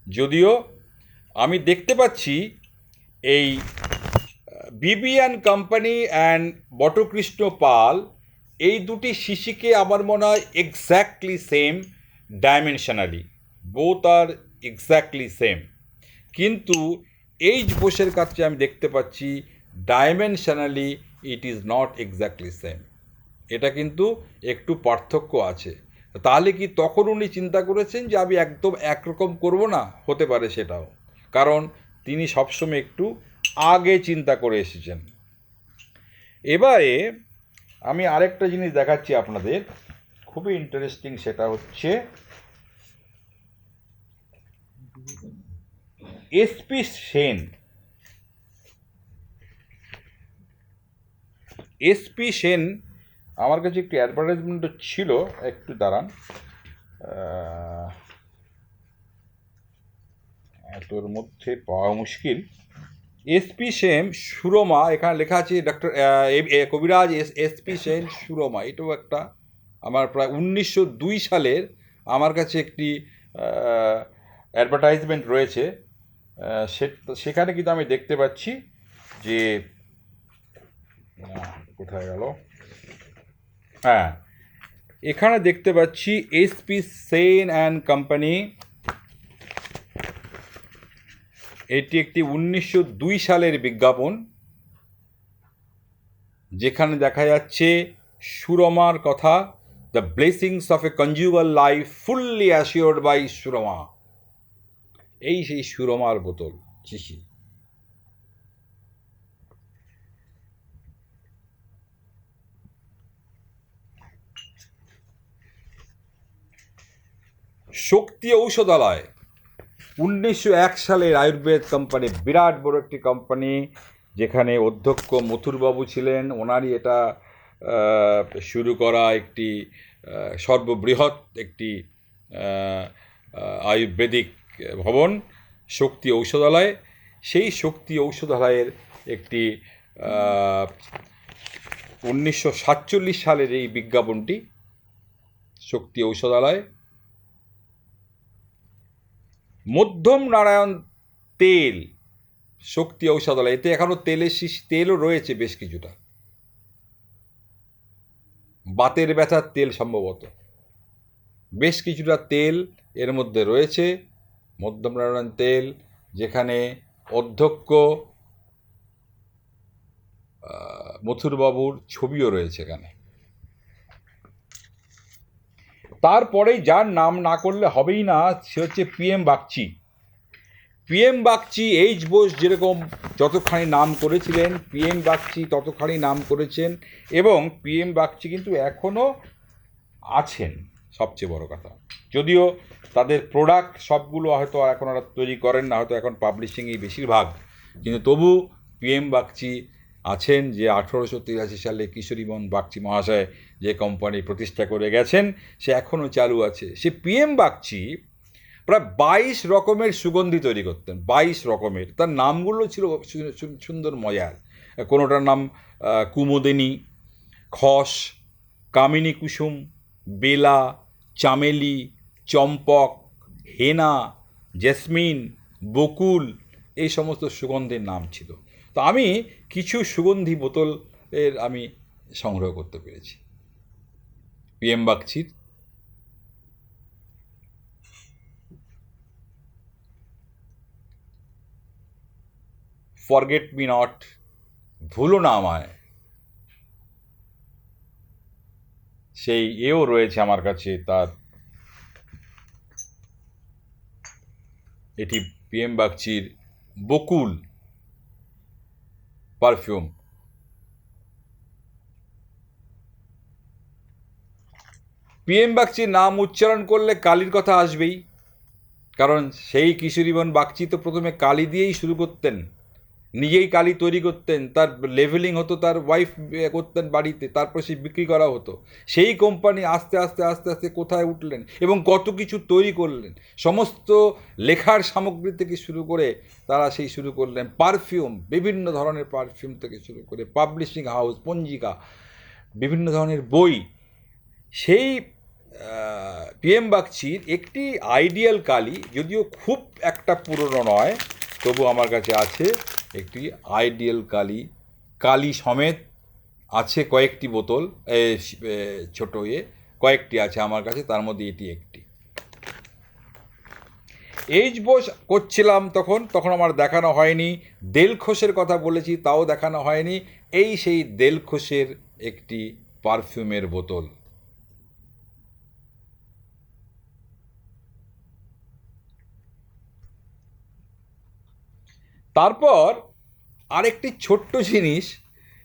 S3: যদিও আমি দেখতে পাচ্ছি এই বিবি অ্যান্ড কোম্পানি অ্যান্ড বটকৃষ্ণ পাল, এই দুটি শিশিকে আমার মনে হয় এক্স্যাক্টলি সেম ডাইমেনশনালি, বোথ আর এক্স্যাক্টলি সেম। কিন্তু এইচ বোসের কাছে আমি দেখতে পাচ্ছি dimensionally it is not exactly same, এটা কিন্তু একটু পার্থক্য আছে। তাহলে কি তখন উনি চিন্তা করেছেন যে আমি একদম একরকম করব না? হতে পারে সেটাও, কারণ তিনি সবসময় একটু আগে চিন্তা করে এসেছেন। এবারে আমি আরেকটা জিনিস দেখাচ্ছি আপনাদের, খুবই ইন্টারেস্টিং, সেটা হচ্ছে এসপি সেন। এসপি সেন, আমার কাছে একটি অ্যাডভার্টাইজমেন্টও ছিল, একটু দাঁড়ান, তোর মধ্যে পাওয়া মুশকিল। এসপি সেন সুরমা, এখানে লেখা আছে ডক্টর কবিরাজ এসপি সেন সুরমা। এটাও একটা আমার প্রায় 1902 সালের আমার কাছে একটি অ্যাডভার্টাইজমেন্ট রয়েছে। সেখানে কিন্তু আমি দেখতে পাচ্ছি যে কোথায় গেল, হ্যাঁ এখানে দেখতে পাচ্ছি এসপি সেন অ্যান্ড কোম্পানি। এটি একটি 1902 সালের বিজ্ঞাপন, যেখানে দেখা যাচ্ছে সুরমার কথা, the blessings of a conjugal life fully assured by Surma. এই সেই সুরমার বোতল চিঠি। শক্তি ঔষধালয় 1901 সালের আয়ুর্বেদ কোম্পানি, বিরাট বড় একটি কোম্পানি, যেখানে অধ্যক্ষ মথুরবাবু ছিলেন। ওনারই এটা শুরু করা একটি সর্ববৃহৎ একটি আয়ুর্বেদিক ভবন, শক্তি ঔষধালয়। সেই শক্তি ঔষধালয়ের একটি 1947 সালের এই বিজ্ঞাপনটি, শক্তি ঔষধালয়। মধ্যম নারায়ণ তেল, শক্তি ঔষধালয়, এতে এখনো তেলও রয়েছে বেশ কিছুটা, বাতের ব্যথার তেল সম্ভবত, বেশ কিছুটা তেল এর মধ্যে রয়েছে। মধ্যম নারায়ণ তেল, যেখানে অধ্যক্ষ মথুরবাবুর ছবিও রয়েছে এখানে। তারপরেই যার নাম না করলে হবেই না, সে হচ্ছে PM Bagchi. PM Bagchi, H Bose যেরকম যতখানি নাম করেছিলেন, পিএম বাগচি ততখানি নাম করেছেন, এবং পিএম বাগচি কিন্তু এখনও আছেন, সবচেয়ে বড় কথা। যদিও তাদের প্রোডাক্ট সবগুলো হয়তো এখন আর তৈরি করেন না, হয়তো এখন পাবলিশিংই বেশিরভাগ, কিন্তু তবু পিএম বাগচি আছেন, যে 1883 সালে কিশোরীমোহন বাগচি মহাশয় যে কোম্পানি প্রতিষ্ঠা করে গেছেন, সে এখনও চালু আছে। সে পিএম বাগচি প্রায় 22 রকমের সুগন্ধি তৈরি করতেন, 22 রকমের। তার নামগুলো ছিল সুন্দর মজার। কোনোটার নাম কুমোদিনী, খস, কামিনী কুসুম, বেলা, চামেলি, চম্পক, হেনা, জেসমিন, বকুল, এই সমস্ত সুগন্ধের নাম ছিল। তো আমি কিছু সুগন্ধি বোতলের আমি সংগ্রহ করতে পেরেছি পিএম বাগচির। ফরগেট মি নট, ভুলো না আমায়, সেই এও রয়েছে আমার কাছে তার। এটি পিএম বাগচির বকুল পারফিউম। পিএম বাগচির নাম উচ্চারণ করলে কালীর কথা আসবেই, কারণ সেই কিশোরীমোহন বাগচি তো প্রথমে কালি দিয়েই শুরু করতেন, নিজেই কালি তৈরি করতেন, তার লেভেলিং হতো, তার ওয়াইফ করতেন বাড়িতে, তারপর সে বিক্রি করা হতো। সেই কোম্পানি আস্তে আস্তে আস্তে আস্তে কোথায় উঠলেন এবং কত কিছু তৈরি করলেন, সমস্ত লেখার সামগ্রী থেকে শুরু করে তারা সেই শুরু করলেন পারফিউম, বিভিন্ন ধরনের পারফিউম থেকে শুরু করে পাবলিশিং হাউস, পঞ্জিকা, বিভিন্ন ধরনের বই। সেই পিএম বাগচির একটি আইডিয়াল কালি, যদিও খুব একটা পুরনো নয়, তবু আমার কাছে আছে একটি আইডিয়াল কালি, কালি সমেত আছে কয়েকটি বোতল, ছোট কয়েকটি আছে আমার কাছে, তার মধ্যে এটি একটি। এইচ বোস করছিলাম তখন আমার দেখানো হয়নি। দেলখোসের কথা বলেছি, তাও দেখানো হয়নি। এই সেই দেলখোসের একটি পারফিউমের বোতল। তারপর আরেকটি ছোট্ট জিনিস,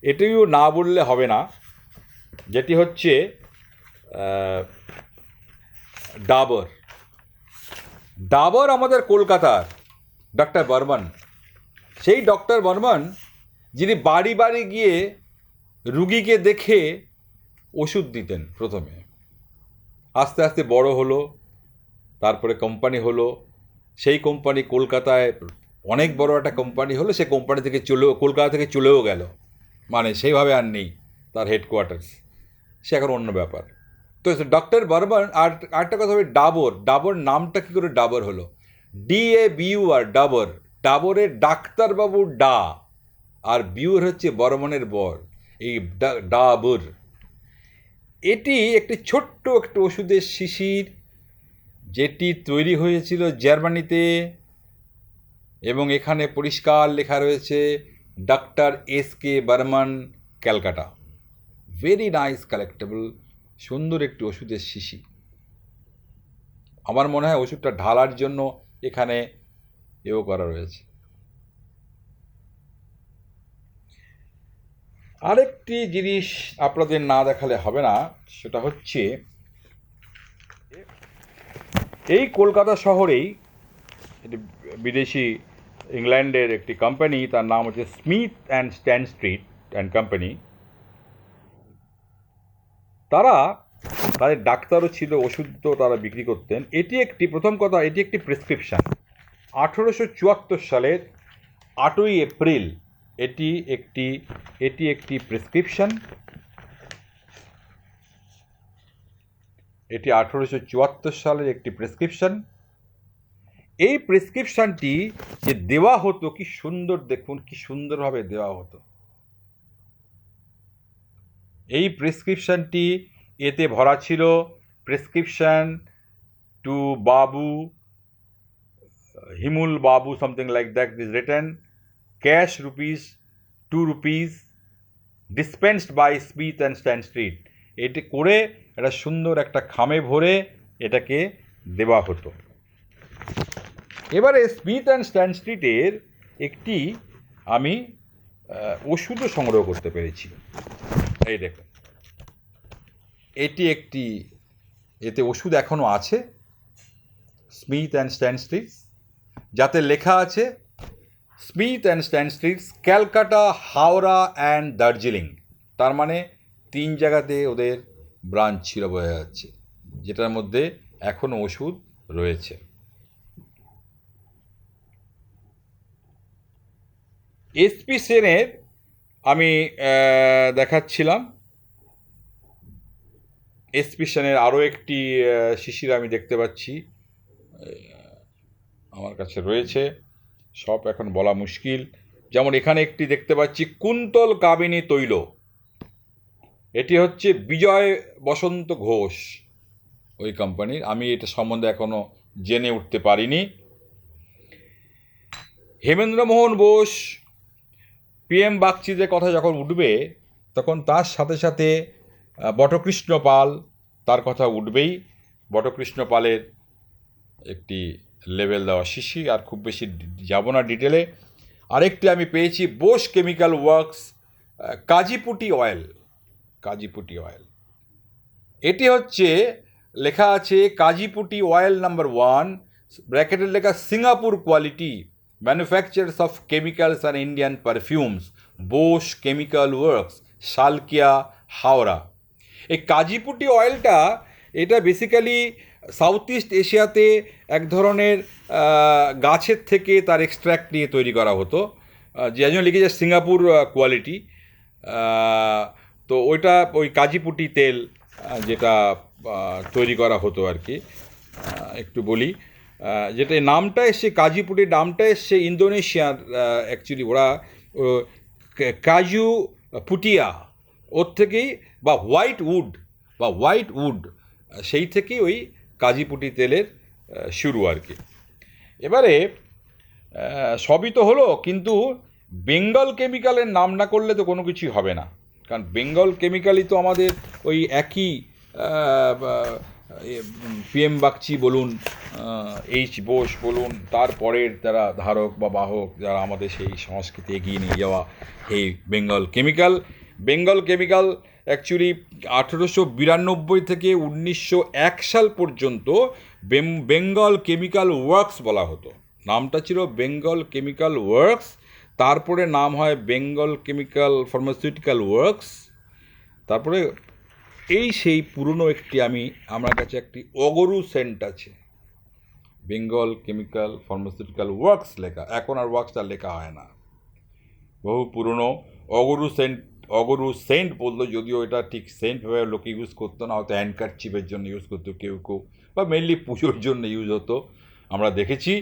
S3: এটিও না বললে হবে না, যেটি হচ্ছে ডাবর। ডাবর আমাদের কলকাতার ডক্টর বর্মন, সেই ডক্টর বর্মন যিনি বাড়ি বাড়ি গিয়ে রুগীকে দেখে ওষুধ দিতেন প্রথমে, আস্তে আস্তে বড় হলো, তারপরে কোম্পানি হলো, সেই কোম্পানি কলকাতায় অনেক বড় একটা কোম্পানি হলো, সে কোম্পানি থেকে কলকাতা থেকে চলেও গেল, মানে সেইভাবে আর নেই তার হেডকোয়ার্টার্স, সে এখন অন্য ব্যাপার। তো ডক্টর বর্মন। আর আরেকটা কথা হবে, ডাবর নামটা কী করে ডাবর হলো? DABUR, ডাবর। ডাবরের ডাক্তারবাবু ডা, আর বিউর হচ্ছে বর্মনের বর, এই ডাবর। এটি একটি ছোট্ট একটি ওষুধের শিশির, যেটি তৈরি হয়েছিল জার্মানিতে, এবং এখানে পরিষ্কার লেখা রয়েছে doctor SK Barman, Calcutta. Very nice collectible, সুন্দর একটি ওষুধের শিশি। আমার মনে হয় ওষুধটা ঢালার জন্য এখানে এও করা রয়েছে। আরেকটি জিনিস আপনাদের না দেখালে হবে না, সেটা হচ্ছে এই কলকাতা শহরেই একটি বিদেশি ইংল্যান্ডের একটি কোম্পানি, তার নাম হচ্ছে স্মিথ অ্যান্ড স্ট্যানস্ট্রিট অ্যান্ড কোম্পানি। তারা তাদের ডাক্তারও ছিল, ওষুধও তারা বিক্রি করতেন। প্রথম কথা, এটি একটি প্রেসক্রিপশান। 1874 সালের 8ই এপ্রিল এটি একটি প্রেসক্রিপশান। এটি 1874 সালের একটি প্রেসক্রিপশান। এই প্রেসক্রিপশানটি যে দেওয়া হতো, কি সুন্দর, দেখুন কি সুন্দরভাবে দেওয়া হতো। এই প্রেসক্রিপশানটি এতে ভরা ছিল, prescription two Babu Himul Babu, something like that is written, cash ₹2, dispensed by Smith and Stanstreet. এটি করে একটা সুন্দর একটা খামে ভরে এটাকে দেওয়া হতো। এবারে স্মিথ অ্যান্ড স্ট্যানস্ট্রিটের একটি আমি ওষুধও সংগ্রহ করতে পেরেছি। এই দেখুন, এতে ওষুধ এখনও আছে, স্মিথ অ্যান্ড স্ট্যানস্ট্রিট, যাতে লেখা আছে Smith and Stanstreet, Calcutta, Howrah and Darjeeling. তার মানে 3 জায়গাতে ওদের ব্রাঞ্চ ছিল, বোঝা যাচ্ছে, যেটার মধ্যে এখনও ওষুধ রয়েছে। SP সেনের আমি দেখাচ্ছিলাম, SP সেনের আরও একটি শিশির আমি দেখতে পাচ্ছি, আমার কাছে রয়েছে, সব এখন বলা মুশকিল। যেমন এখানে একটি দেখতে পাচ্ছি, কুন্তল কামিনী তৈল। এটি হচ্ছে বিজয় বসন্ত ঘোষ ওই কোম্পানির, আমি এটা সম্বন্ধে এখনও জেনে উঠতে পারিনি। হেমেন্দ্রমোহন বোস, PM বাগচিদের কথা যখন উঠবে, তখন তার সাথে সাথে বটকৃষ্ণ পাল, তার কথা উঠবেই। বটকৃষ্ণ পালের একটি লেভেল দেওয়া শিশি, আর খুব বেশি যাব না ডিটেলে। আরেকটি আমি পেয়েছি, বোস কেমিক্যাল ওয়ার্কস, কাজিপুটি অয়েল। এটি হচ্ছে লেখা আছে কাজিপুটি অয়েল নাম্বার 1, ব্র্যাকেটের লেখা Singapore quality, manufacturers of chemicals and Indian perfumes, Bose chemical works, Salkia, Howrah. এই কাজিপুটি অয়েলটা, এটা বেসিক্যালি সাউথ ইস্ট এশিয়াতে এক ধরনের গাছের থেকে তার এক্সট্র্যাক্ট নিয়ে তৈরি করা হতো, যে জন্য লিখেছে সিঙ্গাপুর কোয়ালিটি। তো ওই কাজিপুটি তেল যেটা তৈরি করা হতো আর কি, একটু বলি, যেটা নামটা এসছে, কাজিপুটির নামটা এসছে ইন্দোনেশিয়ার, অ্যাকচুয়ালি ওরা কাজু পুটিয়া, ওর থেকেই, বা হোয়াইট উড, সেই থেকেই ওই কাজিপুটি তেলের শুরু আর কি। এবারে সবই তো হলো, কিন্তু বেঙ্গল কেমিক্যালের নাম না করলে তো কোনো কিছুই হবে না, কারণ বেঙ্গল কেমিক্যালই তো আমাদের ওই একই PM বাগচি বলুন, H বোস বলুন, তারপরের যারা ধারক বা বাহক, যারা আমাদের সেই সংস্কৃতি এগিয়ে নিয়ে যাওয়া, এই বেঙ্গল কেমিক্যাল অ্যাকচুয়ালি 1892 থেকে 1901 সাল পর্যন্ত বেঙ্গল কেমিক্যাল ওয়ার্কস বলা হতো। নামটা ছিল বেঙ্গল কেমিক্যাল ওয়ার্কস, তারপরে নাম হয় বেঙ্গল কেমিক্যাল ফার্মাসিউটিক্যাল ওয়ার্কস। তারপরে সেই পুরনো আমার কাছে একটি অগরু সেন্ট আছে, বেঙ্গল কেমিক্যাল ফার্মাসিউটিক্যাল ওয়ার্কস লেখা, এখন আর ওয়ার্কসটা লেখা হয় না, বহু পুরনো। অগরু সেন্ট বললো, যদিও এটা ঠিক সেন্টভাবে লোকে ইউজ করতো না, হয়তো হ্যান্ডকারচিপের জন্য ইউজ করতো কেউ কেউ, বা মেনলি পুজোর জন্য ইউজ হতো, আমরা দেখেছি।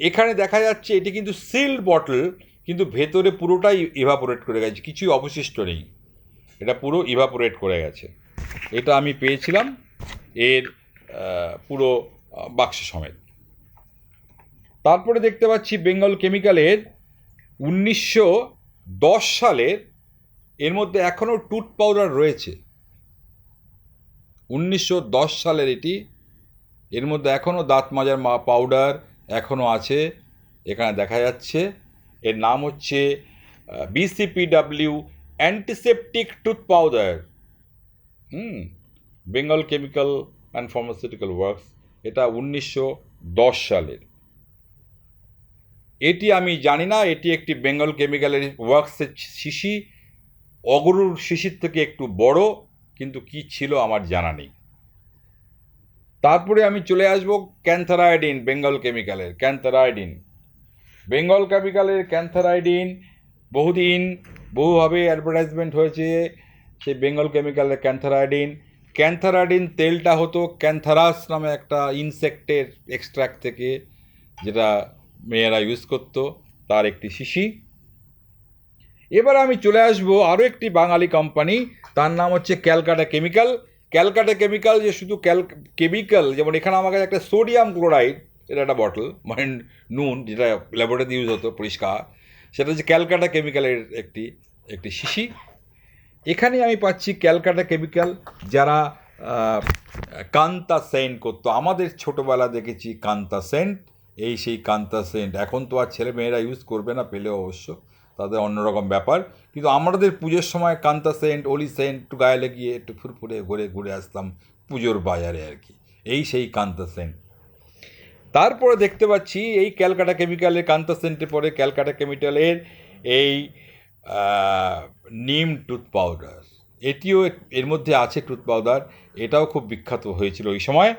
S3: এখানে দেখা যাচ্ছে এটি কিন্তু সিল্ড বটল, কিন্তু ভেতরে পুরোটাই ইভাপোরেট করে গেছে, কিছুই অবশিষ্ট নেই, এটা পুরো ইভাপোরেট করে গেছে। এটা আমি পেয়েছিলাম এর পুরো বাক্স সমেত। তারপরে দেখতে পাচ্ছি বেঙ্গল কেমিক্যালের 1910 সালের, এর মধ্যে এখনও টুথ পাউডার রয়েছে, 1910 সালের এটি, এর মধ্যে এখনও দাঁত মাজার পাউডার এখনও আছে, এখানে দেখা যাচ্ছে। এর নাম হচ্ছে BCPW antiseptic tooth powder, Bengal chemical and pharmaceutical works, এটা 1910 সালের। এটি আমি জানি না, এটি একটি বেঙ্গল কেমিক্যালের ওয়ার্কসের শিশি, অগরুর শিশির থেকে একটু বড়, কিন্তু কি ছিল আমার জানা নেই। তারপরে আমি চলে আসব ক্যান্থারাইডিন, বেঙ্গল কেমিক্যালের ক্যান্থারাইডিন। বেঙ্গল কেমিক্যালের ক্যান্থারাইডিন বহুভাবে অ্যাডভার্টাইজমেন্ট হয়েছে, সেই বেঙ্গল কেমিক্যালের ক্যান্থারাইডিন তেলটা হতো ক্যান্থারাস নামে একটা ইনসেক্টের এক্সট্র্যাক্ট থেকে, যেটা মেয়েরা ইউজ করতো, তার একটি শিশি। এবার আমি চলে আসবো আরও একটি বাঙালি কোম্পানি, তার নাম হচ্ছে ক্যালকাটা কেমিক্যাল। যে শুধু কেমিক্যাল, যেমন এখানে আমার কাছে একটা সোডিয়াম ক্লোরাইড, এটা একটা বটল, মানে নুন, যেটা ল্যাবরেটরিতে ইউজ হতো পরিষ্কার, সেটা হচ্ছে ক্যালকাটা কেমিক্যালের একটি শিশি। এখানে আমি পাচ্ছি ক্যালকাটা কেমিক্যাল, যারা কান্তা সেন্ট করতো, আমাদের ছোটোবেলা দেখেছি কান্তা সেন্ট, সেই কান্তা সেন্ট এখন তো আর ছেলে মেয়েরা ইউজ করবে না, পেলেও অবশ্য তাদের অন্যরকম ব্যাপার, কিন্তু আমাদের পুজোর সময় কান্তা সেন্ট, অলি সেন্ট একটু গায়ে লাগিয়ে একটু ফুরফুরে ঘুরে আসতাম পুজোর বাজারে আর কি, সেই কান্তা সেন্ট। তারপরে দেখতে পাচ্ছি এই ক্যালকাটা কেমিক্যালের কান্তা সেন্টের পরে ক্যালকাটা কেমিক্যালের এই নিম টুথ পাউডার, এটিও এর মধ্যে আছে টুথ পাউডার, এটাও খুব বিখ্যাত হয়েছিল ওই সময়,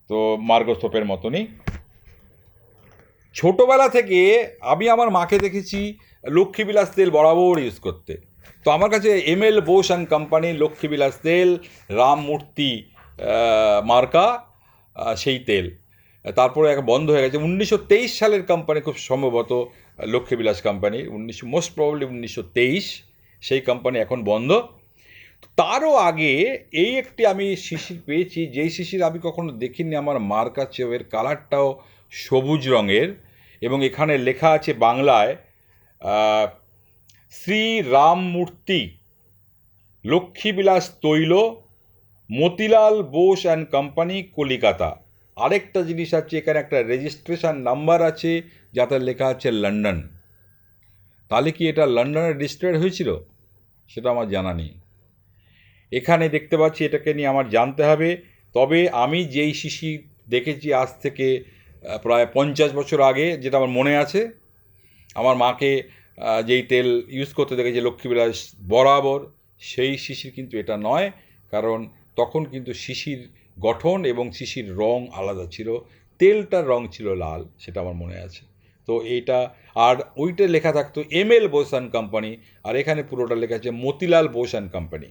S3: তো মার্গোস্কোপের মতনই। ছোটোবেলা থেকে আমি আমার মাকে দেখেছি লক্ষ্মীবিলাস তেল বরাবর ইউজ করতে, তো আমার কাছে ML বোস অ্যান্ড কোম্পানির লক্ষ্মীবিলাস তেল, রামমূর্তি মার্কা সেই তেল, তারপরে এক বন্ধ হয়ে গেছে 1923 সালের কোম্পানি, খুব সম্ভবত লক্ষ্মীবিলাস কোম্পানির, মোস্ট প্রবাবলি 1923, সেই কোম্পানি এখন বন্ধ। তারও আগে এই একটি আমি শিশির পেয়েছি, যেই শিশির আমি কখনো দেখিনি আমার মার কাছে, এর কালারটাও সবুজ রঙের, এবং এখানে লেখা আছে বাংলায় শ্রী রামমূর্তি লক্ষ্মীবিলাস তৈল, মতিলাল বোস অ্যান্ড কোম্পানি, কলিকাতা। আরেকটা জিনিস আছে, এখানে একটা রেজিস্ট্রেশন নাম্বার আছে, যাতে লেখা আছে লন্ডন। তাহলে কি এটা লন্ডনে রেজিস্টার্ড হয়েছিল সেটা আমার জানা নেই। এখানে দেখতে পাচ্ছি, এটাকে নিয়ে আমার জানতে হবে। তবে আমি যেই শিশি দেখেছি আজ থেকে প্রায় 50 বছর আগে, যেটা আমার মনে আছে, আমার মাকে যেই তেল ইউজ করতে দেখেছি লক্ষ্মীবিলাস বরাবর, সেই শিশির কিন্তু এটা নয়, কারণ তখন কিন্তু শিশির গঠন এবং শিশির রং আলাদা ছিল, তেলটার রং ছিল লাল, সেটা আমার মনে আছে। তো এইটা, আর ওইটা লেখা থাকতো ML বোস অ্যান্ড কোম্পানি, আর এখানে পুরোটা লেখা আছে মতিলাল বোস অ্যান্ড কোম্পানি।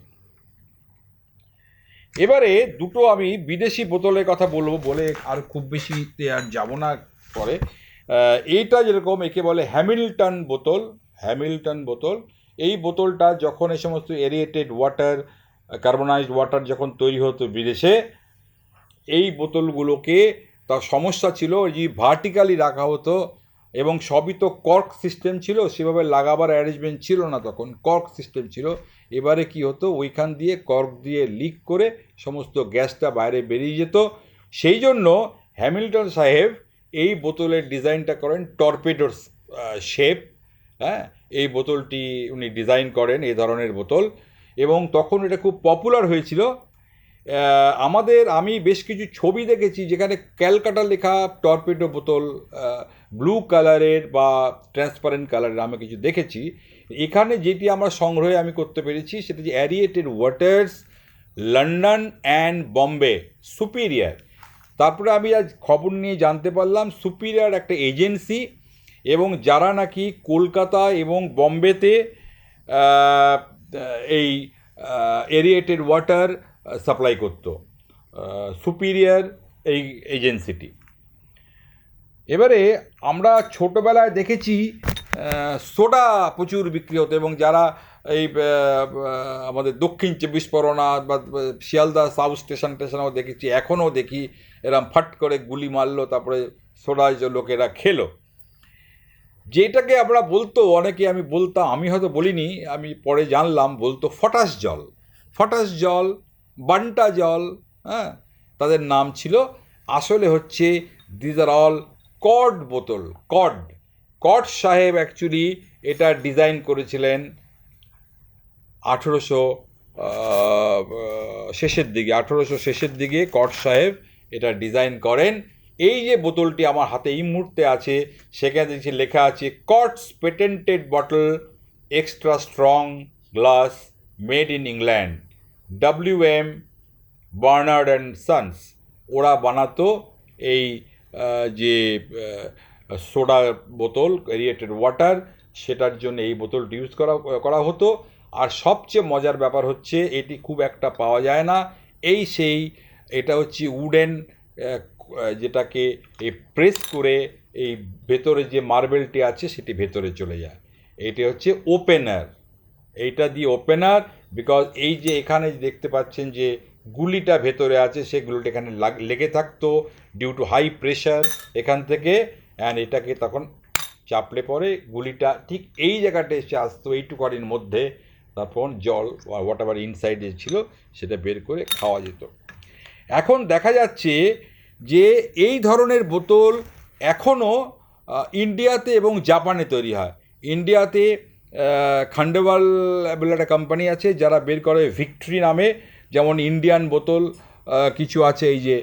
S3: এবারে দুটো আমি বিদেশি বোতলের কথা বলবো, বলে আর খুব বেশিতে আর যাব না পরে। এইটা যেরকম, একে বলে হ্যামিল্টন বোতল। এই বোতলটা যখন এই সমস্ত এরিয়েটেড ওয়াটার, কার্বনাইজড ওয়াটার যখন তৈরি হতো বিদেশে, এই বোতলগুলোকে, তার সমস্যা ছিল যে ভার্টিক্যালি রাখা হতো, এবং সবই তো কর্ক সিস্টেম ছিল, সেভাবে লাগাবার অ্যারেঞ্জমেন্ট ছিল না, তখন কর্ক সিস্টেম ছিল। এবারে কি হতো, ওইখান দিয়ে কর্ক দিয়ে লিক করে সমস্ত গ্যাসটা বাইরে বেরিয়ে যেত। সেই জন্য হ্যামিল্টন সাহেব এই বোতলের ডিজাইনটা করেন টর্পেডোর শেপ, হ্যাঁ, এই বোতলটি উনি ডিজাইন করেন, এই ধরনের বোতল, এবং তখন এটা খুব পপুলার হয়েছিল। আমি বেশ কিছু ছবি দেখেছি যেখানে ক্যালকাটা লেখা টর্পেডো বোতল, ব্লু কালারের বা ট্রান্সপারেন্ট কালারের আমি কিছু দেখেছি। এখানে যেটি আমরা সংগ্রহে আমি করতে পেরেছি, সেটা যে aerated waters, London and Bombay superior, তারপরে আমি আজ খবর নিয়ে জানতে পারলাম সুপিরিয়র একটা এজেন্সি এবং যারা নাকি কলকাতা এবং বম্বেতে এই এরিয়েটেড ওয়াটার সাপ্লাই করতো, সুপিরিয়র এই এজেন্সিটি। এবারে আমরা ছোটোবেলায় দেখেছি সোডা প্রচুর বিক্রি হতো, এবং যারা এই আমাদের দক্ষিণ 24 পরগনা বা শিয়ালদা সাউথ স্টেশনেও দেখেছি, এখনও দেখি এরম ফাট করে গুলি মারলো, তারপরে সোডা লোকেরা খেলো, যেটাকে আমরা বলতো অনেকে, আমি বলতাম, আমি হয়তো বলিনি, আমি পরে জানলাম বলতো ফটাস জল, ফটাস জল, বান্টা জল, হ্যাঁ, তাদের নাম ছিল। আসলে হচ্ছে দিজ আর অল কড বোতল, কড। কড সাহেব অ্যাকচুয়ালি এটা ডিজাইন করেছিলেন 1800 শেষের দিকে কড সাহেব এটা ডিজাইন করেন। এই যে বোতলটি আমার হাতে এই মুহূর্তে আছে, সেখানে দেখছি লেখা আছে Codd's patented bottle, extra strong glass, made in England, WM Barnard and sons. ওরা বানাতো এই যে সোডা বোতল, এরিয়েটেড ওয়াটার, সেটার জন্য এই বোতলটি ইউজ করা হতো। আর সবচেয়ে মজার ব্যাপার হচ্ছে এটি খুব একটা পাওয়া যায় না, এটা হচ্ছে উডেন, যেটাকে এই প্রেস করে এই ভেতরে যে মার্বেলটি আছে সেটি ভেতরে চলে যায়। এটি হচ্ছে ওপেনার, এইটা দিয়ে ওপেনার, বিকজ এই যে এখানে দেখতে পাচ্ছেন যে গুলিটা ভেতরে আছে, সেগুলোটা এখানে লেগে থাকতো ডিউ টু হাই প্রেশার এখান থেকে, অ্যান্ড এটাকে তখন চাপলে পরে গুলিটা ঠিক এই জায়গাটা এসে আসতো এইটুকানির মধ্যে, তারপর জল হোয়াট এভার ইনসাইডে ছিল সেটা বের করে খাওয়া যেত। এখন দেখা যাচ্ছে যে এই ধরনের বোতল এখনও ইন্ডিয়াতে এবং জাপানে তৈরি হয়। ইন্ডিয়াতে খান্ডেওয়াল বলে একটা কোম্পানি আছে যারা বের করে ভিক্টরি নামে, যেমন ইন্ডিয়ান বোতল কিছু আছে, এই যে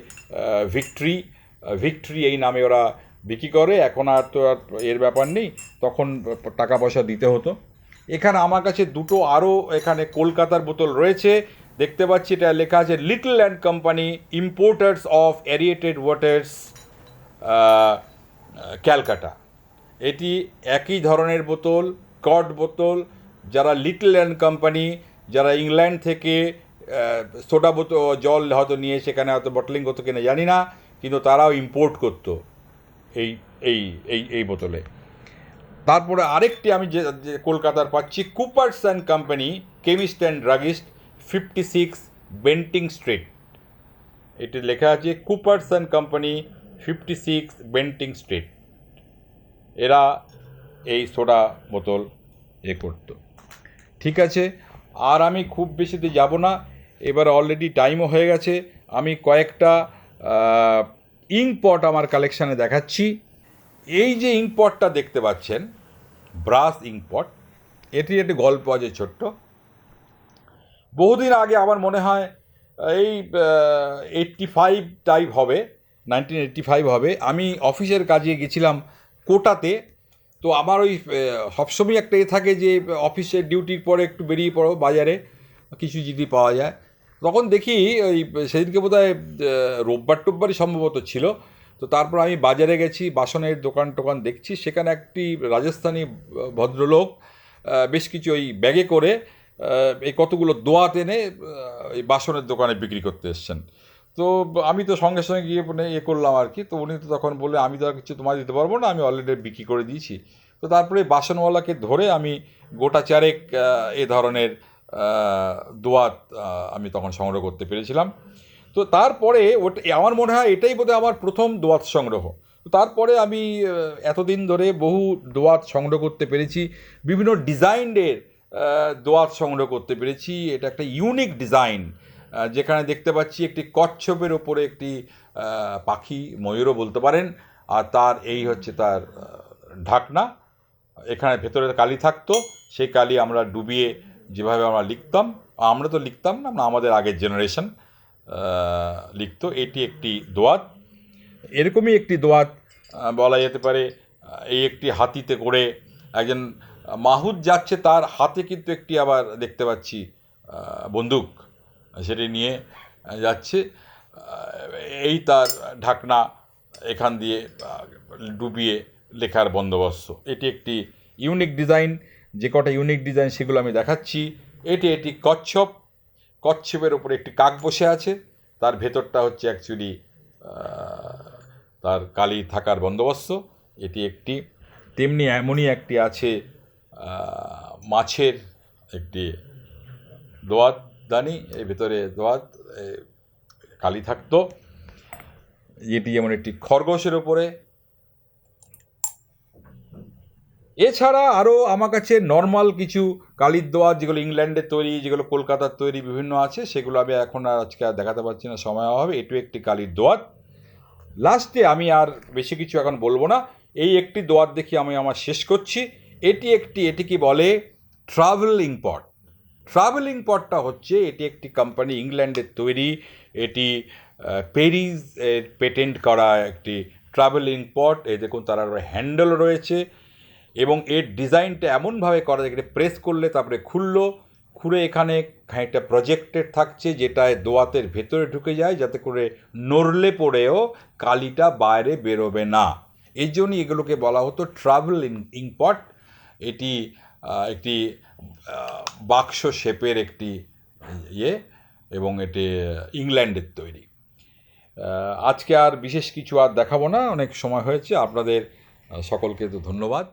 S3: ভিক্টরি এই নামে ওরা বিক্রি করে। এখন আর তো আর এর ব্যাপার নেই, তখন টাকা পয়সা দিতে হতো। এখানে আমার কাছে দুটো আরও এখানে কলকাতার বোতল রয়েছে, দেখতে পাচ্ছি এটা লেখা আছে Little and company, importers of aerated waters, Calcutta. এটি একই ধরনের বোতল, কড বোতল। যারা লিটল অ্যান্ড কোম্পানি, যারা ইংল্যান্ড থেকে সোডা বোতল জল হয়তো নিয়ে সেখানে হয়তো বটলিং করতো কিনা জানি না, কিন্তু তারাও ইম্পোর্ট করতো এই এই এই এই বোতলে। তারপরে আরেকটি আমি যে কলকাতার পাচ্ছি, Cooper's and company, chemist and druggist, 56 Bentinck street. এটি লেখা আছে Cooper's and company, 56 Bentinck street. এরা এই সোডা বোতল করতো। ঠিক আছে, আর আমি খুব বেশিতে যাব না, এবার অলরেডি টাইমও হয়ে গেছে। আমি কয়েকটা ইঙ্কপট আমার কালেকশানে দেখাচ্ছি। এই যে ইঙ্কপটটা দেখতে পাচ্ছেন, ব্রাশ ইঙ্কপট, এটির একটি গল্প আছে ছোট্ট। বহুদিন আগে, আমার মনে হয় এই 85 টাইপ হবে, 1985 হবে, আমি অফিসের কাজে গেছিলাম কোটাতে। তো আমার ওই সবসময় একটা থাকে যে অফিসের ডিউটির পরে একটু বেরিয়ে পড়ো বাজারে, কিছু যদি পাওয়া যায়। তখন দেখি ওই সেদিনকে বোধহয় রোববার টোববারই সম্ভবত ছিল। তো তারপর আমি বাজারে গেছি, বাসনের দোকান টোকান দেখছি, সেখানে একটি রাজস্থানী ভদ্রলোক বেশ কিছু ওই ব্যাগে করে এই কতগুলো দোয়াত এনে এই বাসনের দোকানে বিক্রি করতে এসছেন। তো আমি তো সঙ্গে সঙ্গে গিয়ে করলাম আর কি। তো উনি তো তখন বলে, আমি তো আর কিছু তোমায় দিতে পারবো না, আমি অলরেডি বিক্রি করে দিয়েছি। তো তারপরে বাসনওয়ালাকে ধরে আমি গোটা চারেক এ ধরনের দোয়াত আমি তখন সংগ্রহ করতে পেরেছিলাম। তো তারপরে ওটা আমার মনে হয় এটাই বোধহয় আমার প্রথম দোয়াত সংগ্রহ। তো তারপরে আমি এতদিন ধরে বহু দোয়াত সংগ্রহ করতে পেরেছি, বিভিন্ন ডিজাইনের দোয়াত সংগ্রহ করতে পেরেছি। এটা একটা ইউনিক ডিজাইন, যেখানে দেখতে পাচ্ছি একটি কচ্ছপের ওপরে একটি পাখি, ময়ূরও বলতে পারেন, আর তার এই হচ্ছে তার ঢাকনা। এখানে ভেতরে কালি থাকতো, সেই কালি আমরা ডুবিয়ে যেভাবে আমরা লিখতাম, আমরা তো লিখতাম না, আমাদের আগের জেনারেশন লিখতো। এটি একটি দোয়াত, এরকমই একটি দোয়াত বলা যেতে পারে। এই একটি হাতিতে করে একজন মাহুত যাচ্ছে, তার হাতে কিন্তু একটি আবার দেখতে পাচ্ছি বন্দুক, সেটি নিয়ে যাচ্ছে। এই তার ঢাকনা, এখান দিয়ে ডুবিয়ে লেখার বন্দোবস্ত। এটি একটি ইউনিক ডিজাইন। যে কটা ইউনিক ডিজাইন সেগুলো আমি দেখাচ্ছি। এটি কচ্ছপ। কচ্ছপের উপরে একটি কাক বসে আছে, তার ভেতরটা হচ্ছে অ্যাকচুয়ালি তার কালি থাকার বন্দোবস্ত। এটি একটি। তেমনি এমনই একটি আছে মাছের একটি দোয়াত দানি, এর ভেতরে দোয়াত কালি থাকতো। এটি যেমন একটি খরগোশের ওপরে। এছাড়া আরও আমার কাছে নর্মাল কিছু কালির দোয়াত, যেগুলো ইংল্যান্ডের তৈরি, যেগুলো কলকাতার তৈরি বিভিন্ন আছে, সেগুলো আমি এখন আর আজকে আর দেখাতে পারছি না, সময় অভাবে। এটিও একটি কালির দোয়াত। লাস্টে আমি আর বেশি কিছু এখন বলবো না, এই একটি দোয়াত দেখি আমি আমার শেষ করছি। এটিকে বলে ট্রাভেলিং পট। ট্রাভেলিং পটটা হচ্ছে, এটি একটি কোম্পানি ইংল্যান্ডের তৈরি। এটি প্যারিস পেটেন্ট করা একটি ট্রাভেলিং পট। এই দেখুন, তার হ্যান্ডেল রয়েছে এবং এর ডিজাইনটা এমনভাবে করা যায়, এটা প্রেস করলে তারপরে খুলে এখানে একটা প্রজেক্টেড থাকছে, যেটায় দোয়াতের ভেতরে ঢুকে যায়, যাতে করে নড়লে পড়েও কালিটা বাইরে বেরোবে না। এই জন্যই এগুলোকে বলা হতো ট্রাভেলিং পট। এটি একটি বাক্স শেপের একটি এবং এটি ইংল্যান্ডের তৈরি। আজকে আর বিশেষ কিছু আর দেখাবো না, অনেক সময় হয়েছে। আপনাদের সকলকে তো ধন্যবাদ।